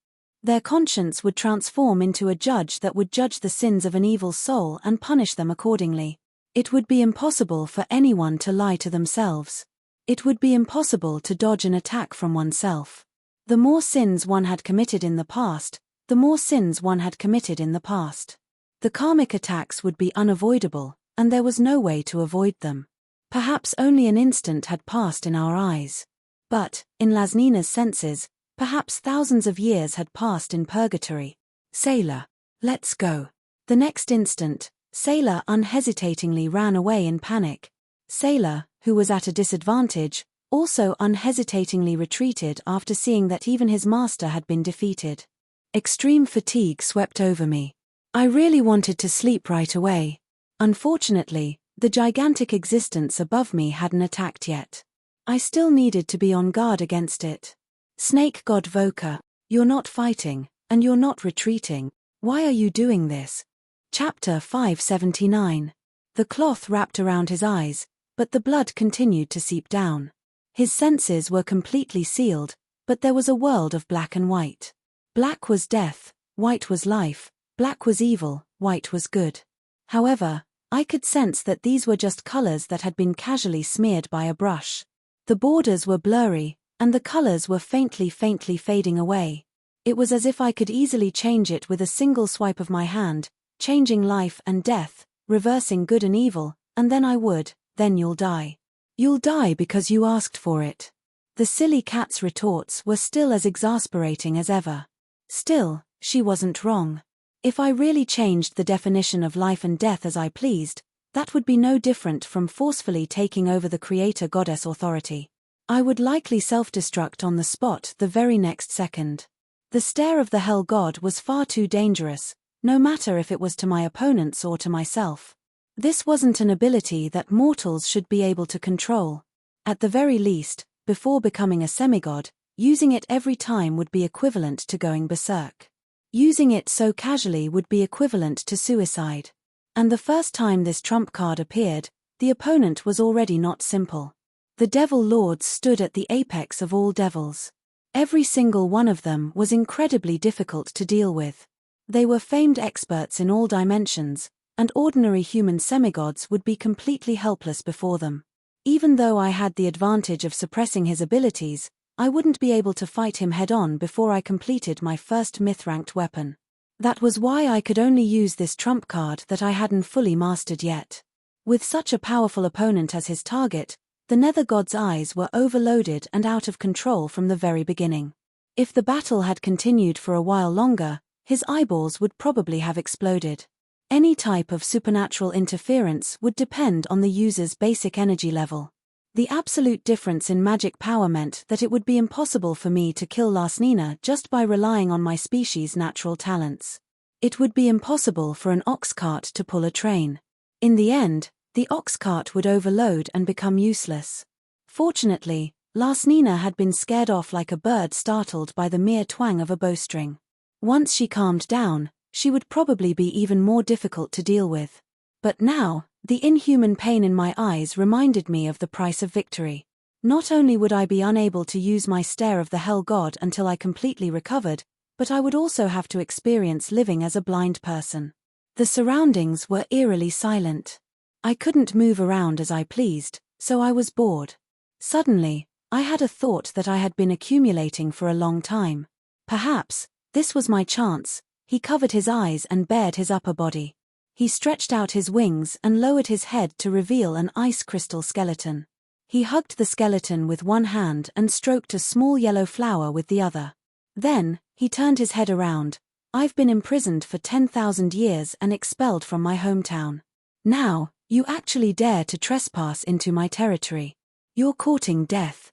Their conscience would transform into a judge that would judge the sins of an evil soul and punish them accordingly. It would be impossible for anyone to lie to themselves. It would be impossible to dodge an attack from oneself. The more sins one had committed in the past, the more sins one had committed in the past. The karmic attacks would be unavoidable, and there was no way to avoid them. Perhaps only an instant had passed in our eyes. But, in Lasnina's senses, perhaps thousands of years had passed in purgatory. Sailor, let's go. The next instant, Sailor unhesitatingly ran away in panic. Sailor, who was at a disadvantage, also unhesitatingly retreated after seeing that even his master had been defeated. Extreme fatigue swept over me. I really wanted to sleep right away. Unfortunately, the gigantic existence above me hadn't attacked yet. I still needed to be on guard against it. Snake God Voka, you're not fighting, and you're not retreating. Why are you doing this? Chapter 579. The cloth wrapped around his eyes, but the blood continued to seep down. His senses were completely sealed, but there was a world of black and white. Black was death, white was life, black was evil, white was good. However, I could sense that these were just colors that had been casually smeared by a brush. The borders were blurry, and the colors were faintly fading away. It was as if I could easily change it with a single swipe of my hand, changing life and death, reversing good and evil, and then you'll die. You'll die because you asked for it. The silly cat's retorts were still as exasperating as ever. Still, she wasn't wrong. If I really changed the definition of life and death as I pleased, that would be no different from forcefully taking over the creator-goddess authority. I would likely self-destruct on the spot the very next second. The stare of the Hell God was far too dangerous, no matter if it was to my opponents or to myself. This wasn't an ability that mortals should be able to control. At the very least, before becoming a semigod, using it every time would be equivalent to going berserk. Using it so casually would be equivalent to suicide. And the first time this trump card appeared, the opponent was already not simple. The Devil Lords stood at the apex of all devils. Every single one of them was incredibly difficult to deal with. They were famed experts in all dimensions, and ordinary human semigods would be completely helpless before them. Even though I had the advantage of suppressing his abilities, I wouldn't be able to fight him head-on before I completed my first myth-ranked weapon. That was why I could only use this trump card that I hadn't fully mastered yet. With such a powerful opponent as his target, The Nether God's eyes were overloaded and out of control from the very beginning. If the battle had continued for a while longer, his eyeballs would probably have exploded. Any type of supernatural interference would depend on the user's basic energy level. The absolute difference in magic power meant that it would be impossible for me to kill Lasnina just by relying on my species' natural talents. It would be impossible for an ox cart to pull a train. In the end, the ox cart would overload and become useless. Fortunately, Lasnina had been scared off like a bird startled by the mere twang of a bowstring. Once she calmed down, she would probably be even more difficult to deal with. But now, the inhuman pain in my eyes reminded me of the price of victory. Not only would I be unable to use my stare of the Hell God until I completely recovered, but I would also have to experience living as a blind person. The surroundings were eerily silent. I couldn't move around as I pleased, so I was bored. Suddenly, I had a thought that I had been accumulating for a long time. Perhaps this was my chance. He covered his eyes and bared his upper body. He stretched out his wings and lowered his head to reveal an ice crystal skeleton. He hugged the skeleton with one hand and stroked a small yellow flower with the other. Then, he turned his head around. I've been imprisoned for 10,000 years and expelled from my hometown. Now, you actually dare to trespass into my territory. You're courting death.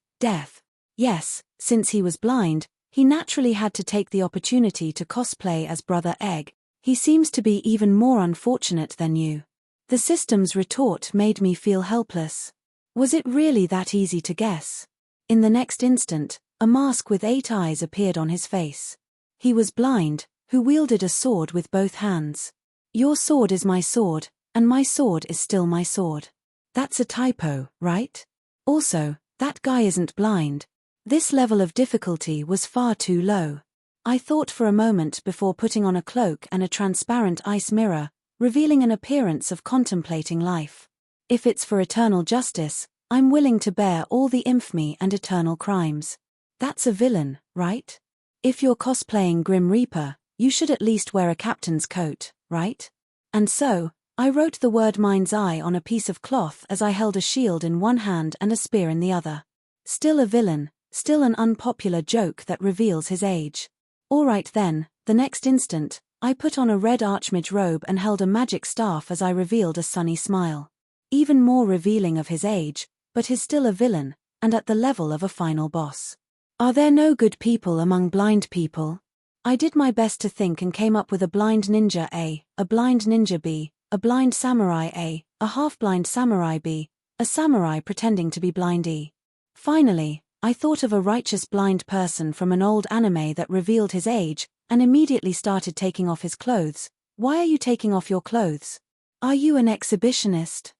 Yes, since he was blind, he naturally had to take the opportunity to cosplay as Brother Egg. He seems to be even more unfortunate than you. The system's retort made me feel helpless. Was it really that easy to guess? In the next instant, a mask with 8 eyes appeared on his face. He was blind, who wielded a sword with both hands. Your sword is my sword, and my sword is still my sword. That's a typo, right? Also, that guy isn't blind. This level of difficulty was far too low. I thought for a moment before putting on a cloak and a transparent ice mirror, revealing an appearance of contemplating life. If it's for eternal justice, I'm willing to bear all the infamy and eternal crimes. That's a villain, right? If you're cosplaying Grim Reaper, you should at least wear a captain's coat, right? And so, I wrote the word Mind's Eye on a piece of cloth as I held a shield in one hand and a spear in the other. Still a villain, still an unpopular joke that reveals his age. All right then, the next instant, I put on a red archmage robe and held a magic staff as I revealed a sunny smile. Even more revealing of his age, but he's still a villain, and at the level of a final boss. Are there no good people among blind people? I did my best to think and came up with a blind ninja A, a blind ninja B, a blind samurai A, a half-blind samurai B, a samurai pretending to be blind E. Finally, I thought of a righteous blind person from an old anime that revealed his age, and immediately started taking off his clothes. Why are you taking off your clothes? Are you an exhibitionist?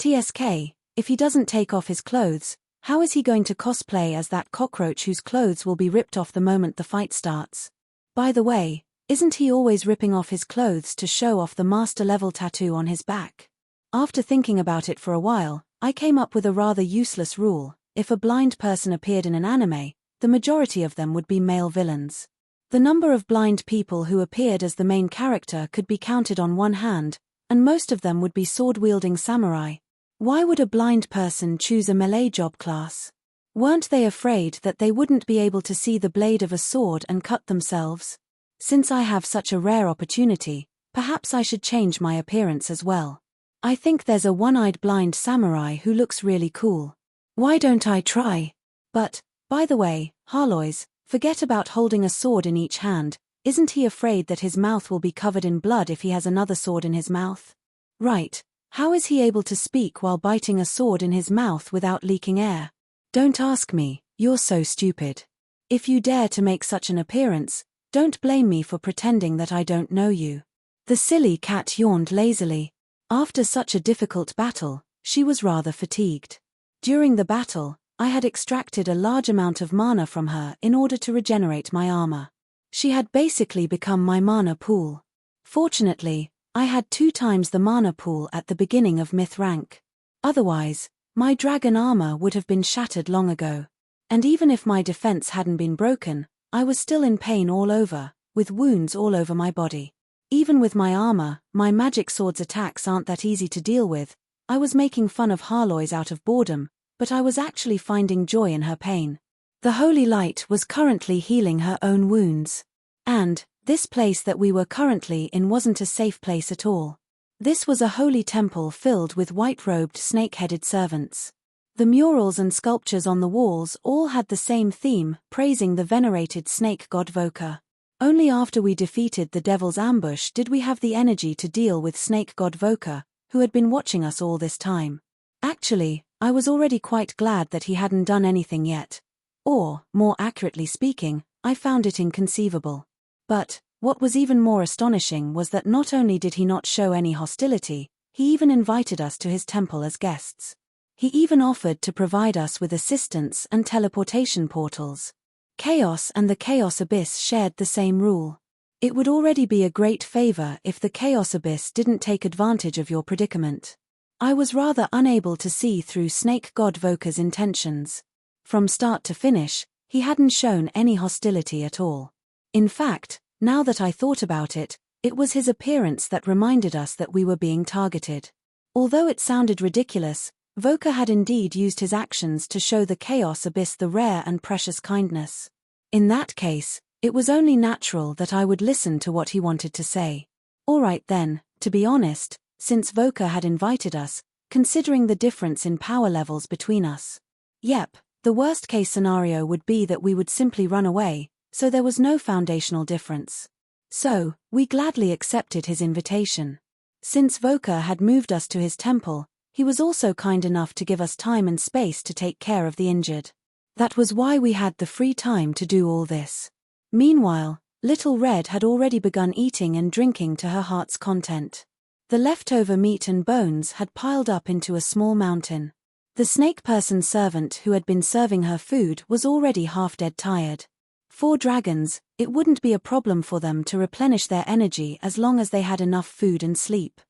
TSK, if he doesn't take off his clothes, how is he going to cosplay as that cockroach whose clothes will be ripped off the moment the fight starts? By the way, isn't he always ripping off his clothes to show off the master-level tattoo on his back? After thinking about it for a while, I came up with a rather useless rule. If a blind person appeared in an anime, the majority of them would be male villains. The number of blind people who appeared as the main character could be counted on one hand, and most of them would be sword-wielding samurai. Why would a blind person choose a melee job class? Weren't they afraid that they wouldn't be able to see the blade of a sword and cut themselves? Since I have such a rare opportunity, perhaps I should change my appearance as well. I think there's a one-eyed blind samurai who looks really cool. Why don't I try? But, by the way, Harlois, forget about holding a sword in each hand. Isn't he afraid that his mouth will be covered in blood if he has another sword in his mouth? Right. How is he able to speak while biting a sword in his mouth without leaking air? Don't ask me, you're so stupid. If you dare to make such an appearance, don't blame me for pretending that I don't know you. The silly cat yawned lazily. After such a difficult battle, she was rather fatigued. During the battle, I had extracted a large amount of mana from her in order to regenerate my armor. She had basically become my mana pool. Fortunately, I had 2 times the mana pool at the beginning of myth rank. Otherwise, my dragon armor would have been shattered long ago. And even if my defense hadn't been broken, I was still in pain all over, with wounds all over my body. Even with my armor, my magic sword's attacks aren't that easy to deal with. I was making fun of Harlois out of boredom, but I was actually finding joy in her pain. The holy light was currently healing her own wounds. And this place that we were currently in wasn't a safe place at all. This was a holy temple filled with white-robed snake-headed servants. The murals and sculptures on the walls all had the same theme, praising the venerated snake god Voka. Only after we defeated the devil's ambush did we have the energy to deal with snake god Voka, who had been watching us all this time. Actually, I was already quite glad that he hadn't done anything yet. Or, more accurately speaking, I found it inconceivable. But what was even more astonishing was that not only did he not show any hostility, he even invited us to his temple as guests. He even offered to provide us with assistance and teleportation portals. Chaos and the Chaos Abyss shared the same rule. It would already be a great favor if the Chaos Abyss didn't take advantage of your predicament. I was rather unable to see through Snake God Voka's intentions. From start to finish, he hadn't shown any hostility at all. In fact, now that I thought about it, it was his appearance that reminded us that we were being targeted. Although it sounded ridiculous, Voka had indeed used his actions to show the Chaos Abyss the rare and precious kindness. In that case, it was only natural that I would listen to what he wanted to say. Alright then, to be honest, since Voka had invited us, considering the difference in power levels between us. Yep, the worst case scenario would be that we would simply run away, so there was no foundational difference. So, we gladly accepted his invitation. Since Voka had moved us to his temple, he was also kind enough to give us time and space to take care of the injured. That was why we had the free time to do all this. Meanwhile, Little Red had already begun eating and drinking to her heart's content. The leftover meat and bones had piled up into a small mountain. The snake person servant who had been serving her food was already half dead tired. 4 dragons, it wouldn't be a problem for them to replenish their energy as long as they had enough food and sleep.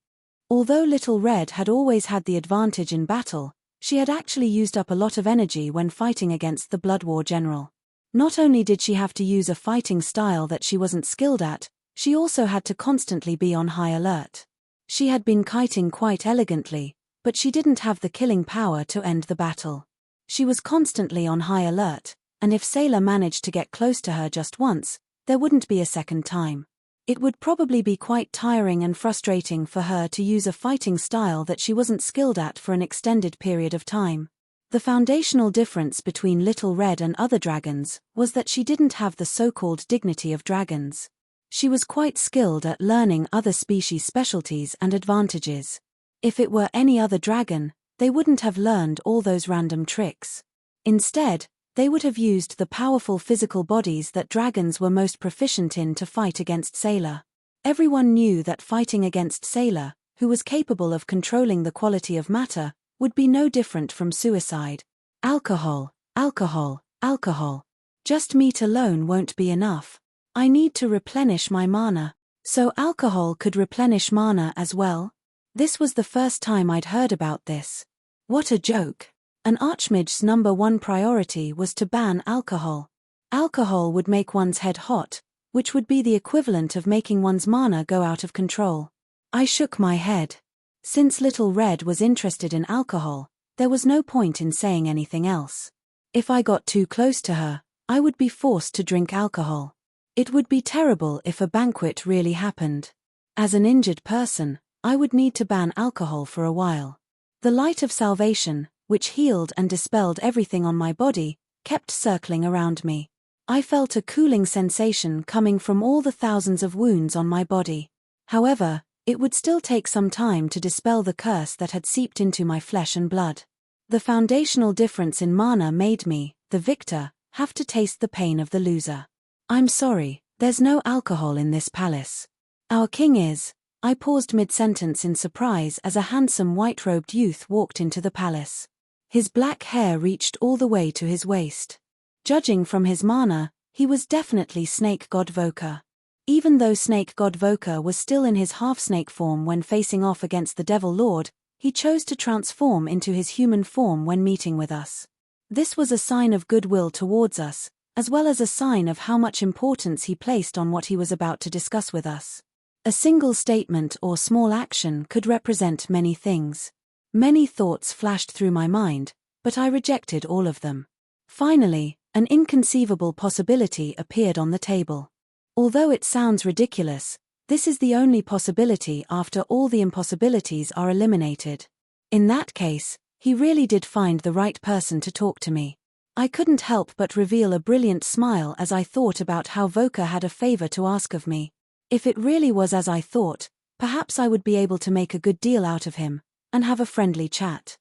Although Little Red had always had the advantage in battle, she had actually used up a lot of energy when fighting against the Blood War general. Not only did she have to use a fighting style that she wasn't skilled at, she also had to constantly be on high alert. She had been kiting quite elegantly, but she didn't have the killing power to end the battle. She was constantly on high alert, and if Sailor managed to get close to her just once, there wouldn't be a second time. It would probably be quite tiring and frustrating for her to use a fighting style that she wasn't skilled at for an extended period of time. The foundational difference between Little Red and other dragons was that she didn't have the so-called dignity of dragons. She was quite skilled at learning other species' specialties and advantages. If it were any other dragon, they wouldn't have learned all those random tricks. Instead, they would have used the powerful physical bodies that dragons were most proficient in to fight against Sailor. Everyone knew that fighting against Sailor, who was capable of controlling the quality of matter, would be no different from suicide. Alcohol, alcohol, alcohol. Just meat alone won't be enough. I need to replenish my mana. So alcohol could replenish mana as well? This was the first time I'd heard about this. What a joke. An Archmage's #1 priority was to ban alcohol. Alcohol would make one's head hot, which would be the equivalent of making one's mana go out of control. I shook my head. Since Little Red was interested in alcohol, there was no point in saying anything else. If I got too close to her, I would be forced to drink alcohol. It would be terrible if a banquet really happened. As an injured person, I would need to ban alcohol for a while. The light of salvation, which healed and dispelled everything on my body, kept circling around me. I felt a cooling sensation coming from all the thousands of wounds on my body. However, it would still take some time to dispel the curse that had seeped into my flesh and blood. The foundational difference in mana made me, the victor, have to taste the pain of the loser. I'm sorry, there's no alcohol in this palace. Our king is. I paused mid-sentence in surprise as a handsome white-robed youth walked into the palace. His black hair reached all the way to his waist. Judging from his mana, he was definitely Snake God Voka. Even though Snake God Voka was still in his half-snake form when facing off against the Devil Lord, he chose to transform into his human form when meeting with us. This was a sign of goodwill towards us, as well as a sign of how much importance he placed on what he was about to discuss with us. A single statement or small action could represent many things. Many thoughts flashed through my mind, but I rejected all of them. Finally, an inconceivable possibility appeared on the table. Although it sounds ridiculous, this is the only possibility after all the impossibilities are eliminated. In that case, he really did find the right person to talk to me. I couldn't help but reveal a brilliant smile as I thought about how Voka had a favor to ask of me. If it really was as I thought, perhaps I would be able to make a good deal out of him, and have a friendly chat.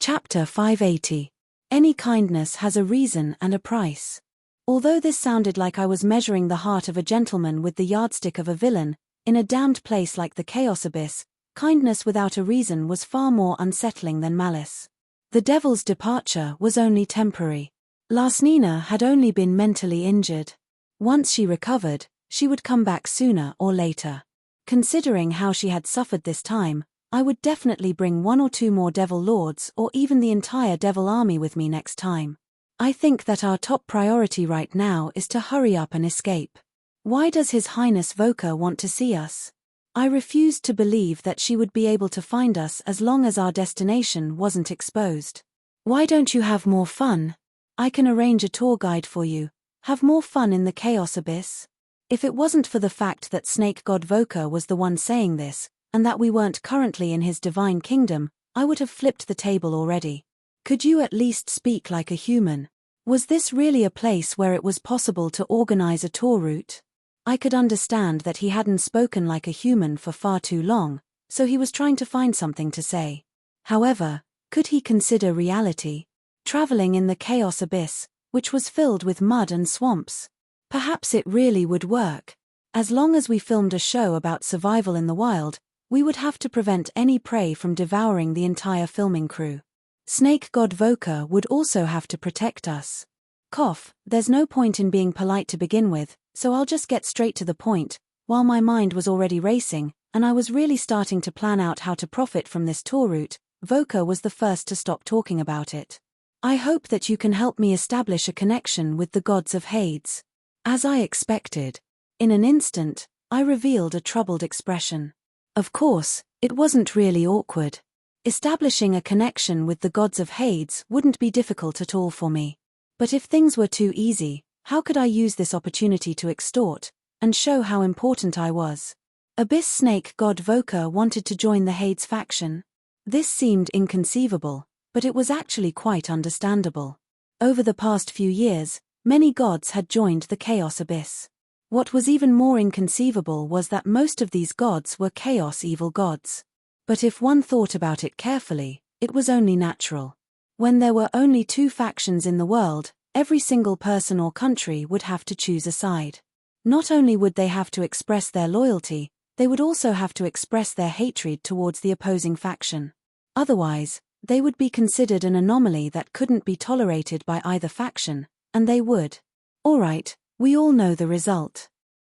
Chapter 580. Any kindness has a reason and a price. Although this sounded like I was measuring the heart of a gentleman with the yardstick of a villain, in a damned place like the Chaos Abyss, kindness without a reason was far more unsettling than malice. The devil's departure was only temporary. Lasnina had only been mentally injured. Once she recovered, she would come back sooner or later. Considering how she had suffered this time, I would definitely bring 1 or 2 more devil lords or even the entire devil army with me next time. I think that our top priority right now is to hurry up and escape. Why does His Highness Voka want to see us? I refused to believe that she would be able to find us as long as our destination wasn't exposed. Why don't you have more fun? I can arrange a tour guide for you. Have more fun in the Chaos Abyss. If it wasn't for the fact that Snake God Voka was the one saying this, and that we weren't currently in his divine kingdom, I would have flipped the table already. Could you at least speak like a human? Was this really a place where it was possible to organize a tour route? I could understand that he hadn't spoken like a human for far too long, so he was trying to find something to say. However, could he consider reality? Traveling in the Chaos Abyss, which was filled with mud and swamps. Perhaps it really would work. As long as we filmed a show about survival in the wild, we would have to prevent any prey from devouring the entire filming crew. Snake God Voka would also have to protect us. Cough, there's no point in being polite to begin with, so I'll just get straight to the point. While my mind was already racing, and I was really starting to plan out how to profit from this tour route, Voka was the first to stop talking about it. I hope that you can help me establish a connection with the gods of Hades. As I expected. In an instant, I revealed a troubled expression. Of course, it wasn't really awkward. Establishing a connection with the gods of Hades wouldn't be difficult at all for me. But if things were too easy, how could I use this opportunity to extort, and show how important I was? Abyss Snake God Voka wanted to join the Hades faction. This seemed inconceivable, but it was actually quite understandable. Over the past few years, many gods had joined the Chaos Abyss. What was even more inconceivable was that most of these gods were chaos evil gods. But if one thought about it carefully, it was only natural. When there were only 2 factions in the world, every single person or country would have to choose a side. Not only would they have to express their loyalty, they would also have to express their hatred towards the opposing faction. Otherwise, they would be considered an anomaly that couldn't be tolerated by either faction, and they would. Alright, we all know the result.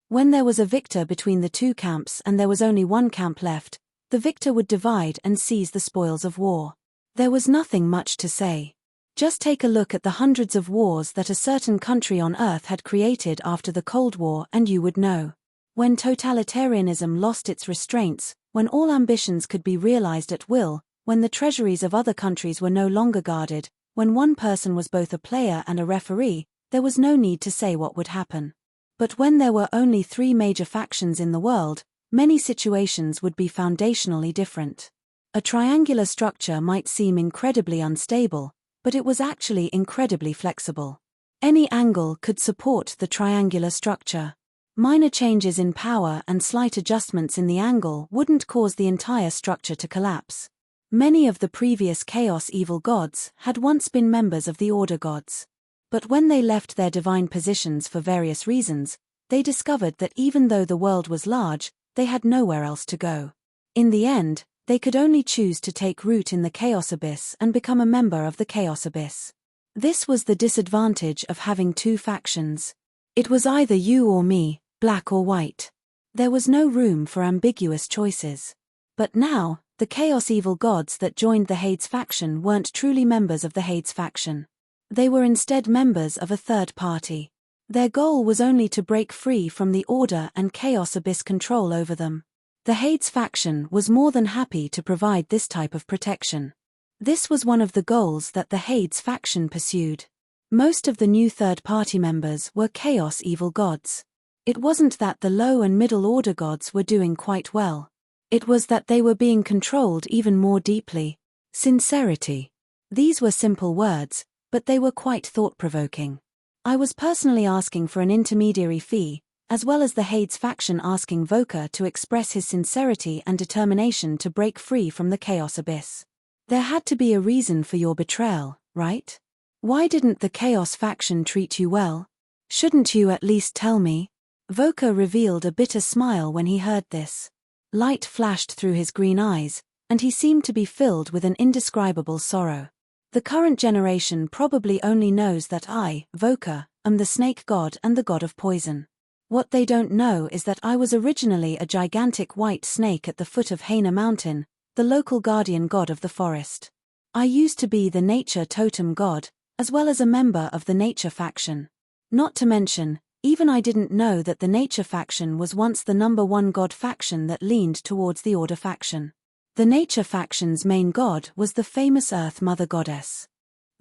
When there was a victor between the 2 camps and there was only 1 camp left, the victor would divide and seize the spoils of war. There was nothing much to say. Just take a look at the hundreds of wars that a certain country on Earth had created after the Cold War and you would know. When totalitarianism lost its restraints, when all ambitions could be realized at will, when the treasuries of other countries were no longer guarded, when one person was both a player and a referee, there was no need to say what would happen. But when there were only 3 major factions in the world, many situations would be foundationally different. A triangular structure might seem incredibly unstable, but it was actually incredibly flexible. Any angle could support the triangular structure. Minor changes in power and slight adjustments in the angle wouldn't cause the entire structure to collapse. Many of the previous Chaos Evil gods had once been members of the Order gods. But when they left their divine positions for various reasons, they discovered that even though the world was large, they had nowhere else to go. In the end, they could only choose to take root in the Chaos Abyss and become a member of the Chaos Abyss. This was the disadvantage of having 2 factions. It was either you or me, black or white. There was no room for ambiguous choices. But now, the Chaos Evil gods that joined the Hades faction weren't truly members of the Hades faction. They were instead members of a third party. Their goal was only to break free from the Order and Chaos Abyss control over them. The Hades faction was more than happy to provide this type of protection. This was one of the goals that the Hades faction pursued. Most of the new third-party members were Chaos Evil gods. It wasn't that the low and middle-order gods were doing quite well. It was that they were being controlled even more deeply. Sincerity. These were simple words, but they were quite thought-provoking. I was personally asking for an intermediary fee, as well as the Hades faction asking Voka to express his sincerity and determination to break free from the Chaos Abyss. There had to be a reason for your betrayal, right? Why didn't the Chaos faction treat you well? Shouldn't you at least tell me? Voka revealed a bitter smile when he heard this. Light flashed through his green eyes, and he seemed to be filled with an indescribable sorrow. The current generation probably only knows that I, Voka, am the snake god and the god of poison. What they don't know is that I was originally a gigantic white snake at the foot of Haina Mountain, the local guardian god of the forest. I used to be the nature totem god, as well as a member of the nature faction. Not to mention, even I didn't know that the nature faction was once the #1 god faction that leaned towards the order faction. The nature faction's main god was the famous Earth Mother Goddess.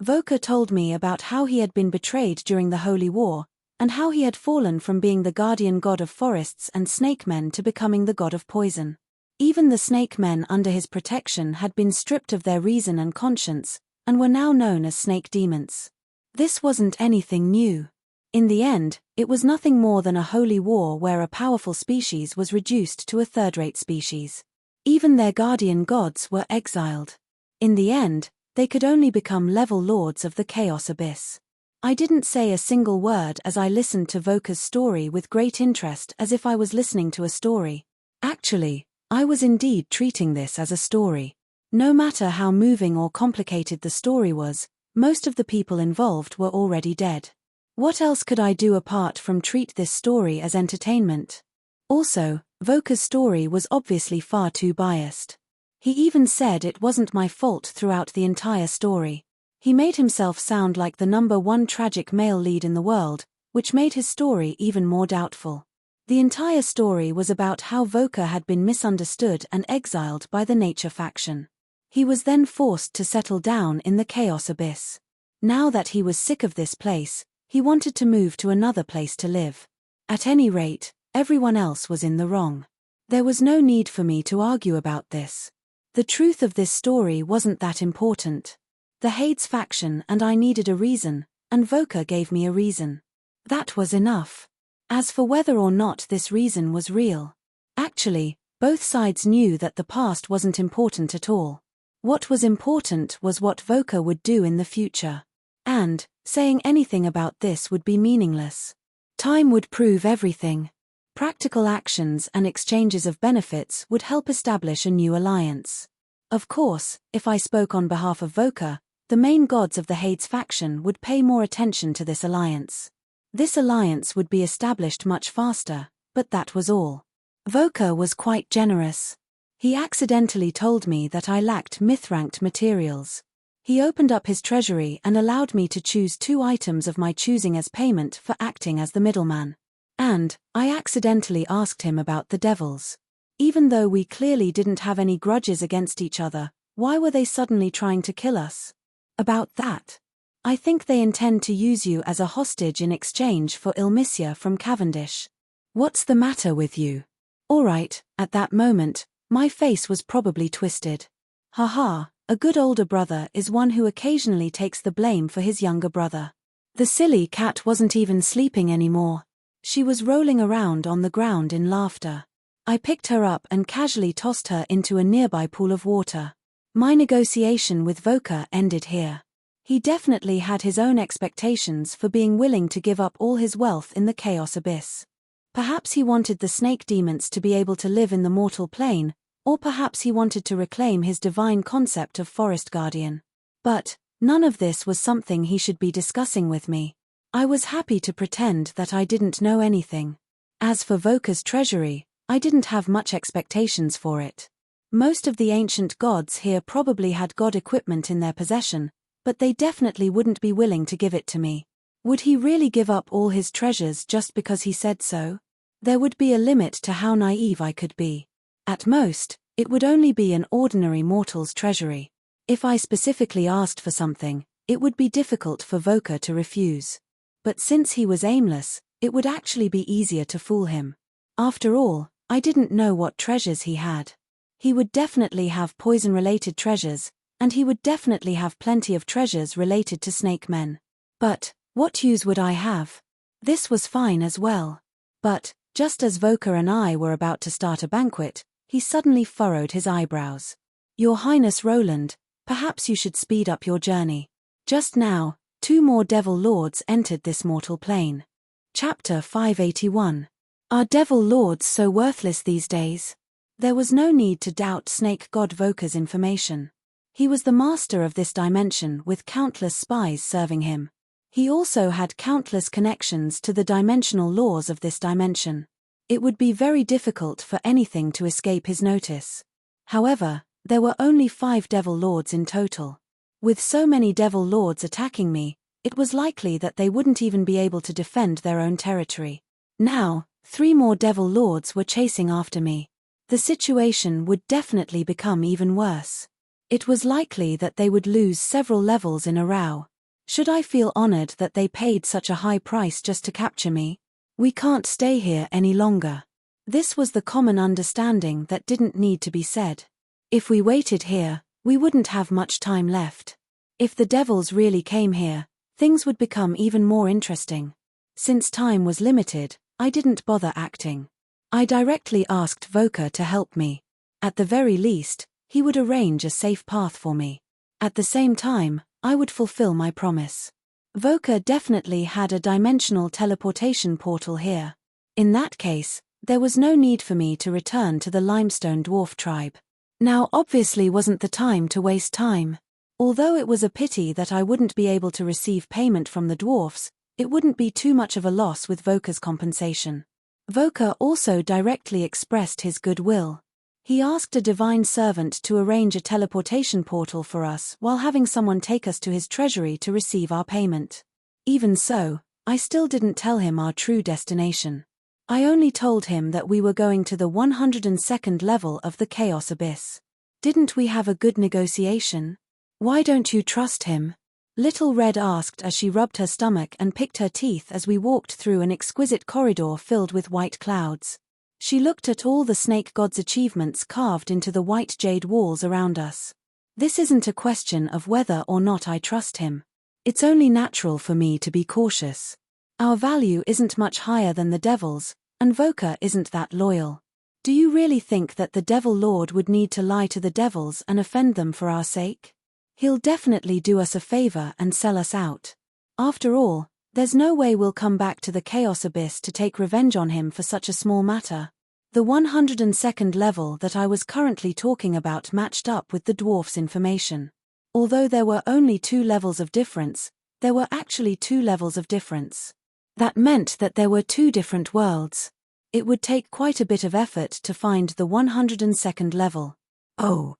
Voka told me about how he had been betrayed during the Holy War, and how he had fallen from being the guardian god of forests and snake men to becoming the god of poison. Even the snake men under his protection had been stripped of their reason and conscience, and were now known as snake demons. This wasn't anything new. In the end, it was nothing more than a holy war where a powerful species was reduced to a third-rate species. Even their guardian gods were exiled. In the end, they could only become level lords of the Chaos Abyss. I didn't say a single word as I listened to Voka's story with great interest, as if I was listening to a story. Actually, I was indeed treating this as a story. No matter how moving or complicated the story was, most of the people involved were already dead. What else could I do apart from treat this story as entertainment? Also, Voka's story was obviously far too biased. He even said it wasn't my fault throughout the entire story. He made himself sound like the #1 tragic male lead in the world, which made his story even more doubtful. The entire story was about how Voka had been misunderstood and exiled by the nature faction. He was then forced to settle down in the Chaos Abyss. Now that he was sick of this place, he wanted to move to another place to live. At any rate, everyone else was in the wrong. There was no need for me to argue about this. The truth of this story wasn't that important. The Hades faction and I needed a reason, and Voka gave me a reason. That was enough. As for whether or not this reason was real, actually, both sides knew that the past wasn't important at all. What was important was what Voka would do in the future. And, saying anything about this would be meaningless. Time would prove everything. Practical actions and exchanges of benefits would help establish a new alliance. Of course, if I spoke on behalf of Voka, the main gods of the Hades faction would pay more attention to this alliance. This alliance would be established much faster, but that was all. Voka was quite generous. He accidentally told me that I lacked myth-ranked materials. He opened up his treasury and allowed me to choose 2 items of my choosing as payment for acting as the middleman. And, I accidentally asked him about the devils. Even though we clearly didn't have any grudges against each other, why were they suddenly trying to kill us? About that. I think they intend to use you as a hostage in exchange for Ilmisia from Cavendish. What's the matter with you? Alright, at that moment, my face was probably twisted. Haha, a good older brother is one who occasionally takes the blame for his younger brother. The silly cat wasn't even sleeping anymore. She was rolling around on the ground in laughter. I picked her up and casually tossed her into a nearby pool of water. My negotiation with Voka ended here. He definitely had his own expectations for being willing to give up all his wealth in the Chaos Abyss. Perhaps he wanted the snake demons to be able to live in the mortal plane, or perhaps he wanted to reclaim his divine concept of forest guardian. But, none of this was something he should be discussing with me. I was happy to pretend that I didn't know anything. As for Voka's treasury, I didn't have much expectations for it. Most of the ancient gods here probably had god equipment in their possession, but they definitely wouldn't be willing to give it to me. Would he really give up all his treasures just because he said so? There would be a limit to how naive I could be. At most, it would only be an ordinary mortal's treasury. If I specifically asked for something, it would be difficult for Voka to refuse. But since he was aimless, it would actually be easier to fool him. After all, I didn't know what treasures he had. He would definitely have poison-related treasures, and he would definitely have plenty of treasures related to snake men. But what use would I have? This was fine as well. But, just as Voka and I were about to start a banquet, he suddenly furrowed his eyebrows. Your Highness Roland, perhaps you should speed up your journey. Just now, 2 more devil lords entered this mortal plane. Chapter 581. Are devil lords so worthless these days? There was no need to doubt snake god Voka's information. He was the master of this dimension with countless spies serving him. He also had countless connections to the dimensional laws of this dimension. It would be very difficult for anything to escape his notice. However, there were only 5 devil lords in total. With so many devil lords attacking me, it was likely that they wouldn't even be able to defend their own territory. Now, 3 more devil lords were chasing after me. The situation would definitely become even worse. It was likely that they would lose several levels in a row. Should I feel honored that they paid such a high price just to capture me? We can't stay here any longer. This was the common understanding that didn't need to be said. If we waited here, we wouldn't have much time left. If the devils really came here, things would become even more interesting. Since time was limited, I didn't bother acting. I directly asked Voka to help me. At the very least, he would arrange a safe path for me. At the same time, I would fulfill my promise. Voka definitely had a dimensional teleportation portal here. In that case, there was no need for me to return to the limestone dwarf tribe. Now obviously wasn't the time to waste time. Although it was a pity that I wouldn't be able to receive payment from the dwarfs, it wouldn't be too much of a loss with Voka's compensation. Voka also directly expressed his goodwill. He asked a divine servant to arrange a teleportation portal for us while having someone take us to his treasury to receive our payment. Even so, I still didn't tell him our true destination. I only told him that we were going to the 102nd level of the Chaos Abyss. Didn't we have a good negotiation? Why don't you trust him? Little Red asked as she rubbed her stomach and picked her teeth as we walked through an exquisite corridor filled with white clouds. She looked at all the snake god's achievements carved into the white jade walls around us. This isn't a question of whether or not I trust him. It's only natural for me to be cautious. Our value isn't much higher than the devil's, and Voka isn't that loyal. Do you really think that the Devil Lord would need to lie to the devils and offend them for our sake? He'll definitely do us a favor and sell us out. After all, there's no way we'll come back to the Chaos Abyss to take revenge on him for such a small matter. The 102nd level that I was currently talking about matched up with the dwarf's information. Although there were only 2 levels of difference, there were actually 2 levels of difference. That meant that there were 2 different worlds. It would take quite a bit of effort to find the 102nd level. Oh,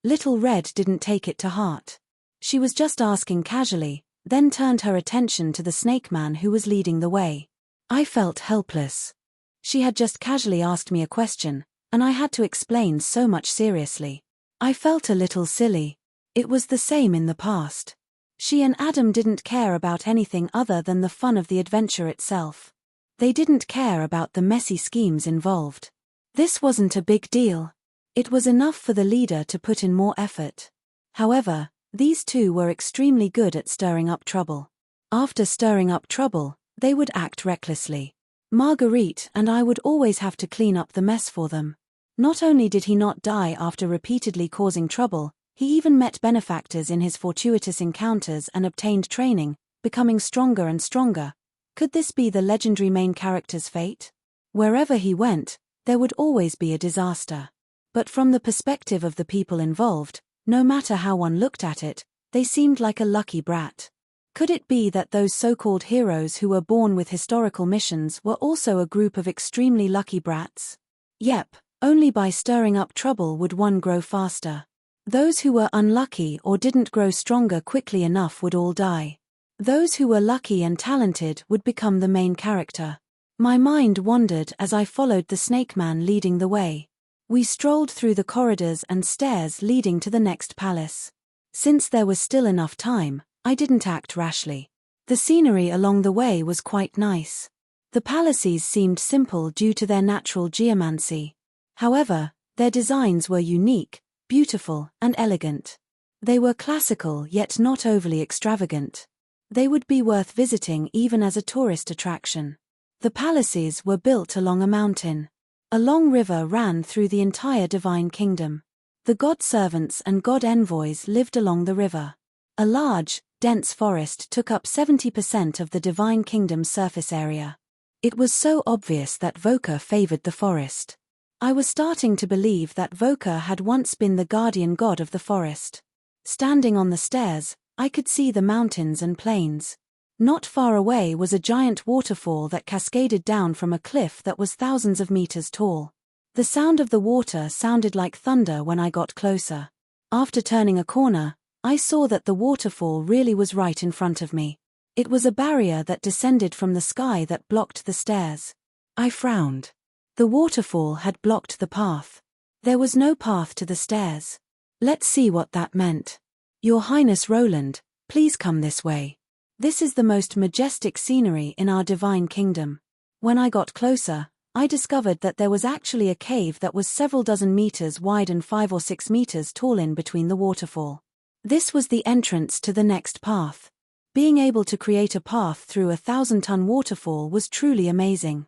Little Red didn't take it to heart. She was just asking casually, then turned her attention to the snake man who was leading the way. I felt helpless. She had just casually asked me a question, and I had to explain so much seriously. I felt a little silly. It was the same in the past. She and Adam didn't care about anything other than the fun of the adventure itself. They didn't care about the messy schemes involved. This wasn't a big deal. It was enough for the leader to put in more effort. However, these 2 were extremely good at stirring up trouble. After stirring up trouble, they would act recklessly. Marguerite and I would always have to clean up the mess for them. Not only did he not die after repeatedly causing trouble, he even met benefactors in his fortuitous encounters and obtained training, becoming stronger and stronger. Could this be the legendary main character's fate? Wherever he went, there would always be a disaster. But from the perspective of the people involved, no matter how one looked at it, they seemed like a lucky brat. Could it be that those so-called heroes who were born with historical missions were also a group of extremely lucky brats? Yep, only by stirring up trouble would one grow faster. Those who were unlucky or didn't grow stronger quickly enough would all die. Those who were lucky and talented would become the main character. My mind wandered as I followed the snake man leading the way. We strolled through the corridors and stairs leading to the next palace. Since there was still enough time, I didn't act rashly. The scenery along the way was quite nice. The palaces seemed simple due to their natural geomancy. However, their designs were unique, beautiful, and elegant. They were classical yet not overly extravagant. They would be worth visiting even as a tourist attraction. The palaces were built along a mountain. A long river ran through the entire divine kingdom. The god servants and god envoys lived along the river. A large, dense forest took up 70% of the divine kingdom's surface area. It was so obvious that Voka favored the forest. I was starting to believe that Voka had once been the guardian god of the forest. Standing on the stairs, I could see the mountains and plains. Not far away was a giant waterfall that cascaded down from a cliff that was thousands of meters tall. The sound of the water sounded like thunder when I got closer. After turning a corner, I saw that the waterfall really was right in front of me. It was a barrier that descended from the sky that blocked the stairs. I frowned. The waterfall had blocked the path. There was no path to the stairs. Let's see what that meant. Your Highness Roland, please come this way. This is the most majestic scenery in our divine kingdom. When I got closer, I discovered that there was actually a cave that was several dozen meters wide and 5 or 6 meters tall in between the waterfall. This was the entrance to the next path. Being able to create a path through a 1,000-ton waterfall was truly amazing.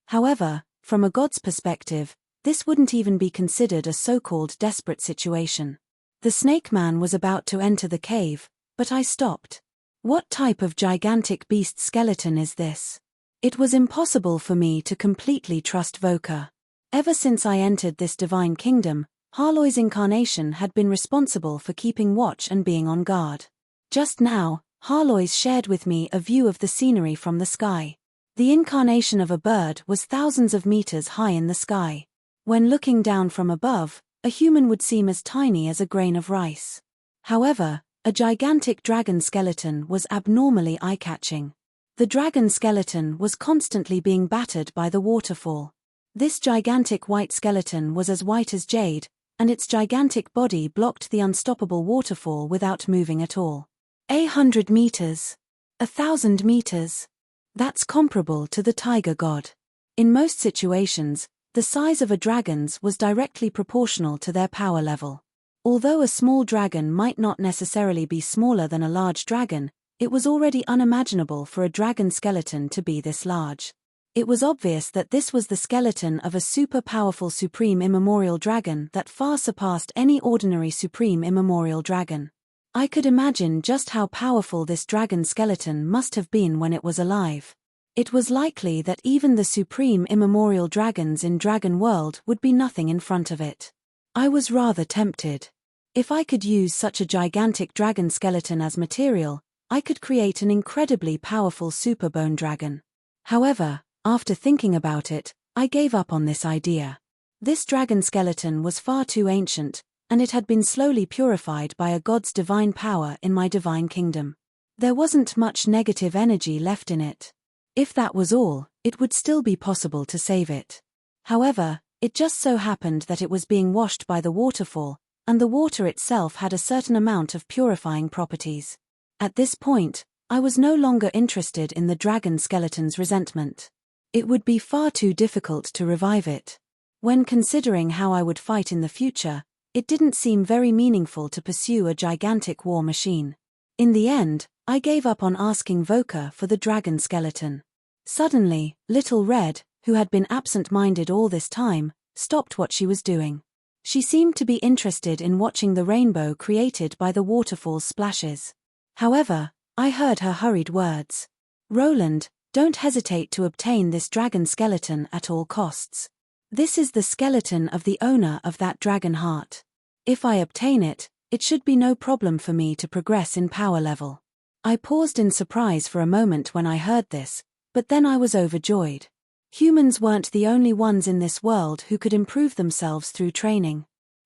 However, from a god's perspective, this wouldn't even be considered a so-called desperate situation. The snake man was about to enter the cave, but I stopped. What type of gigantic beast skeleton is this? It was impossible for me to completely trust Voka. Ever since I entered this divine kingdom, Harloy's incarnation had been responsible for keeping watch and being on guard. Just now, Harloy's shared with me a view of the scenery from the sky. The incarnation of a bird was thousands of meters high in the sky. When looking down from above, a human would seem as tiny as a grain of rice. However, a gigantic dragon skeleton was abnormally eye-catching. The dragon skeleton was constantly being battered by the waterfall. This gigantic white skeleton was as white as jade, and its gigantic body blocked the unstoppable waterfall without moving at all. 100 meters. 1,000 meters. That's comparable to the tiger god. In most situations, the size of a dragon's was directly proportional to their power level. Although a small dragon might not necessarily be smaller than a large dragon, it was already unimaginable for a dragon skeleton to be this large. It was obvious that this was the skeleton of a super powerful supreme immemorial dragon that far surpassed any ordinary supreme immemorial dragon. I could imagine just how powerful this dragon skeleton must have been when it was alive. It was likely that even the supreme immemorial dragons in Dragon World would be nothing in front of it. I was rather tempted. If I could use such a gigantic dragon skeleton as material, I could create an incredibly powerful super bone dragon. However, after thinking about it, I gave up on this idea. This dragon skeleton was far too ancient, and it had been slowly purified by a god's divine power in my divine kingdom. There wasn't much negative energy left in it. If that was all, it would still be possible to save it. However, it just so happened that it was being washed by the waterfall, and the water itself had a certain amount of purifying properties. At this point, I was no longer interested in the dragon skeleton's resentment. It would be far too difficult to revive it. When considering how I would fight in the future, it didn't seem very meaningful to pursue a gigantic war machine. In the end, I gave up on asking Voka for the dragon skeleton. Suddenly, Little Red, who had been absent-minded all this time, stopped what she was doing. She seemed to be interested in watching the rainbow created by the waterfall's splashes. However, I heard her hurried words. "Roland, don't hesitate to obtain this dragon skeleton at all costs. This is the skeleton of the owner of that dragon heart. If I obtain it, it should be no problem for me to progress in power level." I paused in surprise for a moment when I heard this, but then I was overjoyed. Humans weren't the only ones in this world who could improve themselves through training.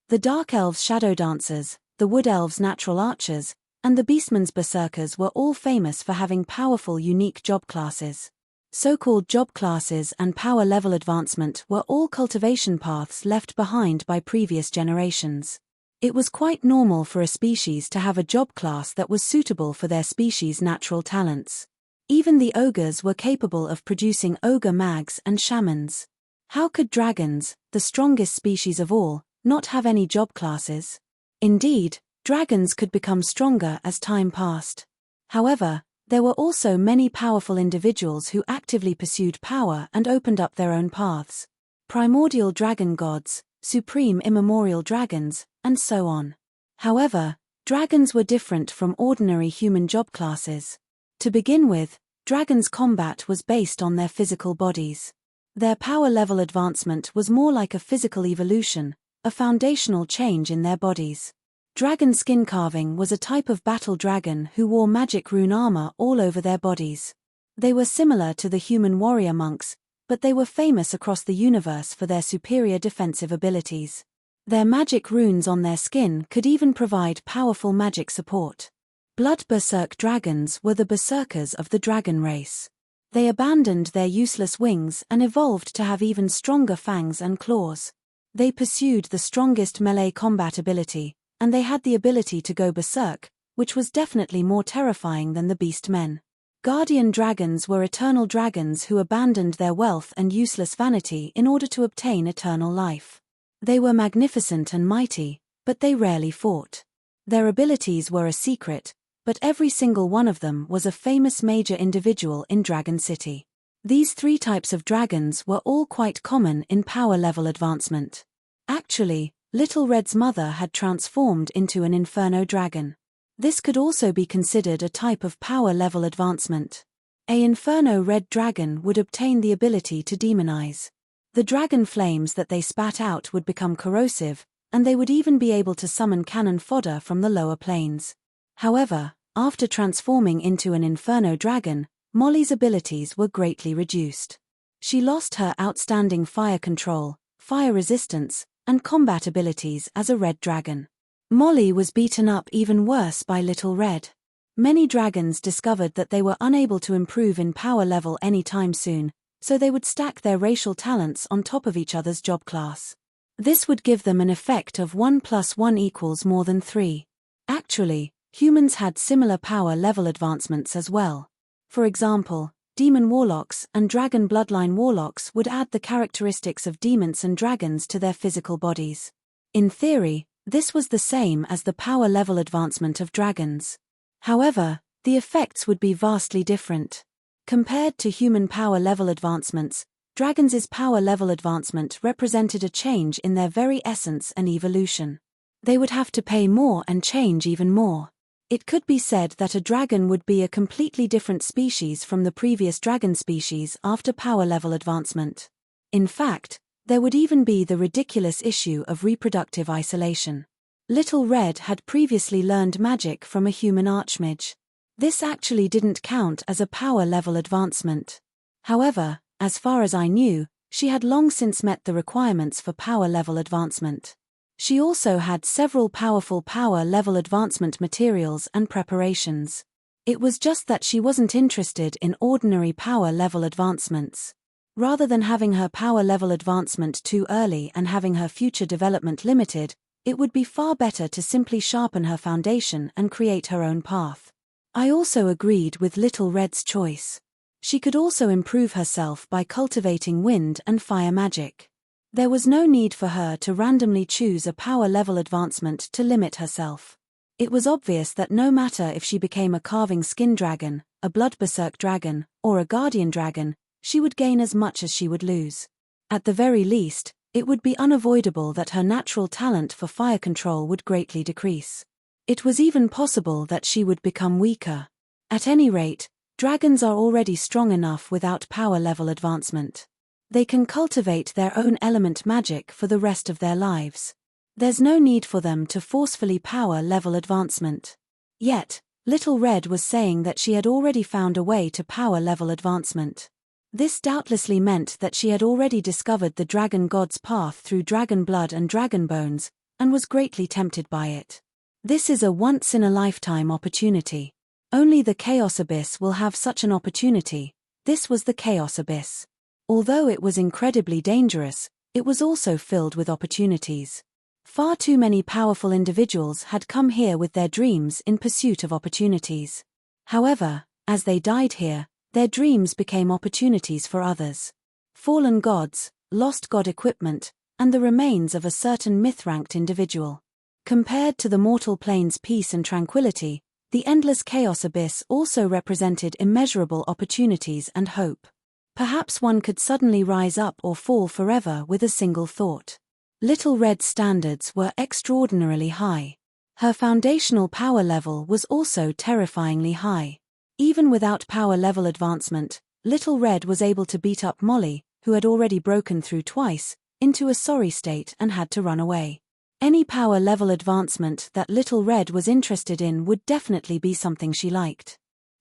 The Dark Elves' Shadow Dancers, the Wood Elves' Natural Archers, and the Beastmen's Berserkers were all famous for having powerful unique job classes. So-called job classes and power level advancement were all cultivation paths left behind by previous generations. It was quite normal for a species to have a job class that was suitable for their species' natural talents. Even the ogres were capable of producing ogre mags and shamans. How could dragons, the strongest species of all, not have any job classes? Indeed, dragons could become stronger as time passed. However, there were also many powerful individuals who actively pursued power and opened up their own paths. Primordial dragon gods, supreme immemorial dragons, and so on. However, dragons were different from ordinary human job classes. To begin with, dragons' combat was based on their physical bodies. Their power level advancement was more like a physical evolution, a foundational change in their bodies. Dragon skin carving was a type of battle dragon who wore magic rune armor all over their bodies. They were similar to the human warrior monks, but they were famous across the universe for their superior defensive abilities. Their magic runes on their skin could even provide powerful magic support. Blood berserk dragons were the berserkers of the dragon race. They abandoned their useless wings and evolved to have even stronger fangs and claws. They pursued the strongest melee combat ability, and they had the ability to go berserk, which was definitely more terrifying than the beast men. Guardian dragons were eternal dragons who abandoned their wealth and useless vanity in order to obtain eternal life. They were magnificent and mighty, but they rarely fought. Their abilities were a secret, but every single one of them was a famous major individual in Dragon City. These three types of dragons were all quite common in power level advancement. Actually, Little Red's mother had transformed into an inferno dragon. This could also be considered a type of power level advancement. A inferno red dragon would obtain the ability to demonize. The dragon flames that they spat out would become corrosive, and they would even be able to summon cannon fodder from the lower planes. However, after transforming into an inferno dragon, Molly's abilities were greatly reduced. She lost her outstanding fire control, fire resistance, and combat abilities as a red dragon. Molly was beaten up even worse by Little Red. Many dragons discovered that they were unable to improve in power level anytime soon, so they would stack their racial talents on top of each other's job class. This would give them an effect of 1 + 1 = more than 3. Actually, humans had similar power level advancements as well. For example, demon warlocks and dragon bloodline warlocks would add the characteristics of demons and dragons to their physical bodies. In theory, this was the same as the power level advancement of dragons. However, the effects would be vastly different. Compared to human power level advancements, dragons' power level advancement represented a change in their very essence and evolution. They would have to pay more and change even more. It could be said that a dragon would be a completely different species from the previous dragon species after power level advancement. In fact, there would even be the ridiculous issue of reproductive isolation. Little Red had previously learned magic from a human archmage. This actually didn't count as a power level advancement. However, as far as I knew, she had long since met the requirements for power level advancement. She also had several powerful power level advancement materials and preparations. It was just that she wasn't interested in ordinary power level advancements. Rather than having her power level advancement too early and having her future development limited, it would be far better to simply sharpen her foundation and create her own path. I also agreed with Little Red's choice. She could also improve herself by cultivating wind and fire magic. There was no need for her to randomly choose a power level advancement to limit herself. It was obvious that no matter if she became a carving skin dragon, a blood berserk dragon, or a guardian dragon, she would gain as much as she would lose. At the very least, it would be unavoidable that her natural talent for fire control would greatly decrease. It was even possible that she would become weaker. At any rate, dragons are already strong enough without power level advancement. They can cultivate their own element magic for the rest of their lives. There's no need for them to forcefully power level advancement. Yet, Little Red was saying that she had already found a way to power level advancement. This doubtlessly meant that she had already discovered the dragon god's path through dragon blood and dragon bones, and was greatly tempted by it. This is a once-in-a-lifetime opportunity. Only the Chaos Abyss will have such an opportunity, This was the Chaos Abyss. Although it was incredibly dangerous, it was also filled with opportunities. Far too many powerful individuals had come here with their dreams in pursuit of opportunities. However, as they died here, their dreams became opportunities for others. Fallen gods, lost god equipment, and the remains of a certain myth-ranked individual. Compared to the mortal plane's peace and tranquility, the endless Chaos Abyss also represented immeasurable opportunities and hope. Perhaps one could suddenly rise up or fall forever with a single thought. Little Red's standards were extraordinarily high. Her foundational power level was also terrifyingly high. Even without power level advancement, Little Red was able to beat up Molly, who had already broken through twice, into a sorry state and had to run away. Any power level advancement that Little Red was interested in would definitely be something she liked.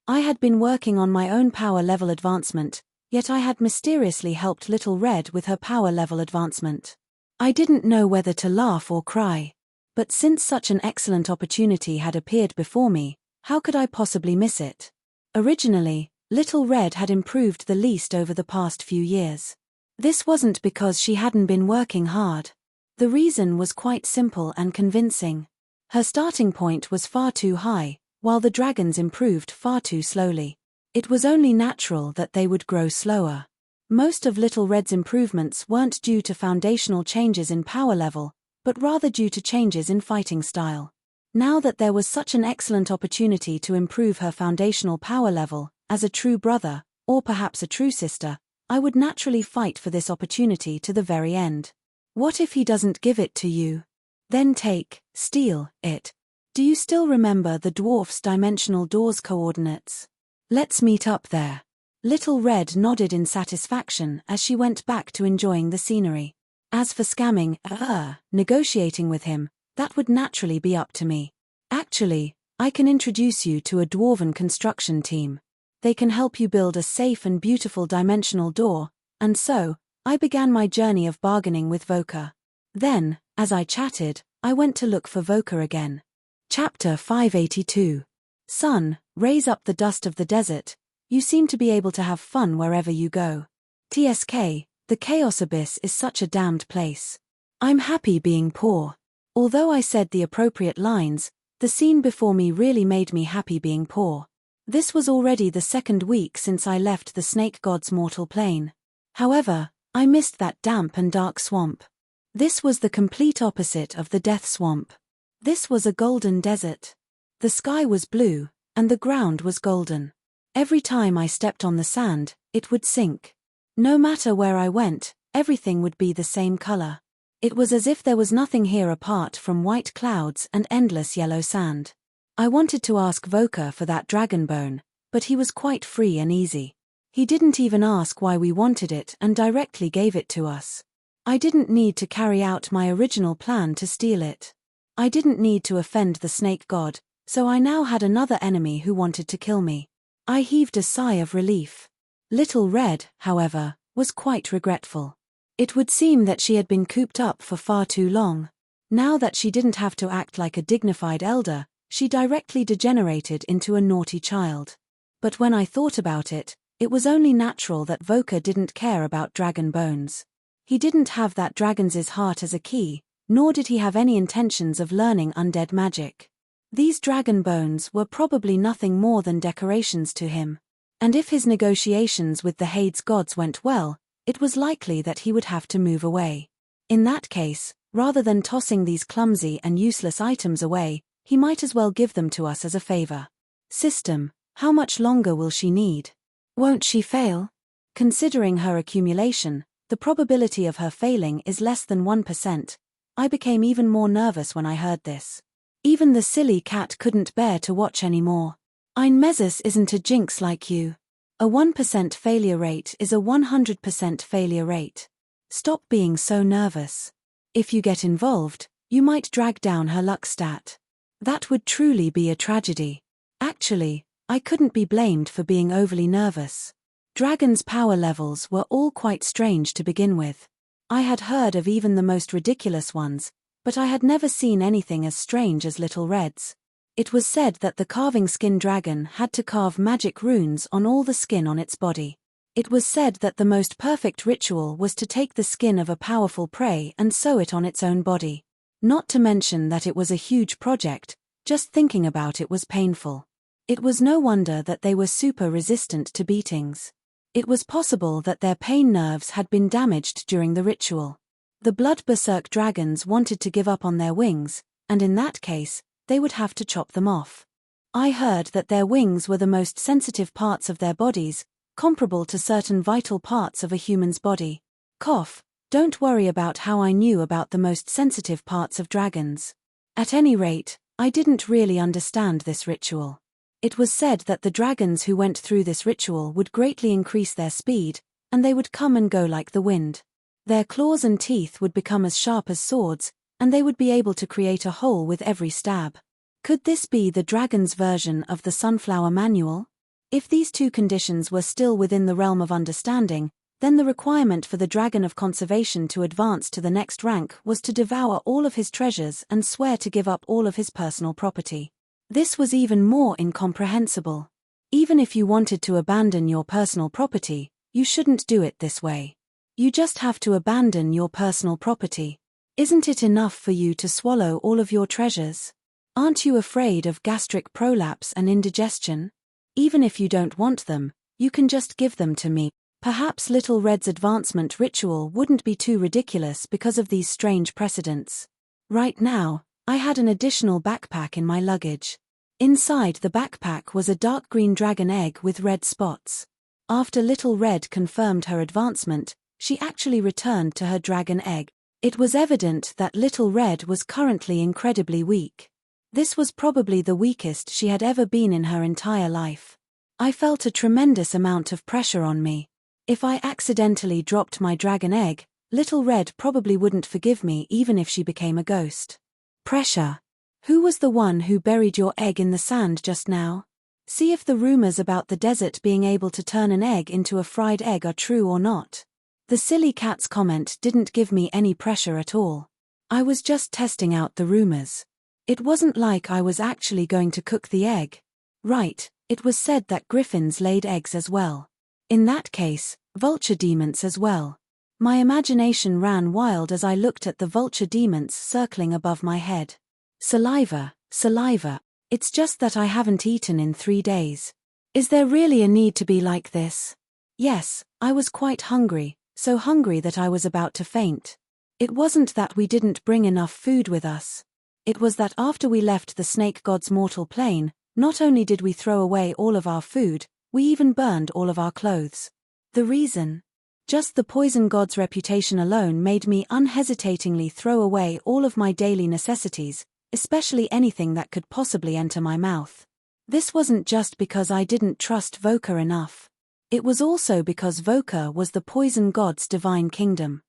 I had been working on my own power level advancement, yet I had mysteriously helped Little Red with her power level advancement. I didn't know whether to laugh or cry. But since such an excellent opportunity had appeared before me, how could I possibly miss it? Originally, Little Red had improved the least over the past few years. This wasn't because she hadn't been working hard. The reason was quite simple and convincing. Her starting point was far too high, while the dragons improved far too slowly. It was only natural that they would grow slower. Most of Little Red's improvements weren't due to foundational changes in power level, but rather due to changes in fighting style. Now that there was such an excellent opportunity to improve her foundational power level, as a true brother, or perhaps a true sister, I would naturally fight for this opportunity to the very end. What if he doesn't give it to you? Then steal it. Do you still remember the dwarf's dimensional door's coordinates? Let's meet up there. Little Red nodded in satisfaction as she went back to enjoying the scenery. As for scamming, negotiating with him, that would naturally be up to me. Actually, I can introduce you to a dwarven construction team. They can help you build a safe and beautiful dimensional door, and so, I began my journey of bargaining with Voka. Then, as I chatted, I went to look for Voka again. Chapter 582. Sun, raise up the dust of the desert. You seem to be able to have fun wherever you go. TSK, the Chaos Abyss is such a damned place. I'm happy being poor. Although I said the appropriate lines, the scene before me really made me happy being poor. This was already the second week since I left the Snake God's mortal plane. However, I missed that damp and dark swamp. This was the complete opposite of the Death Swamp. This was a golden desert. The sky was blue, and the ground was golden. Every time I stepped on the sand, it would sink. No matter where I went, everything would be the same color. It was as if there was nothing here apart from white clouds and endless yellow sand. I wanted to ask Voka for that dragon bone, but he was quite free and easy. He didn't even ask why we wanted it and directly gave it to us. I didn't need to carry out my original plan to steal it. I didn't need to offend the snake god, so I now had another enemy who wanted to kill me. I heaved a sigh of relief. Little Red, however, was quite regretful. It would seem that she had been cooped up for far too long. Now that she didn't have to act like a dignified elder, she directly degenerated into a naughty child. But when I thought about it, it was only natural that Voka didn't care about dragon bones. He didn't have that dragon's heart as a key, nor did he have any intentions of learning undead magic. These dragon bones were probably nothing more than decorations to him. And if his negotiations with the Hades gods went well, it was likely that he would have to move away. In that case, rather than tossing these clumsy and useless items away, he might as well give them to us as a favor. System, how much longer will she need? Won't she fail? Considering her accumulation, the probability of her failing is less than 1%. I became even more nervous when I heard this. Even the silly cat couldn't bear to watch anymore. Ein Meses isn't a jinx like you. A 1% failure rate is a 100% failure rate. Stop being so nervous. If you get involved, you might drag down her luck stat. That would truly be a tragedy. Actually, I couldn't be blamed for being overly nervous. Dragon's power levels were all quite strange to begin with. I had heard of even the most ridiculous ones, but I had never seen anything as strange as Little Red's. It was said that the carving skin dragon had to carve magic runes on all the skin on its body. It was said that the most perfect ritual was to take the skin of a powerful prey and sew it on its own body. Not to mention that it was a huge project, just thinking about it was painful. It was no wonder that they were super resistant to beatings. It was possible that their pain nerves had been damaged during the ritual. The blood berserk dragons wanted to give up on their wings, and in that case, they would have to chop them off. I heard that their wings were the most sensitive parts of their bodies, comparable to certain vital parts of a human's body. Don't worry about how I knew about the most sensitive parts of dragons. At any rate, I didn't really understand this ritual. It was said that the dragons who went through this ritual would greatly increase their speed, and they would come and go like the wind. Their claws and teeth would become as sharp as swords, and they would be able to create a hole with every stab. Could this be the dragon's version of the Sunflower Manual? If these two conditions were still within the realm of understanding, then the requirement for the Dragon of Conservation to advance to the next rank was to devour all of his treasures and swear to give up all of his personal property. This was even more incomprehensible. Even if you wanted to abandon your personal property, you shouldn't do it this way. You just have to abandon your personal property. Isn't it enough for you to swallow all of your treasures? Aren't you afraid of gastric prolapse and indigestion? Even if you don't want them, you can just give them to me. Perhaps Little Red's advancement ritual wouldn't be too ridiculous because of these strange precedents. Right now, I had an additional backpack in my luggage. Inside the backpack was a dark green dragon egg with red spots. After Little Red confirmed her advancement, she actually returned to her dragon egg. It was evident that Little Red was currently incredibly weak. This was probably the weakest she had ever been in her entire life. I felt a tremendous amount of pressure on me. If I accidentally dropped my dragon egg, Little Red probably wouldn't forgive me even if she became a ghost. Pressure. Who was the one who buried your egg in the sand just now? See if the rumors about the desert being able to turn an egg into a fried egg are true or not. The silly cat's comment didn't give me any pressure at all. I was just testing out the rumors. It wasn't like I was actually going to cook the egg. Right, it was said that griffins laid eggs as well. In that case, vulture demons as well. My imagination ran wild as I looked at the vulture demons circling above my head. Saliva, saliva. It's just that I haven't eaten in 3 days. Is there really a need to be like this? Yes, I was quite hungry, so hungry that I was about to faint. It wasn't that we didn't bring enough food with us. It was that after we left the snake god's mortal plane, not only did we throw away all of our food, we even burned all of our clothes. The reason? Just the poison god's reputation alone made me unhesitatingly throw away all of my daily necessities, especially anything that could possibly enter my mouth. This wasn't just because I didn't trust Voka enough. It was also because Voka was the poison god's divine kingdom.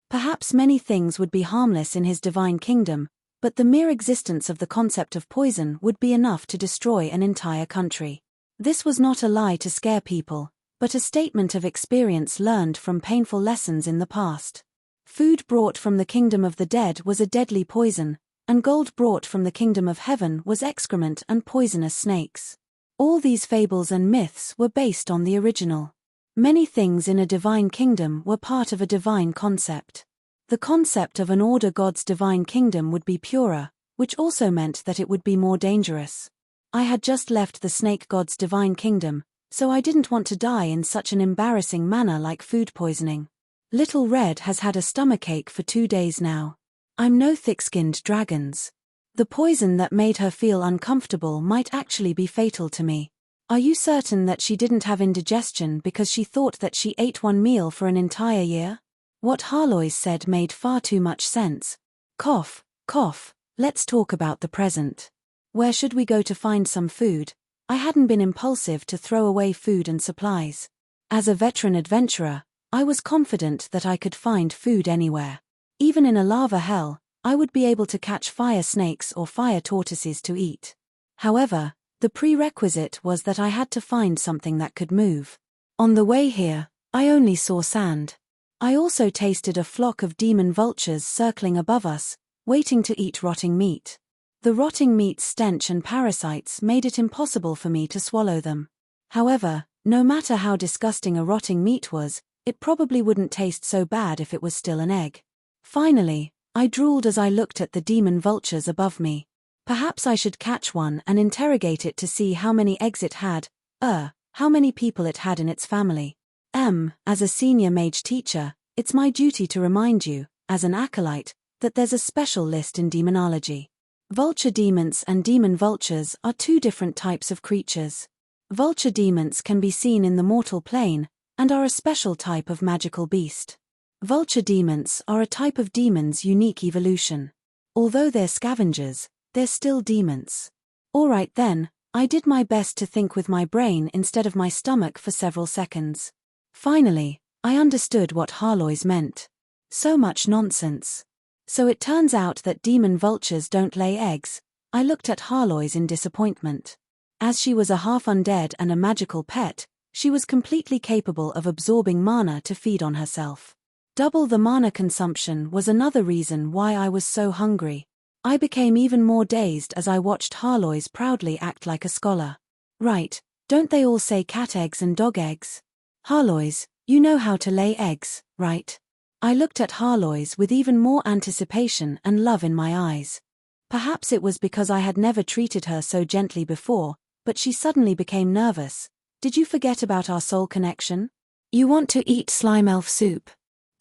Perhaps many things would be harmless in his divine kingdom, but the mere existence of the concept of poison would be enough to destroy an entire country. This was not a lie to scare people, but a statement of experience learned from painful lessons in the past. Food brought from the kingdom of the dead was a deadly poison, and gold brought from the kingdom of heaven was excrement and poisonous snakes. All these fables and myths were based on the original. Many things in a divine kingdom were part of a divine concept. The concept of an order god's divine kingdom would be purer, which also meant that it would be more dangerous. I had just left the snake god's divine kingdom, so I didn't want to die in such an embarrassing manner like food poisoning. Little Red has had a stomachache for 2 days now. I'm no thick-skinned dragons. The poison that made her feel uncomfortable might actually be fatal to me. Are you certain that she didn't have indigestion because she thought that she ate one meal for an entire year? What Harlois said made far too much sense. Cough, cough, let's talk about the present. Where should we go to find some food? I hadn't been impulsive to throw away food and supplies. As a veteran adventurer, I was confident that I could find food anywhere. Even in a lava hell, I would be able to catch fire snakes or fire tortoises to eat. However, the prerequisite was that I had to find something that could move. On the way here, I only saw sand. I also tasted a flock of demon vultures circling above us, waiting to eat rotting meat. The rotting meat's stench and parasites made it impossible for me to swallow them. However, No matter how disgusting a rotting meat was, it probably wouldn't taste so bad if it was still an egg. Finally, I drooled as I looked at the demon vultures above me. Perhaps I should catch one and interrogate it to see how many eggs it had, how many people it had in its family. As a senior mage teacher, it's my duty to remind you, as an acolyte, that there's a special list in demonology. Vulture demons and demon vultures are two different types of creatures. Vulture demons can be seen in the mortal plane, and are a special type of magical beast. Vulture demons are a type of demon's unique evolution. Although they're scavengers, they're still demons. Alright then, I did my best to think with my brain instead of my stomach for several seconds. Finally, I understood what Harlois meant. So much nonsense. So it turns out that demon vultures don't lay eggs. I looked at Harlois in disappointment. As she was a half undead and a magical pet, she was completely capable of absorbing mana to feed on herself. Double the mana consumption was another reason why I was so hungry. I became even more dazed as I watched Harlois proudly act like a scholar. Right, don't they all say cat eggs and dog eggs? Harlois, you know how to lay eggs, right? I looked at Harlois with even more anticipation and love in my eyes. Perhaps it was because I had never treated her so gently before, but she suddenly became nervous. Did you forget about our soul connection? You want to eat slime elf soup.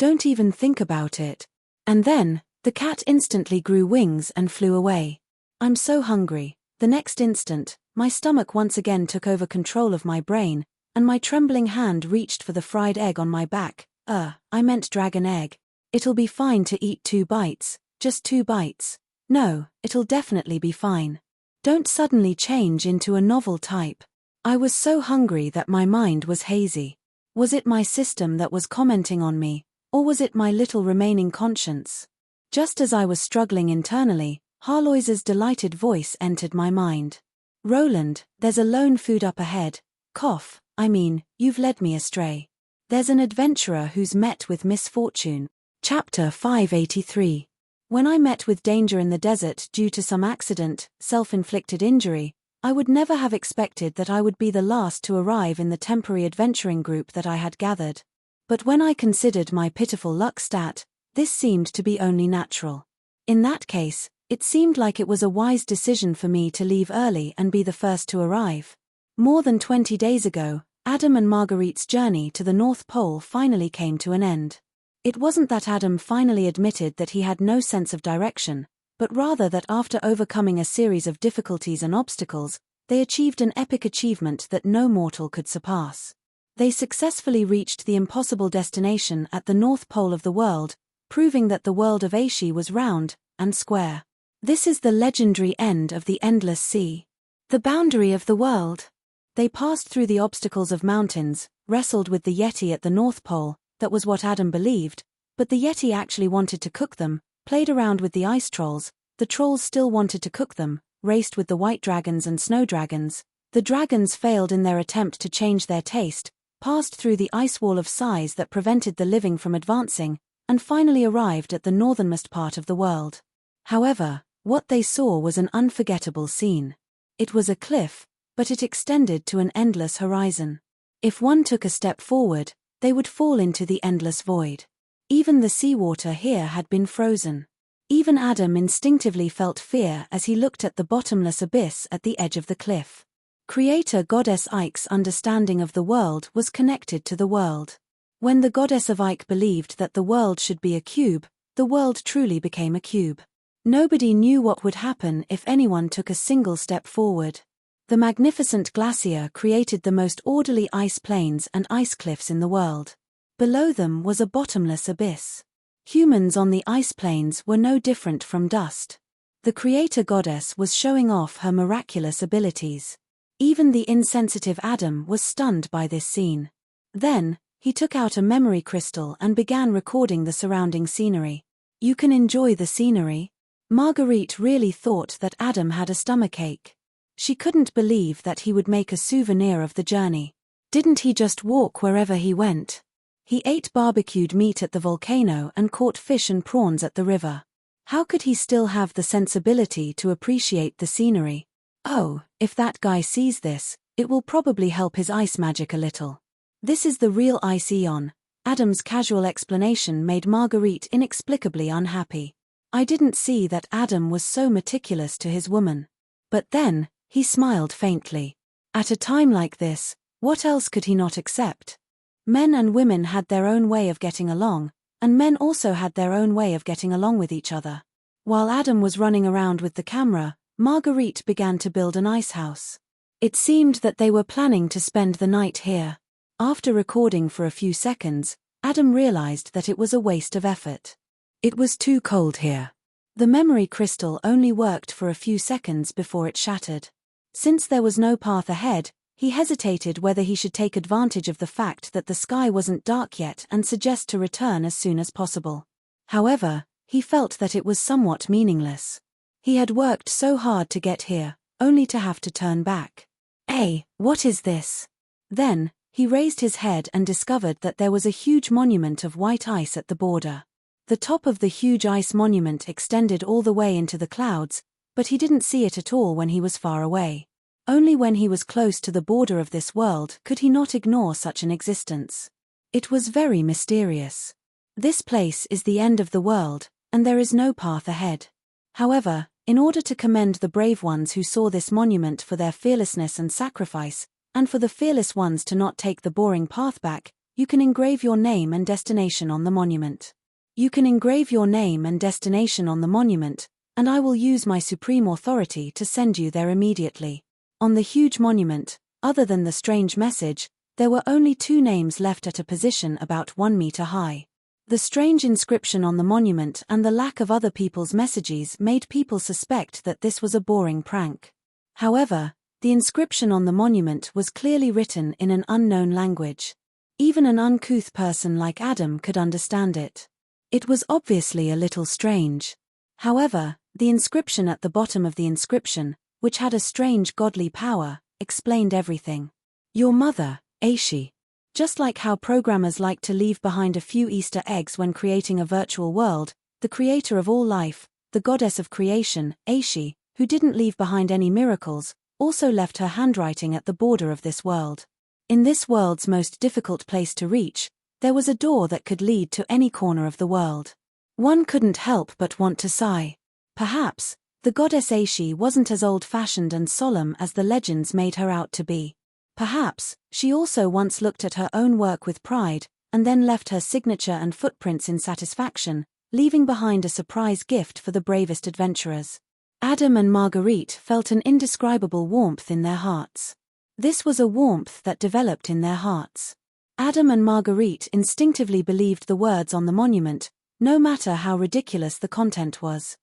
Don't even think about it. And then, the cat instantly grew wings and flew away. I'm so hungry. The next instant, my stomach once again took over control of my brain, and my trembling hand reached for the fried egg on my back. I meant dragon egg. It'll be fine to eat 2 bites, just 2 bites. No, it'll definitely be fine. Don't suddenly change into a novel type. I was so hungry that my mind was hazy. Was it my system that was commenting on me, or was it my little remaining conscience? Just as I was struggling internally, Harlois's delighted voice entered my mind. Roland, there's a lone food up ahead. You've led me astray. There's an adventurer who's met with misfortune. Chapter 583. When I met with danger in the desert due to some accident, self-inflicted injury, I would never have expected that I would be the last to arrive in the temporary adventuring group that I had gathered. But when I considered my pitiful luck stat, this seemed to be only natural. In that case, it seemed like it was a wise decision for me to leave early and be the first to arrive. More than 20 days ago, Adam and Marguerite's journey to the North Pole finally came to an end. It wasn't that Adam finally admitted that he had no sense of direction, but rather that after overcoming a series of difficulties and obstacles, they achieved an epic achievement that no mortal could surpass. They successfully reached the impossible destination at the North Pole of the world, proving that the world of Aishi was round and square. This is the legendary end of the endless sea. The boundary of the world. They passed through the obstacles of mountains, wrestled with the Yeti at the North Pole. That was what Adam believed, but the Yeti actually wanted to cook them, played around with the ice trolls, the trolls still wanted to cook them, raced with the white dragons and snow dragons, the dragons failed in their attempt to change their taste, passed through the ice wall of size that prevented the living from advancing, and finally arrived at the northernmost part of the world. However, what they saw was an unforgettable scene. It was a cliff, but it extended to an endless horizon. If one took a step forward, they would fall into the endless void. Even the seawater here had been frozen. Even Adam instinctively felt fear as he looked at the bottomless abyss at the edge of the cliff. Creator goddess Ike's understanding of the world was connected to the world. When the goddess of Ike believed that the world should be a cube, the world truly became a cube. Nobody knew what would happen if anyone took a single step forward. The magnificent glacier created the most orderly ice plains and ice cliffs in the world. Below them was a bottomless abyss. Humans on the ice plains were no different from dust. The creator goddess was showing off her miraculous abilities. Even the insensitive Adam was stunned by this scene. Then, he took out a memory crystal and began recording the surrounding scenery. You can enjoy the scenery. Marguerite really thought that Adam had a stomachache. She couldn't believe that he would make a souvenir of the journey. Didn't he just walk wherever he went? He ate barbecued meat at the volcano and caught fish and prawns at the river. How could he still have the sensibility to appreciate the scenery? Oh, if that guy sees this, It will probably help his ice magic a little. This is the real ice Eon. Adam's casual explanation made Marguerite inexplicably unhappy. I didn't see that Adam was so meticulous to his woman. But then, he smiled faintly. At a time like this, what else could he not accept? Men and women had their own way of getting along, and men also had their own way of getting along with each other. While Adam was running around with the camera, Marguerite began to build an ice house. It seemed that they were planning to spend the night here. After recording for a few seconds, Adam realized that it was a waste of effort. It was too cold here. The memory crystal only worked for a few seconds before it shattered. Since there was no path ahead, he hesitated whether he should take advantage of the fact that the sky wasn't dark yet and suggest to return as soon as possible. However, he felt that it was somewhat meaningless. He had worked so hard to get here, only to have to turn back. Hey, what is this? Then, he raised his head and discovered that there was a huge monument of white ice at the border. The top of the huge ice monument extended all the way into the clouds, but he didn't see it at all when he was far away. Only when he was close to the border of this world could he not ignore such an existence. It was very mysterious. This place is the end of the world, and there is no path ahead. However, in order to commend the brave ones who saw this monument for their fearlessness and sacrifice, and for the fearless ones to not take the boring path back, you can engrave your name and destination on the monument. You can engrave your name and destination on the monument, and I will use my supreme authority to send you there immediately. On the huge monument, other than the strange message, there were only 2 names left at a position about 1 meter high. The strange inscription on the monument and the lack of other people's messages made people suspect that this was a boring prank. However, the inscription on the monument was clearly written in an unknown language. Even an uncouth person like Adam could understand it. It was obviously a little strange. However, the inscription at the bottom of the inscription, which had a strange godly power, explained everything. Your mother, Aishi. Just like how programmers like to leave behind a few Easter eggs when creating a virtual world, the creator of all life, the goddess of creation, Aishi, who didn't leave behind any miracles, also left her handwriting at the border of this world. In this world's most difficult place to reach, there was a door that could lead to any corner of the world. One couldn't help but want to sigh. Perhaps, the goddess Aishi wasn't as old-fashioned and solemn as the legends made her out to be. Perhaps, she also once looked at her own work with pride, and then left her signature and footprints in satisfaction, leaving behind a surprise gift for the bravest adventurers. Adam and Marguerite felt an indescribable warmth in their hearts. This was a warmth that developed in their hearts. Adam and Marguerite instinctively believed the words on the monument, no matter how ridiculous the content was.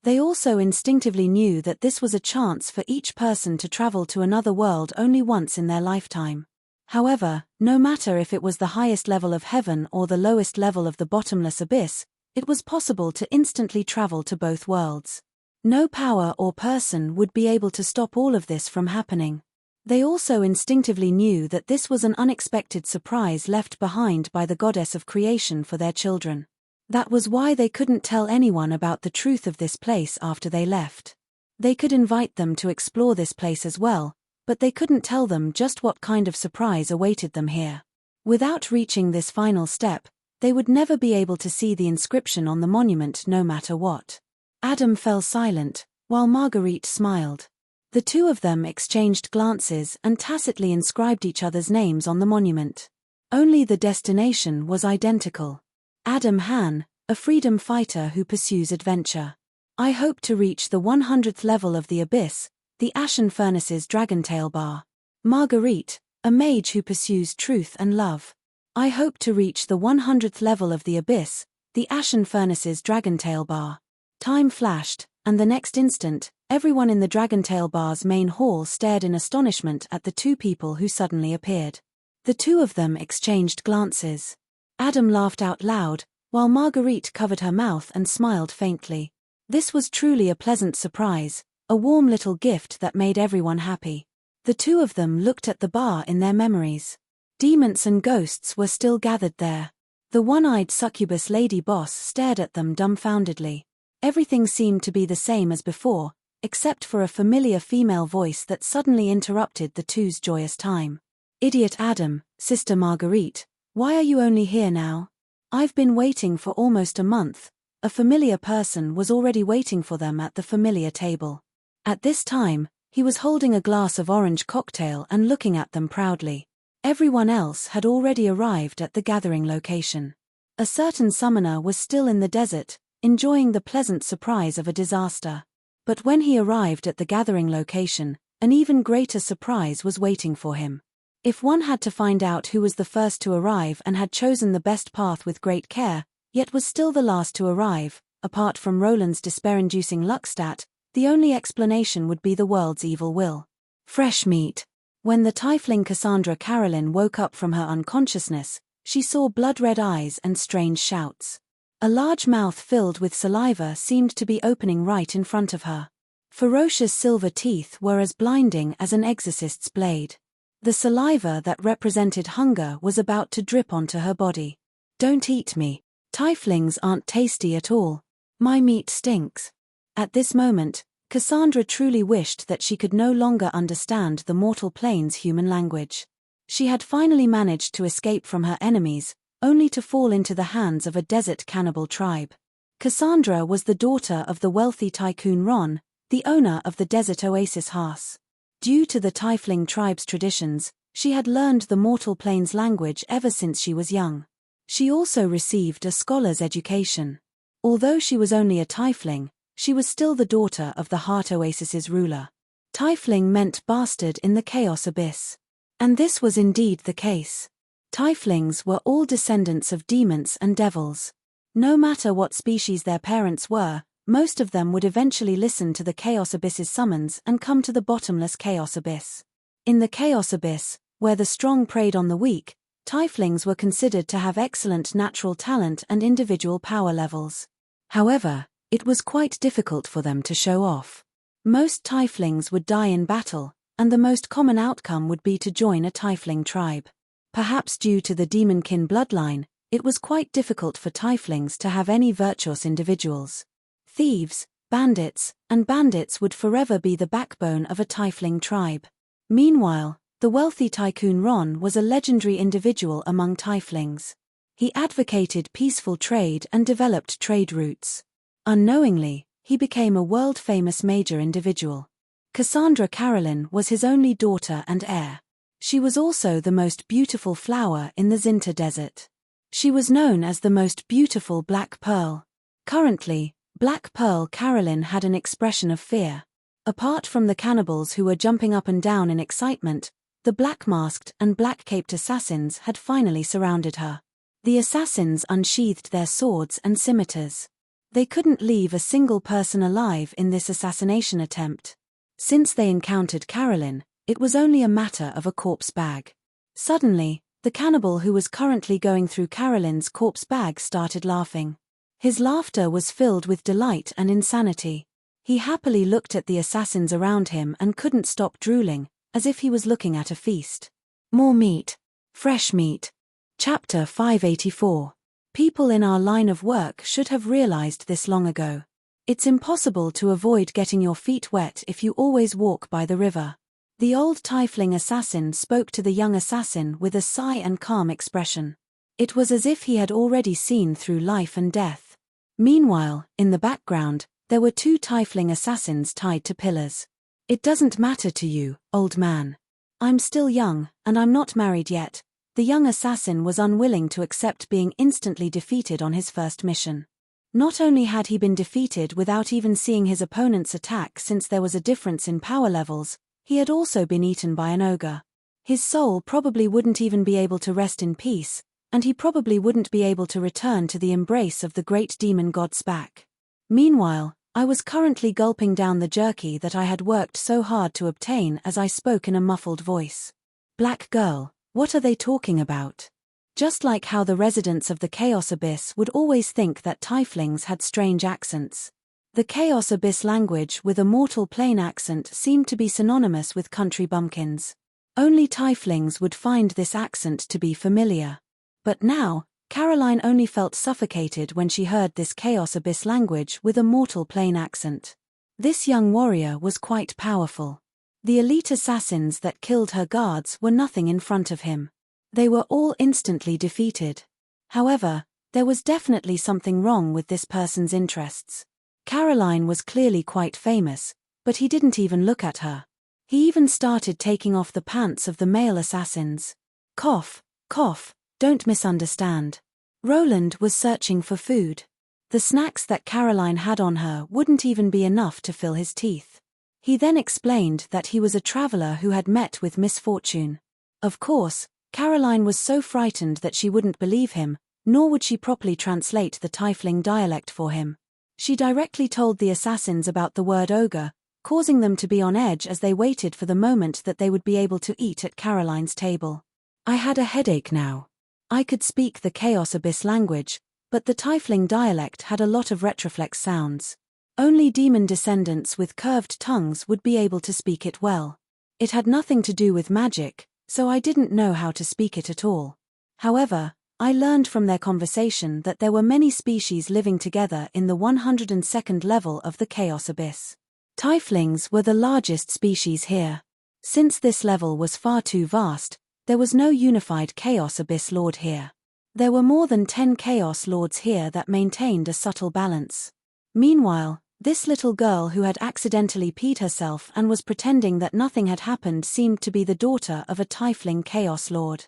They also instinctively knew that this was a chance for each person to travel to another world only once in their lifetime. However, no matter if it was the highest level of heaven or the lowest level of the bottomless abyss, it was possible to instantly travel to both worlds. No power or person would be able to stop all of this from happening. They also instinctively knew that this was an unexpected surprise left behind by the goddess of creation for their children. That was why they couldn't tell anyone about the truth of this place after they left. They could invite them to explore this place as well, but they couldn't tell them just what kind of surprise awaited them here. Without reaching this final step, they would never be able to see the inscription on the monument no matter what. Adam fell silent, while Marguerite smiled. The 2 of them exchanged glances and tacitly inscribed each other's names on the monument. Only the destination was identical. Adam Han, a freedom fighter who pursues adventure. I hope to reach the 100th level of the Abyss, the Ashen Furnace's Dragontail Bar. Marguerite, a mage who pursues truth and love. I hope to reach the 100th level of the Abyss, the Ashen Furnace's Dragontail Bar. Time flashed, and the next instant, everyone in the Dragontail Bar's main hall stared in astonishment at the 2 people who suddenly appeared. The 2 of them exchanged glances. Adam laughed out loud, while Marguerite covered her mouth and smiled faintly. This was truly a pleasant surprise, a warm little gift that made everyone happy. The 2 of them looked at the bar in their memories. Demons and ghosts were still gathered there. The one-eyed succubus lady boss stared at them dumbfoundedly. Everything seemed to be the same as before, except for a familiar female voice that suddenly interrupted the two's joyous time. "Idiot Adam, Sister Marguerite, why are you only here now? I've been waiting for almost a month." A familiar person was already waiting for them at the familiar table. At this time, he was holding a glass of orange cocktail and looking at them proudly. Everyone else had already arrived at the gathering location. A certain summoner was still in the desert, enjoying the pleasant surprise of a disaster. But when he arrived at the gathering location, an even greater surprise was waiting for him. If one had to find out who was the first to arrive and had chosen the best path with great care, yet was still the last to arrive, apart from Roland's despair-inducing luck stat, the only explanation would be the world's evil will. Fresh meat. When the tiefling Cassandra Carolyn woke up from her unconsciousness, she saw blood-red eyes and strange shouts. A large mouth filled with saliva seemed to be opening right in front of her. Ferocious silver teeth were as blinding as an exorcist's blade. The saliva that represented hunger was about to drip onto her body. "Don't eat me. Tieflings aren't tasty at all. My meat stinks." At this moment, Cassandra truly wished that she could no longer understand the mortal plane's human language. She had finally managed to escape from her enemies, only to fall into the hands of a desert cannibal tribe. Cassandra was the daughter of the wealthy tycoon Ron, the owner of the desert oasis Haas. Due to the tiefling tribe's traditions, she had learned the mortal plane's language ever since she was young. She also received a scholar's education. Although she was only a tiefling, she was still the daughter of the Heart Oasis's ruler. Tiefling meant bastard in the Chaos Abyss. And this was indeed the case. Tieflings were all descendants of demons and devils. No matter what species their parents were, most of them would eventually listen to the Chaos Abyss's summons and come to the bottomless Chaos Abyss. In the Chaos Abyss, where the strong preyed on the weak, tieflings were considered to have excellent natural talent and individual power levels. However, it was quite difficult for them to show off. Most tieflings would die in battle, and the most common outcome would be to join a tiefling tribe. Perhaps due to the demonkin bloodline, it was quite difficult for tieflings to have any virtuous individuals. Thieves, bandits, and bandits would forever be the backbone of a tiefling tribe. Meanwhile, the wealthy tycoon Ron was a legendary individual among tieflings. He advocated peaceful trade and developed trade routes. Unknowingly, he became a world-famous major individual. Cassandra Carolyn was his only daughter and heir. She was also the most beautiful flower in the Zinta Desert. She was known as the most beautiful Black Pearl. Currently, Black Pearl Carolyn had an expression of fear. Apart from the cannibals who were jumping up and down in excitement, the black-masked and black-caped assassins had finally surrounded her. The assassins unsheathed their swords and scimitars. They couldn't leave a single person alive in this assassination attempt. Since they encountered Carolyn, it was only a matter of a corpse bag. Suddenly, the cannibal who was currently going through Carolyn's corpse bag started laughing. His laughter was filled with delight and insanity. He happily looked at the assassins around him and couldn't stop drooling, as if he was looking at a feast. More meat. Fresh meat. Chapter 584. People in our line of work should have realized this long ago. It's impossible to avoid getting your feet wet if you always walk by the river. The old tiefling assassin spoke to the young assassin with a sigh and calm expression. It was as if he had already seen through life and death. Meanwhile, in the background, there were two tiefling assassins tied to pillars. "It doesn't matter to you, old man. I'm still young, and I'm not married yet." The young assassin was unwilling to accept being instantly defeated on his first mission. Not only had he been defeated without even seeing his opponent's attack since there was a difference in power levels, he had also been eaten by an ogre. His soul probably wouldn't even be able to rest in peace, and he probably wouldn't be able to return to the embrace of the great demon god Spac. Meanwhile, I was currently gulping down the jerky that I had worked so hard to obtain as I spoke in a muffled voice. "Black girl, what are they talking about?" Just like how the residents of the Chaos Abyss would always think that tieflings had strange accents. The Chaos Abyss language with a mortal plane accent seemed to be synonymous with country bumpkins. Only tieflings would find this accent to be familiar. But now, Caroline only felt suffocated when she heard this Chaos Abyss language with a mortal plane accent. This young warrior was quite powerful. The elite assassins that killed her guards were nothing in front of him. They were all instantly defeated. However, there was definitely something wrong with this person's interests. Caroline was clearly quite famous, but he didn't even look at her. He even started taking off the pants of the male assassins. Cough, cough, don't misunderstand. Roland was searching for food. The snacks that Caroline had on her wouldn't even be enough to fill his teeth. He then explained that he was a traveler who had met with misfortune. Of course, Caroline was so frightened that she wouldn't believe him, nor would she properly translate the Tiefling dialect for him. She directly told the assassins about the word ogre, causing them to be on edge as they waited for the moment that they would be able to eat at Caroline's table. I had a headache now. I could speak the Chaos Abyss language, but the Tiefling dialect had a lot of retroflex sounds. Only demon descendants with curved tongues would be able to speak it well. It had nothing to do with magic, so I didn't know how to speak it at all. However, I learned from their conversation that there were many species living together in the 102nd level of the Chaos Abyss. Tieflings were the largest species here. Since this level was far too vast, there was no unified Chaos Abyss Lord here. There were more than 10 Chaos Lords here that maintained a subtle balance. Meanwhile, this little girl who had accidentally peed herself and was pretending that nothing had happened seemed to be the daughter of a Tiefling Chaos Lord.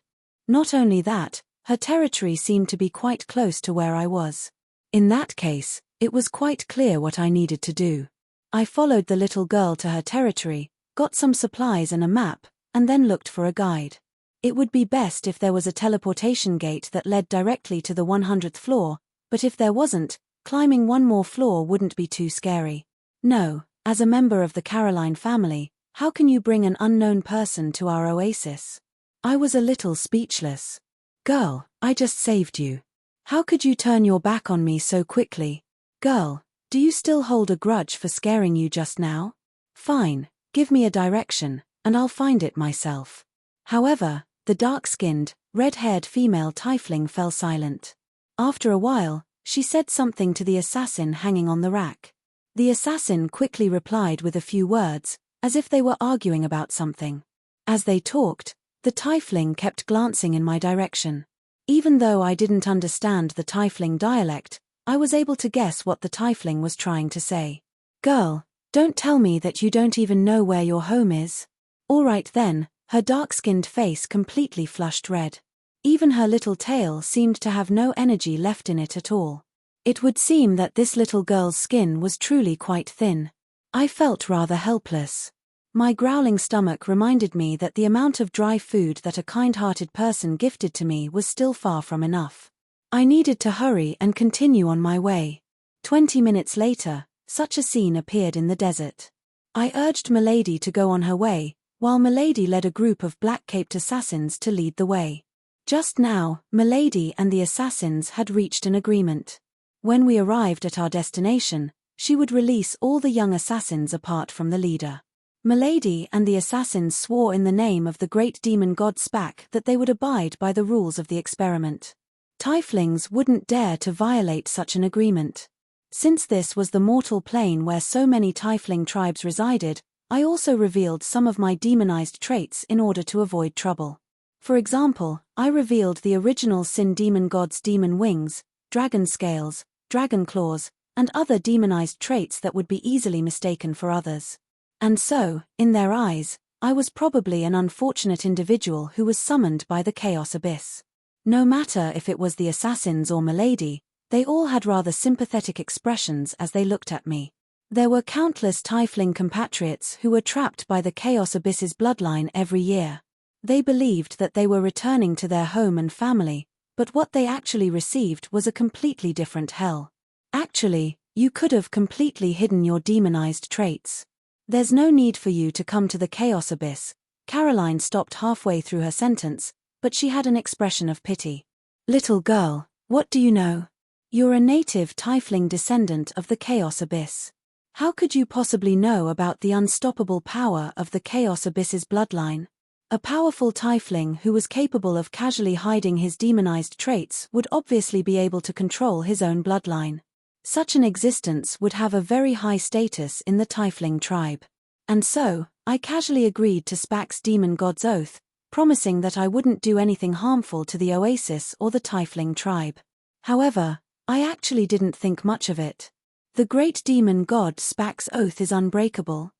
Not only that, her territory seemed to be quite close to where I was. In that case, it was quite clear what I needed to do. I followed the little girl to her territory, got some supplies and a map, and then looked for a guide. It would be best if there was a teleportation gate that led directly to the 100th floor, but if there wasn't, climbing one more floor wouldn't be too scary. No, as a member of the Caroline family, how can you bring an unknown person to our oasis? I was a little speechless. Girl, I just saved you. How could you turn your back on me so quickly? Girl, do you still hold a grudge for scaring you just now? Fine, give me a direction, and I'll find it myself. However, the dark-skinned, red-haired female Tiefling fell silent. After a while, she said something to the assassin hanging on the rack. The assassin quickly replied with a few words, as if they were arguing about something. As they talked, the Tiefling kept glancing in my direction. Even though I didn't understand the Tiefling dialect, I was able to guess what the Tiefling was trying to say. Girl, don't tell me that you don't even know where your home is. All right then, her dark-skinned face completely flushed red. Even her little tail seemed to have no energy left in it at all. It would seem that this little girl's skin was truly quite thin. I felt rather helpless. My growling stomach reminded me that the amount of dry food that a kind-hearted person gifted to me was still far from enough. I needed to hurry and continue on my way. 20 minutes later, such a scene appeared in the desert. I urged Milady to go on her way, while Milady led a group of black-caped assassins to lead the way. Just now, Milady and the assassins had reached an agreement. When we arrived at our destination, she would release all the young assassins apart from the leader. Milady and the assassins swore in the name of the great demon god Spak that they would abide by the rules of the experiment. Tieflings wouldn't dare to violate such an agreement. Since this was the mortal plane where so many Tiefling tribes resided, I also revealed some of my demonized traits in order to avoid trouble. For example, I revealed the original Sin demon god's demon wings, dragon scales, dragon claws, and other demonized traits that would be easily mistaken for others. And so, in their eyes, I was probably an unfortunate individual who was summoned by the Chaos Abyss. No matter if it was the assassins or Milady, they all had rather sympathetic expressions as they looked at me. There were countless Tiefling compatriots who were trapped by the Chaos Abyss's bloodline every year. They believed that they were returning to their home and family, but what they actually received was a completely different hell. Actually, you could have completely hidden your demonized traits. There's no need for you to come to the Chaos Abyss. Caroline stopped halfway through her sentence, but she had an expression of pity. Little girl, what do you know? You're a native Tiefling descendant of the Chaos Abyss. How could you possibly know about the unstoppable power of the Chaos Abyss's bloodline? A powerful Tiefling who was capable of casually hiding his demonized traits would obviously be able to control his own bloodline. Such an existence would have a very high status in the tiefling tribe. And so, I casually agreed to Spak's demon god's oath, promising that I wouldn't do anything harmful to the oasis or the tiefling tribe. However, I actually didn't think much of it. The great demon god Spak's oath is unbreakable.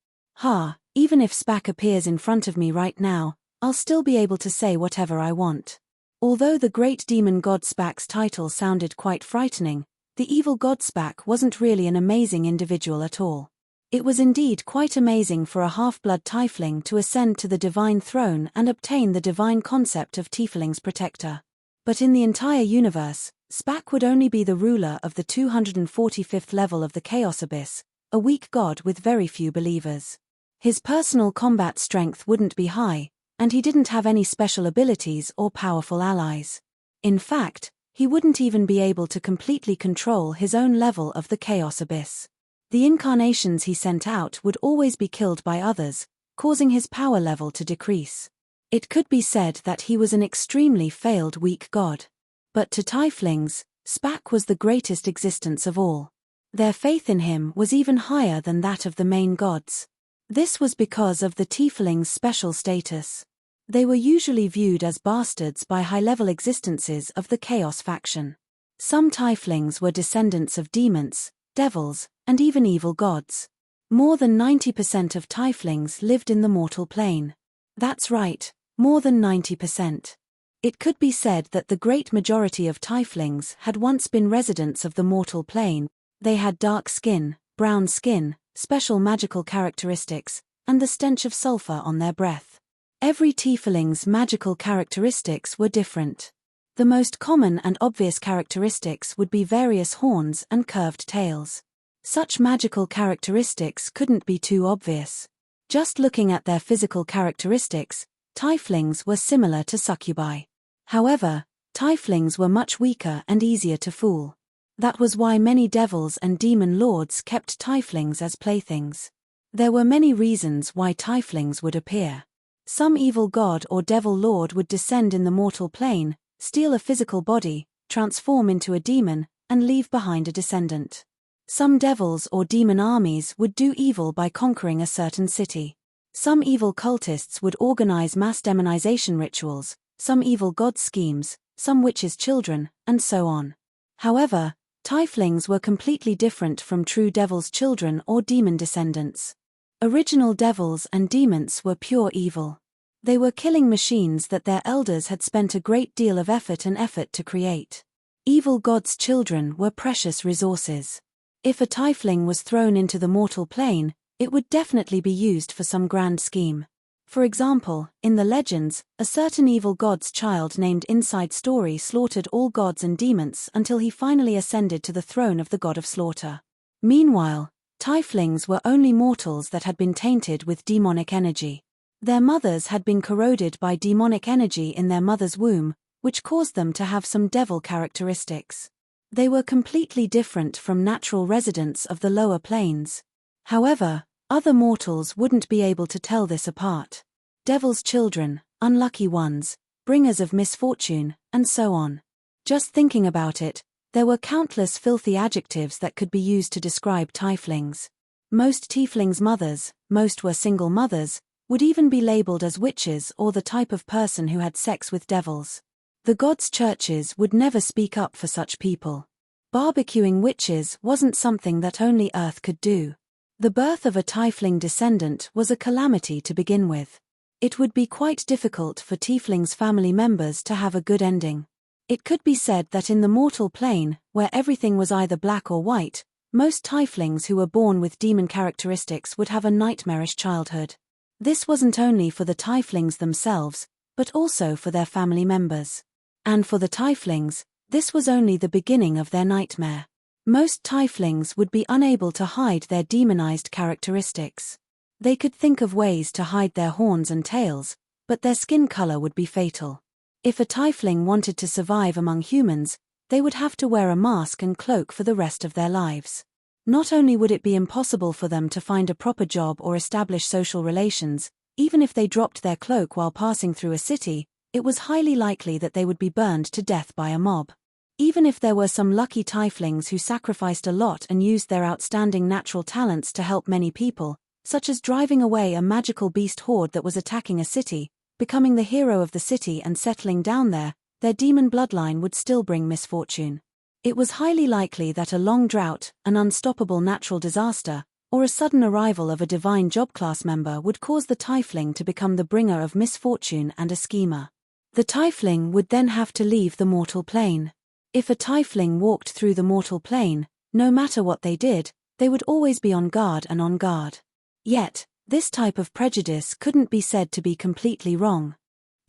Even if Spak appears in front of me right now, I'll still be able to say whatever I want. Although the great demon god Spak's title sounded quite frightening, the evil god Spak wasn't really an amazing individual at all. It was indeed quite amazing for a half-blood tiefling to ascend to the divine throne and obtain the divine concept of tiefling's protector. But in the entire universe, Spak would only be the ruler of the 245th level of the Chaos Abyss, a weak god with very few believers. His personal combat strength wouldn't be high, and he didn't have any special abilities or powerful allies. In fact, he wouldn't even be able to completely control his own level of the Chaos Abyss. The incarnations he sent out would always be killed by others, causing his power level to decrease. It could be said that he was an extremely failed weak god. But to tieflings, Spak was the greatest existence of all. Their faith in him was even higher than that of the main gods. This was because of the tieflings' special status. They were usually viewed as bastards by high-level existences of the Chaos faction. Some tieflings were descendants of demons, devils, and even evil gods. More than 90% of tieflings lived in the mortal plane. That's right, more than 90%. It could be said that the great majority of tieflings had once been residents of the mortal plane. They had dark skin, brown skin, special magical characteristics, and the stench of sulfur on their breath. Every tiefling's magical characteristics were different. The most common and obvious characteristics would be various horns and curved tails. Such magical characteristics couldn't be too obvious. Just looking at their physical characteristics, tieflings were similar to succubi. However, tieflings were much weaker and easier to fool. That was why many devils and demon lords kept tieflings as playthings. There were many reasons why tieflings would appear. Some evil god or devil lord would descend in the mortal plane, steal a physical body, transform into a demon, and leave behind a descendant. Some devils or demon armies would do evil by conquering a certain city. Some evil cultists would organize mass demonization rituals, some evil god schemes, some witches' children, and so on. However, tieflings were completely different from true devil's children or demon descendants. Original devils and demons were pure evil. They were killing machines that their elders had spent a great deal of effort to create. Evil gods' children were precious resources. If a tiefling was thrown into the mortal plane, it would definitely be used for some grand scheme. For example, in the legends, a certain evil god's child named Inside Story slaughtered all gods and demons until he finally ascended to the throne of the god of slaughter. Meanwhile, tieflings were only mortals that had been tainted with demonic energy. Their mothers had been corroded by demonic energy in their mother's womb, which caused them to have some devil characteristics. They were completely different from natural residents of the lower planes. However, other mortals wouldn't be able to tell this apart. Devil's children, unlucky ones, bringers of misfortune, and so on. Just thinking about it, there were countless filthy adjectives that could be used to describe tieflings. Most tieflings' mothers, most were single mothers, would even be labeled as witches or the type of person who had sex with devils. The gods' churches would never speak up for such people. Barbecuing witches wasn't something that only Earth could do. The birth of a tiefling descendant was a calamity to begin with. It would be quite difficult for tieflings' family members to have a good ending. It could be said that in the mortal plane, where everything was either black or white, most tieflings who were born with demon characteristics would have a nightmarish childhood. This wasn't only for the tieflings themselves, but also for their family members. And for the tieflings, this was only the beginning of their nightmare. Most tieflings would be unable to hide their demonized characteristics. They could think of ways to hide their horns and tails, but their skin color would be fatal. If a tiefling wanted to survive among humans, they would have to wear a mask and cloak for the rest of their lives. Not only would it be impossible for them to find a proper job or establish social relations, even if they dropped their cloak while passing through a city, it was highly likely that they would be burned to death by a mob. Even if there were some lucky tieflings who sacrificed a lot and used their outstanding natural talents to help many people, such as driving away a magical beast horde that was attacking a city, becoming the hero of the city and settling down there, their demon bloodline would still bring misfortune. It was highly likely that a long drought, an unstoppable natural disaster, or a sudden arrival of a divine job class member would cause the tiefling to become the bringer of misfortune and a schemer. The tiefling would then have to leave the mortal plane. If a tiefling walked through the mortal plane, no matter what they did, they would always be on guard and on guard. Yet, this type of prejudice couldn't be said to be completely wrong.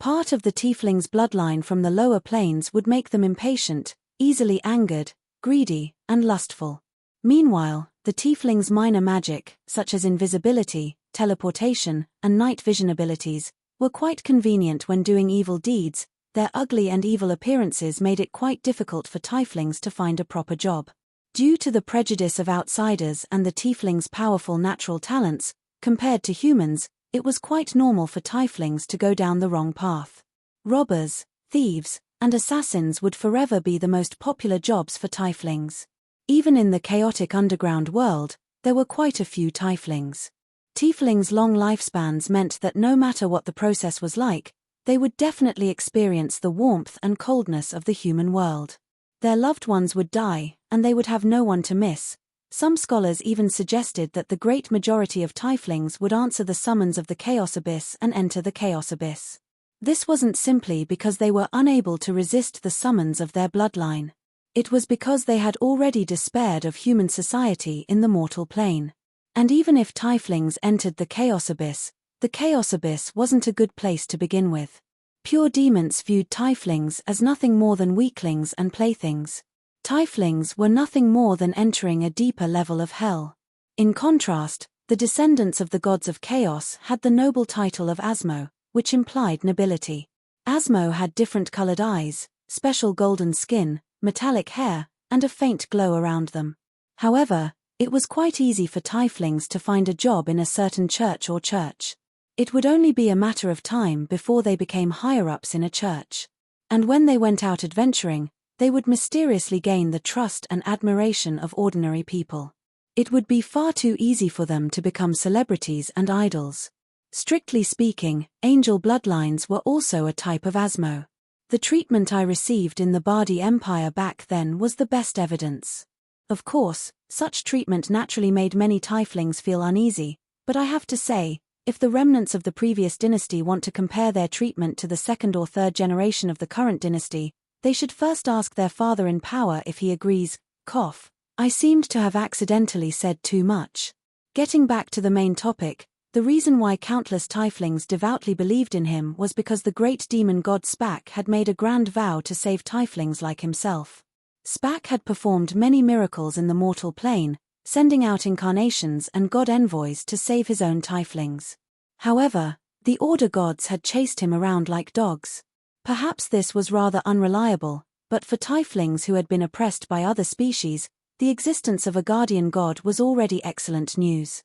Part of the tiefling's bloodline from the lower planes would make them impatient, easily angered, greedy, and lustful. Meanwhile, the tiefling's minor magic, such as invisibility, teleportation, and night vision abilities, were quite convenient when doing evil deeds. Their ugly and evil appearances made it quite difficult for tieflings to find a proper job. Due to the prejudice of outsiders and the tieflings' powerful natural talents, compared to humans, it was quite normal for tieflings to go down the wrong path. Robbers, thieves, and assassins would forever be the most popular jobs for tieflings. Even in the chaotic underground world, there were quite a few tieflings. Tieflings' long lifespans meant that no matter what the process was like, they would definitely experience the warmth and coldness of the human world. Their loved ones would die, and they would have no one to miss. Some scholars even suggested that the great majority of tieflings would answer the summons of the Chaos Abyss and enter the Chaos Abyss. This wasn't simply because they were unable to resist the summons of their bloodline. It was because they had already despaired of human society in the mortal plane. And even if tieflings entered the Chaos Abyss wasn't a good place to begin with. Pure demons viewed tieflings as nothing more than weaklings and playthings. Tieflings were nothing more than entering a deeper level of hell. In contrast, the descendants of the gods of chaos had the noble title of Asmo, which implied nobility. Asmo had different colored eyes, special golden skin, metallic hair, and a faint glow around them. However, it was quite easy for tieflings to find a job in a certain church or church. It would only be a matter of time before they became higher-ups in a church. And when they went out adventuring, they would mysteriously gain the trust and admiration of ordinary people. It would be far too easy for them to become celebrities and idols. Strictly speaking, angel bloodlines were also a type of Asmo. The treatment I received in the Bardi Empire back then was the best evidence. Of course, such treatment naturally made many tieflings feel uneasy, but I have to say, if the remnants of the previous dynasty want to compare their treatment to the second or third generation of the current dynasty, they should first ask their father in power if he agrees. Cough. I seemed to have accidentally said too much. Getting back to the main topic, the reason why countless tieflings devoutly believed in him was because the great demon god Spak had made a grand vow to save tieflings like himself. Spak had performed many miracles in the mortal plane, sending out incarnations and god envoys to save his own tieflings. However, the Order gods had chased him around like dogs. Perhaps this was rather unreliable, but for tieflings who had been oppressed by other species, the existence of a guardian god was already excellent news.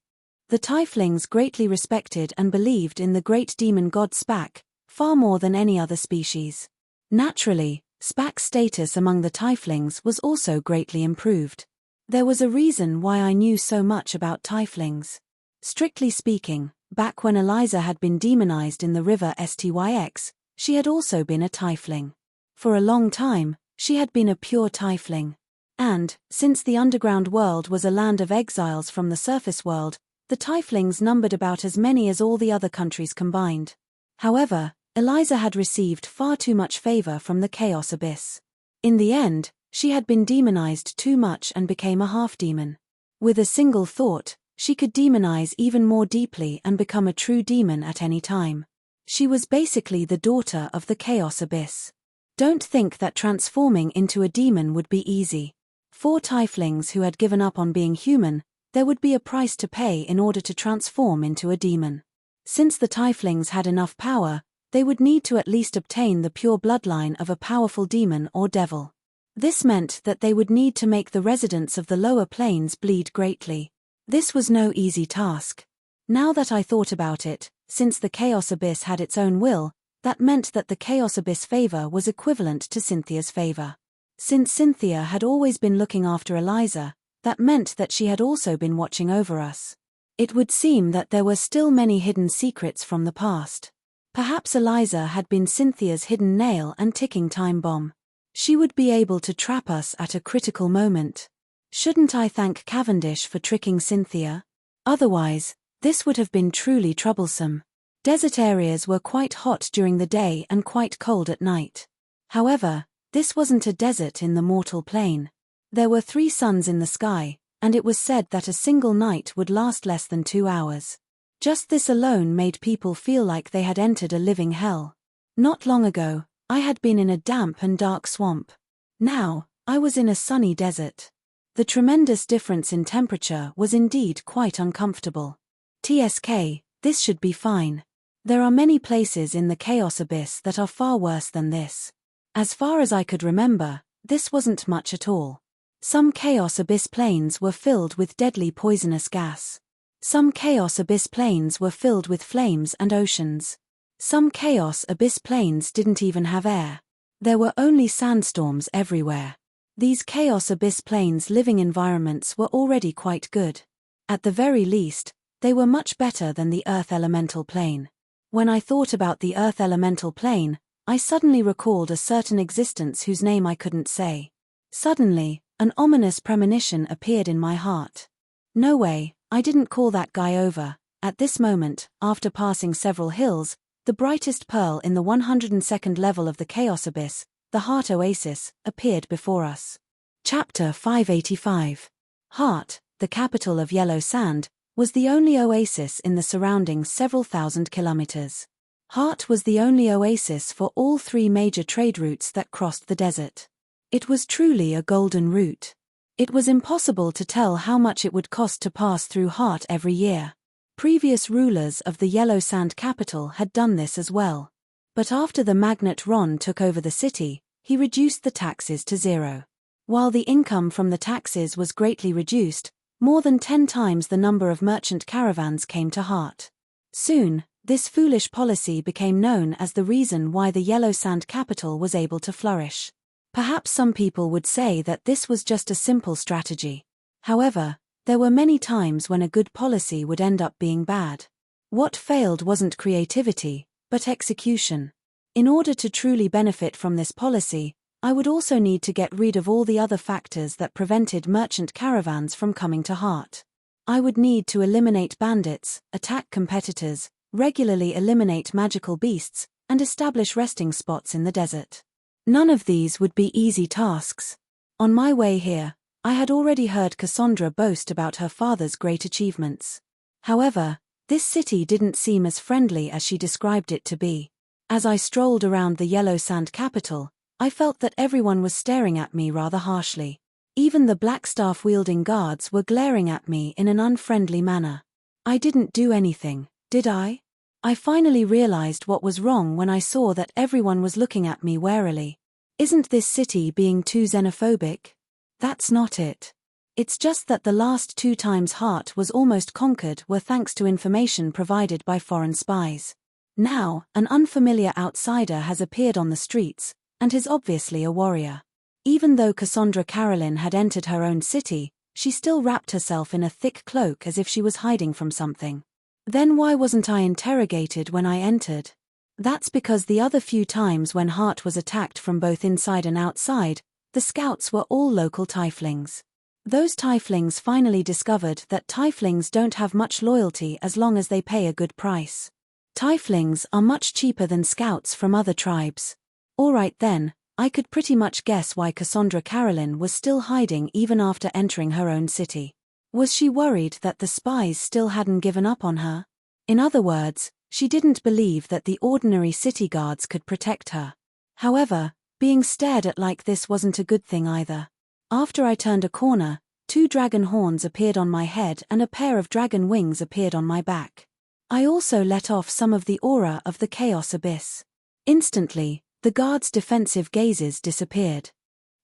The tieflings greatly respected and believed in the great demon god Spak, far more than any other species. Naturally, Spak's status among the tieflings was also greatly improved. There was a reason why I knew so much about tieflings. Strictly speaking, back when Eliza had been demonized in the river Styx, she had also been a tiefling. For a long time, she had been a pure tiefling. And, since the underground world was a land of exiles from the surface world, the tieflings numbered about as many as all the other countries combined. However, Eliza had received far too much favor from the Chaos Abyss. In the end, she had been demonized too much and became a half-demon. With a single thought, she could demonize even more deeply and become a true demon at any time. She was basically the daughter of the Chaos Abyss. Don't think that transforming into a demon would be easy. For tieflings who had given up on being human, there would be a price to pay in order to transform into a demon. Since the tieflings had enough power, they would need to at least obtain the pure bloodline of a powerful demon or devil. This meant that they would need to make the residents of the lower planes bleed greatly. This was no easy task. Now that I thought about it, since the Chaos Abyss had its own will, that meant that the Chaos Abyss favor was equivalent to Cynthia's favor. Since Cynthia had always been looking after Eliza, that meant that she had also been watching over us. It would seem that there were still many hidden secrets from the past. Perhaps Eliza had been Cynthia's hidden nail and ticking time bomb. She would be able to trap us at a critical moment. Shouldn't I thank Cavendish for tricking Cynthia? Otherwise, this would have been truly troublesome. Desert areas were quite hot during the day and quite cold at night. However, this wasn't a desert in the mortal plane. There were 3 suns in the sky, and it was said that a single night would last less than 2 hours. Just this alone made people feel like they had entered a living hell. Not long ago, I had been in a damp and dark swamp. Now, I was in a sunny desert. The tremendous difference in temperature was indeed quite uncomfortable. TSK, this should be fine. There are many places in the Chaos Abyss that are far worse than this. As far as I could remember, this wasn't much at all. Some Chaos Abyss plains were filled with deadly poisonous gas. Some Chaos Abyss plains were filled with flames and oceans. Some Chaos Abyss plains didn't even have air. There were only sandstorms everywhere. These Chaos Abyss plains' living environments were already quite good. At the very least, they were much better than the Earth Elemental Plane. When I thought about the Earth Elemental Plane, I suddenly recalled a certain existence whose name I couldn't say. Suddenly, an ominous premonition appeared in my heart. No way, I didn't call that guy over. At this moment, after passing several hills, the brightest pearl in the 102nd level of the Chaos Abyss, the Heart Oasis, appeared before us. Chapter 585. Heart, the capital of Yellow Sand, was the only oasis in the surrounding several thousand kilometers. Heart was the only oasis for all 3 major trade routes that crossed the desert. It was truly a golden route. It was impossible to tell how much it would cost to pass through Heart every year. Previous rulers of the Yellow Sand capital had done this as well. But after the magnate Ron took over the city, he reduced the taxes to 0. While the income from the taxes was greatly reduced, more than 10 times the number of merchant caravans came to Heart. Soon, this foolish policy became known as the reason why the Yellow Sand capital was able to flourish. Perhaps some people would say that this was just a simple strategy. However, there were many times when a good policy would end up being bad. What failed wasn't creativity, but execution. In order to truly benefit from this policy, I would also need to get rid of all the other factors that prevented merchant caravans from coming to Heart. I would need to eliminate bandits, attack competitors, regularly eliminate magical beasts, and establish resting spots in the desert. None of these would be easy tasks. On my way here, I had already heard Cassandra boast about her father's great achievements. However, this city didn't seem as friendly as she described it to be. As I strolled around the Yellow Sand capital, I felt that everyone was staring at me rather harshly. Even the black staff-wielding guards were glaring at me in an unfriendly manner. I didn't do anything, did I? I finally realized what was wrong when I saw that everyone was looking at me warily. Isn't this city being too xenophobic? That's not it. It's just that the last 2 times Heart was almost conquered were thanks to information provided by foreign spies. Now, an unfamiliar outsider has appeared on the streets, and is obviously a warrior. Even though Cassandra Carolyn had entered her own city, she still wrapped herself in a thick cloak as if she was hiding from something. Then why wasn't I interrogated when I entered? That's because the other few times when Heart was attacked from both inside and outside, the scouts were all local tieflings. Those tieflings finally discovered that tieflings don't have much loyalty as long as they pay a good price. Tieflings are much cheaper than scouts from other tribes. Alright then, I could pretty much guess why Cassandra Carolyn was still hiding even after entering her own city. Was she worried that the spies still hadn't given up on her? In other words, she didn't believe that the ordinary city guards could protect her. However, being stared at like this wasn't a good thing either. After I turned a corner, 2 dragon horns appeared on my head and a pair of dragon wings appeared on my back. I also let off some of the aura of the Chaos Abyss. Instantly, the guards' defensive gazes disappeared.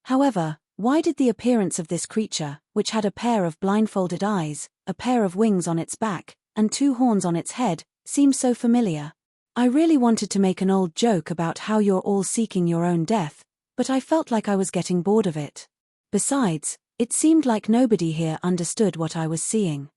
However, why did the appearance of this creature, which had a pair of blindfolded eyes, a pair of wings on its back, and 2 horns on its head, seem so familiar? I really wanted to make an old joke about how you're all seeking your own death, but I felt like I was getting bored of it. Besides, it seemed like nobody here understood what I was seeing.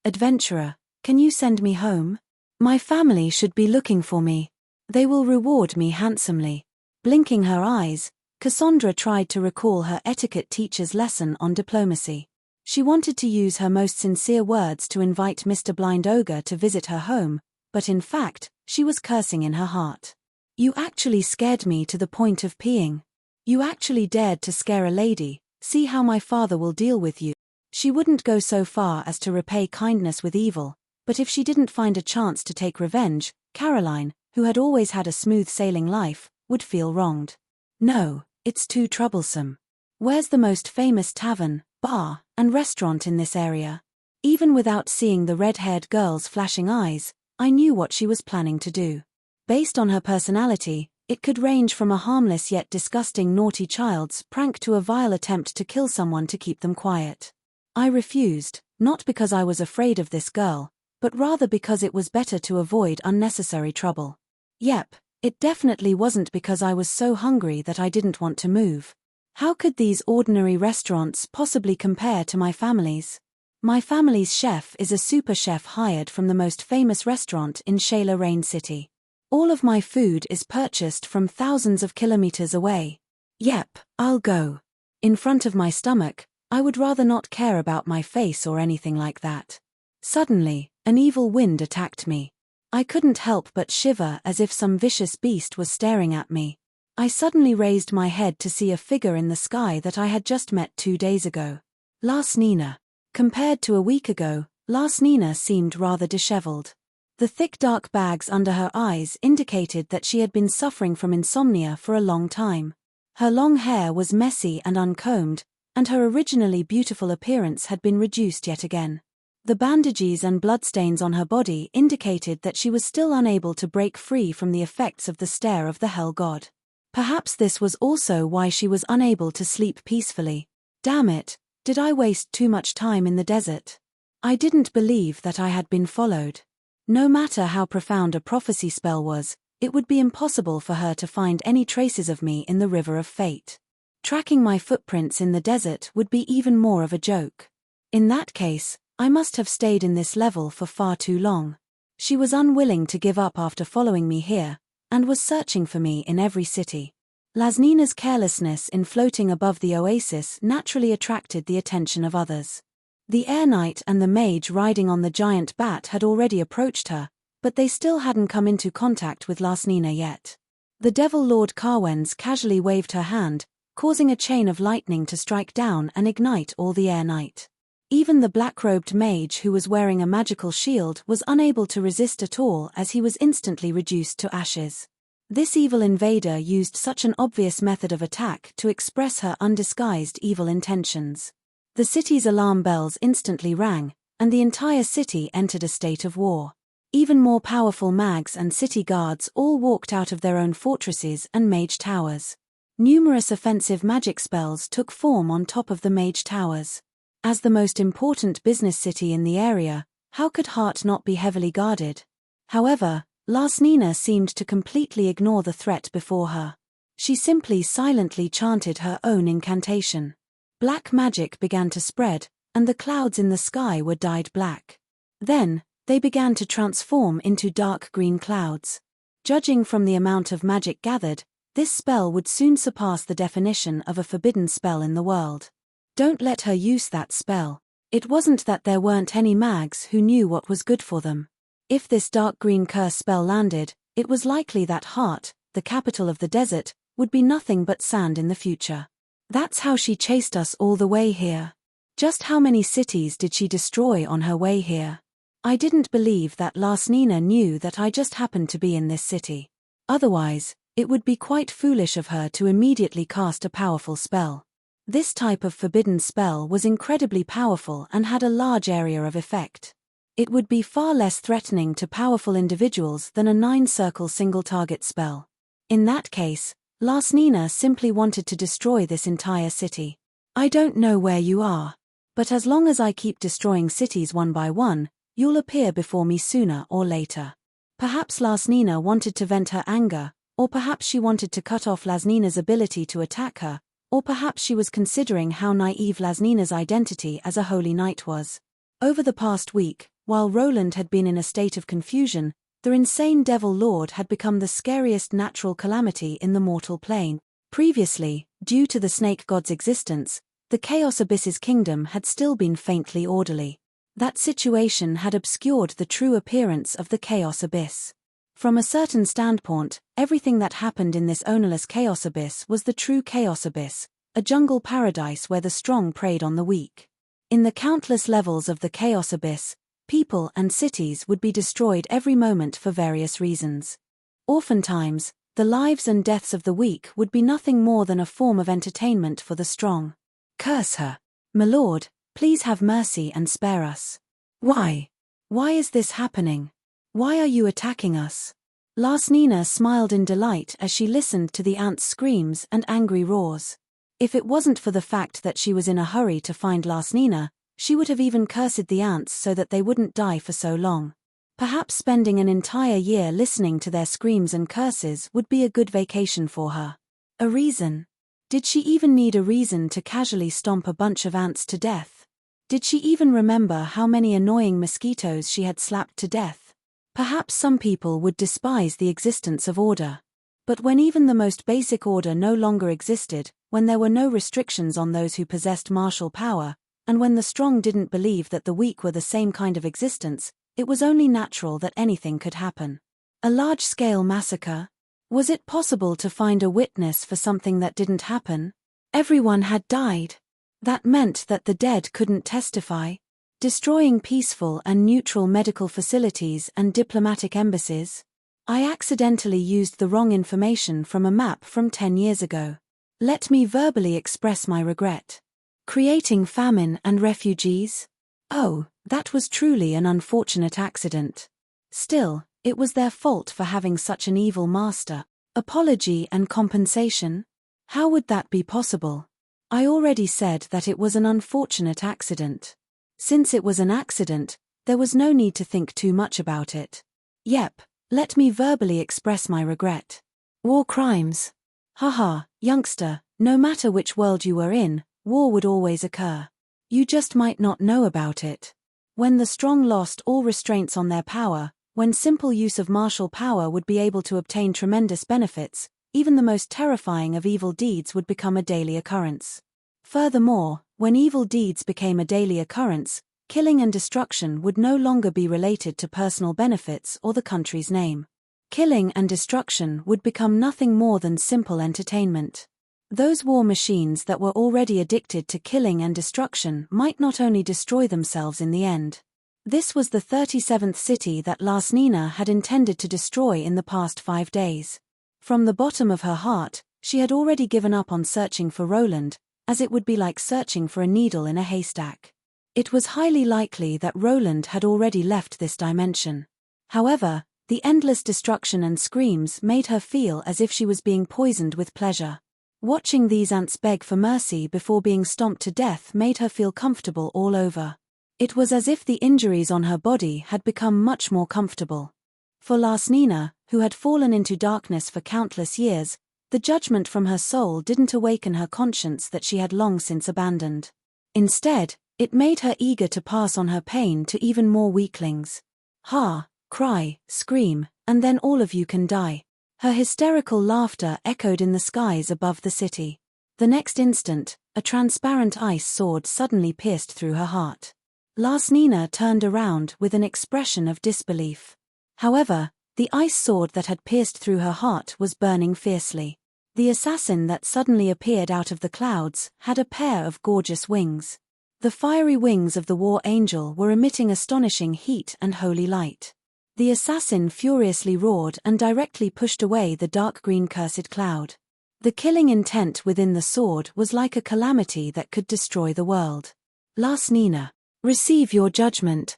Adventurer, can you send me home? My family should be looking for me. They will reward me handsomely. Blinking her eyes, Cassandra tried to recall her etiquette teacher's lesson on diplomacy. She wanted to use her most sincere words to invite Mr. Blind Ogre to visit her home, but in fact, she was cursing in her heart. You actually scared me to the point of peeing. You actually dared to scare a lady. See how my father will deal with you. She wouldn't go so far as to repay kindness with evil, but if she didn't find a chance to take revenge, Caroline, who had always had a smooth sailing life, would feel wronged. No, it's too troublesome. Where's the most famous tavern, bar, and restaurant in this area? Even without seeing the red-haired girl's flashing eyes, I knew what she was planning to do. Based on her personality, it could range from a harmless yet disgusting naughty child's prank to a vile attempt to kill someone to keep them quiet. I refused, not because I was afraid of this girl, but rather because it was better to avoid unnecessary trouble. Yep, it definitely wasn't because I was so hungry that I didn't want to move. How could these ordinary restaurants possibly compare to my family's? My family's chef is a super chef hired from the most famous restaurant in Shayla Rain City. All of my food is purchased from thousands of kilometers away. Yep, I'll go. In front of my stomach, I would rather not care about my face or anything like that. Suddenly, an evil wind attacked me. I couldn't help but shiver as if some vicious beast was staring at me. I suddenly raised my head to see a figure in the sky that I had just met 2 days ago. Lasnina. Compared to a week ago, Lasnina seemed rather disheveled. The thick dark bags under her eyes indicated that she had been suffering from insomnia for a long time. Her long hair was messy and uncombed, and her originally beautiful appearance had been reduced yet again. The bandages and bloodstains on her body indicated that she was still unable to break free from the effects of the stare of the Hell God. Perhaps this was also why she was unable to sleep peacefully. Damn it, did I waste too much time in the desert? I didn't believe that I had been followed. No matter how profound a prophecy spell was, it would be impossible for her to find any traces of me in the river of fate. Tracking my footprints in the desert would be even more of a joke. In that case, I must have stayed in this level for far too long. She was unwilling to give up after following me here, and was searching for me in every city. Lasnina's carelessness in floating above the oasis naturally attracted the attention of others. The Air Knight and the mage riding on the giant bat had already approached her, but they still hadn't come into contact with Lasnina yet. The Devil Lord Carwens casually waved her hand, causing a chain of lightning to strike down and ignite all the Air Knight. Even the black-robed mage who was wearing a magical shield was unable to resist at all as he was instantly reduced to ashes. This evil invader used such an obvious method of attack to express her undisguised evil intentions. The city's alarm bells instantly rang, and the entire city entered a state of war. Even more powerful mags and city guards all walked out of their own fortresses and mage towers. Numerous offensive magic spells took form on top of the mage towers. As the most important business city in the area, how could Hart not be heavily guarded? However, Lasnina seemed to completely ignore the threat before her. She simply silently chanted her own incantation. Black magic began to spread, and the clouds in the sky were dyed black. Then, they began to transform into dark green clouds. Judging from the amount of magic gathered, this spell would soon surpass the definition of a forbidden spell in the world. Don't let her use that spell. It wasn't that there weren't any mags who knew what was good for them. If this dark green curse spell landed, it was likely that Hart, the capital of the desert, would be nothing but sand in the future. That's how she chased us all the way here. Just how many cities did she destroy on her way here? I didn't believe that Lasnina knew that I just happened to be in this city. Otherwise, it would be quite foolish of her to immediately cast a powerful spell. This type of forbidden spell was incredibly powerful and had a large area of effect. It would be far less threatening to powerful individuals than a 9-circle single-target spell. In that case, Lasnina simply wanted to destroy this entire city. I don't know where you are, but as long as I keep destroying cities one by one, you'll appear before me sooner or later. Perhaps Lasnina wanted to vent her anger, Or perhaps she wanted to cut off Lasnina's ability to attack her, or perhaps she was considering how naive Lasnina's identity as a holy knight was. Over the past week, while Roland had been in a state of confusion, the insane Devil Lord had become the scariest natural calamity in the mortal plane. Previously, due to the snake god's existence, the Chaos Abyss's kingdom had still been faintly orderly. That situation had obscured the true appearance of the Chaos Abyss. From a certain standpoint, everything that happened in this ownerless Chaos Abyss was the true Chaos Abyss, a jungle paradise where the strong preyed on the weak. In the countless levels of the Chaos Abyss, people and cities would be destroyed every moment for various reasons. Oftentimes, the lives and deaths of the weak would be nothing more than a form of entertainment for the strong. Curse her. My lord, please have mercy and spare us. Why? Why is this happening? Why are you attacking us? Lasnina smiled in delight as she listened to the ants' screams and angry roars. If it wasn't for the fact that she was in a hurry to find Lasnina, she would have even cursed the ants so that they wouldn't die for so long. Perhaps spending an entire year listening to their screams and curses would be a good vacation for her. A reason? Did she even need a reason to casually stomp a bunch of ants to death? Did she even remember how many annoying mosquitoes she had slapped to death? Perhaps some people would despise the existence of order. But when even the most basic order no longer existed, when there were no restrictions on those who possessed martial power, and when the strong didn't believe that the weak were the same kind of existence, it was only natural that anything could happen. A large-scale massacre? Was it possible to find a witness for something that didn't happen? Everyone had died. That meant that the dead couldn't testify. Destroying peaceful and neutral medical facilities and diplomatic embassies? I accidentally used the wrong information from a map from 10 years ago. Let me verbally express my regret. Creating famine and refugees? Oh, that was truly an unfortunate accident. Still, it was their fault for having such an evil master. Apology and compensation? How would that be possible? I already said that it was an unfortunate accident. Since it was an accident, there was no need to think too much about it. Yep, let me verbally express my regret. War crimes? Haha, youngster, no matter which world you were in, war would always occur. You just might not know about it. When the strong lost all restraints on their power, when simple use of martial power would be able to obtain tremendous benefits, even the most terrifying of evil deeds would become a daily occurrence. Furthermore, when evil deeds became a daily occurrence, killing and destruction would no longer be related to personal benefits or the country's name. Killing and destruction would become nothing more than simple entertainment. Those war machines that were already addicted to killing and destruction might not only destroy themselves in the end. This was the 37th city that Lasnina had intended to destroy in the past 5 days. From the bottom of her heart, she had already given up on searching for Roland, as it would be like searching for a needle in a haystack. It was highly likely that Roland had already left this dimension. However, the endless destruction and screams made her feel as if she was being poisoned with pleasure. Watching these ants beg for mercy before being stomped to death made her feel comfortable all over. It was as if the injuries on her body had become much more comfortable. For Lasnina, who had fallen into darkness for countless years, the judgment from her soul didn't awaken her conscience that she had long since abandoned. Instead, it made her eager to pass on her pain to even more weaklings. Ha, cry, scream, and then all of you can die. Her hysterical laughter echoed in the skies above the city. The next instant, a transparent ice sword suddenly pierced through her heart. Lasnina turned around with an expression of disbelief. However, the ice sword that had pierced through her heart was burning fiercely. The assassin that suddenly appeared out of the clouds had a pair of gorgeous wings. The fiery wings of the war angel were emitting astonishing heat and holy light. The assassin furiously roared and directly pushed away the dark green cursed cloud. The killing intent within the sword was like a calamity that could destroy the world. Lasnina, receive your judgment,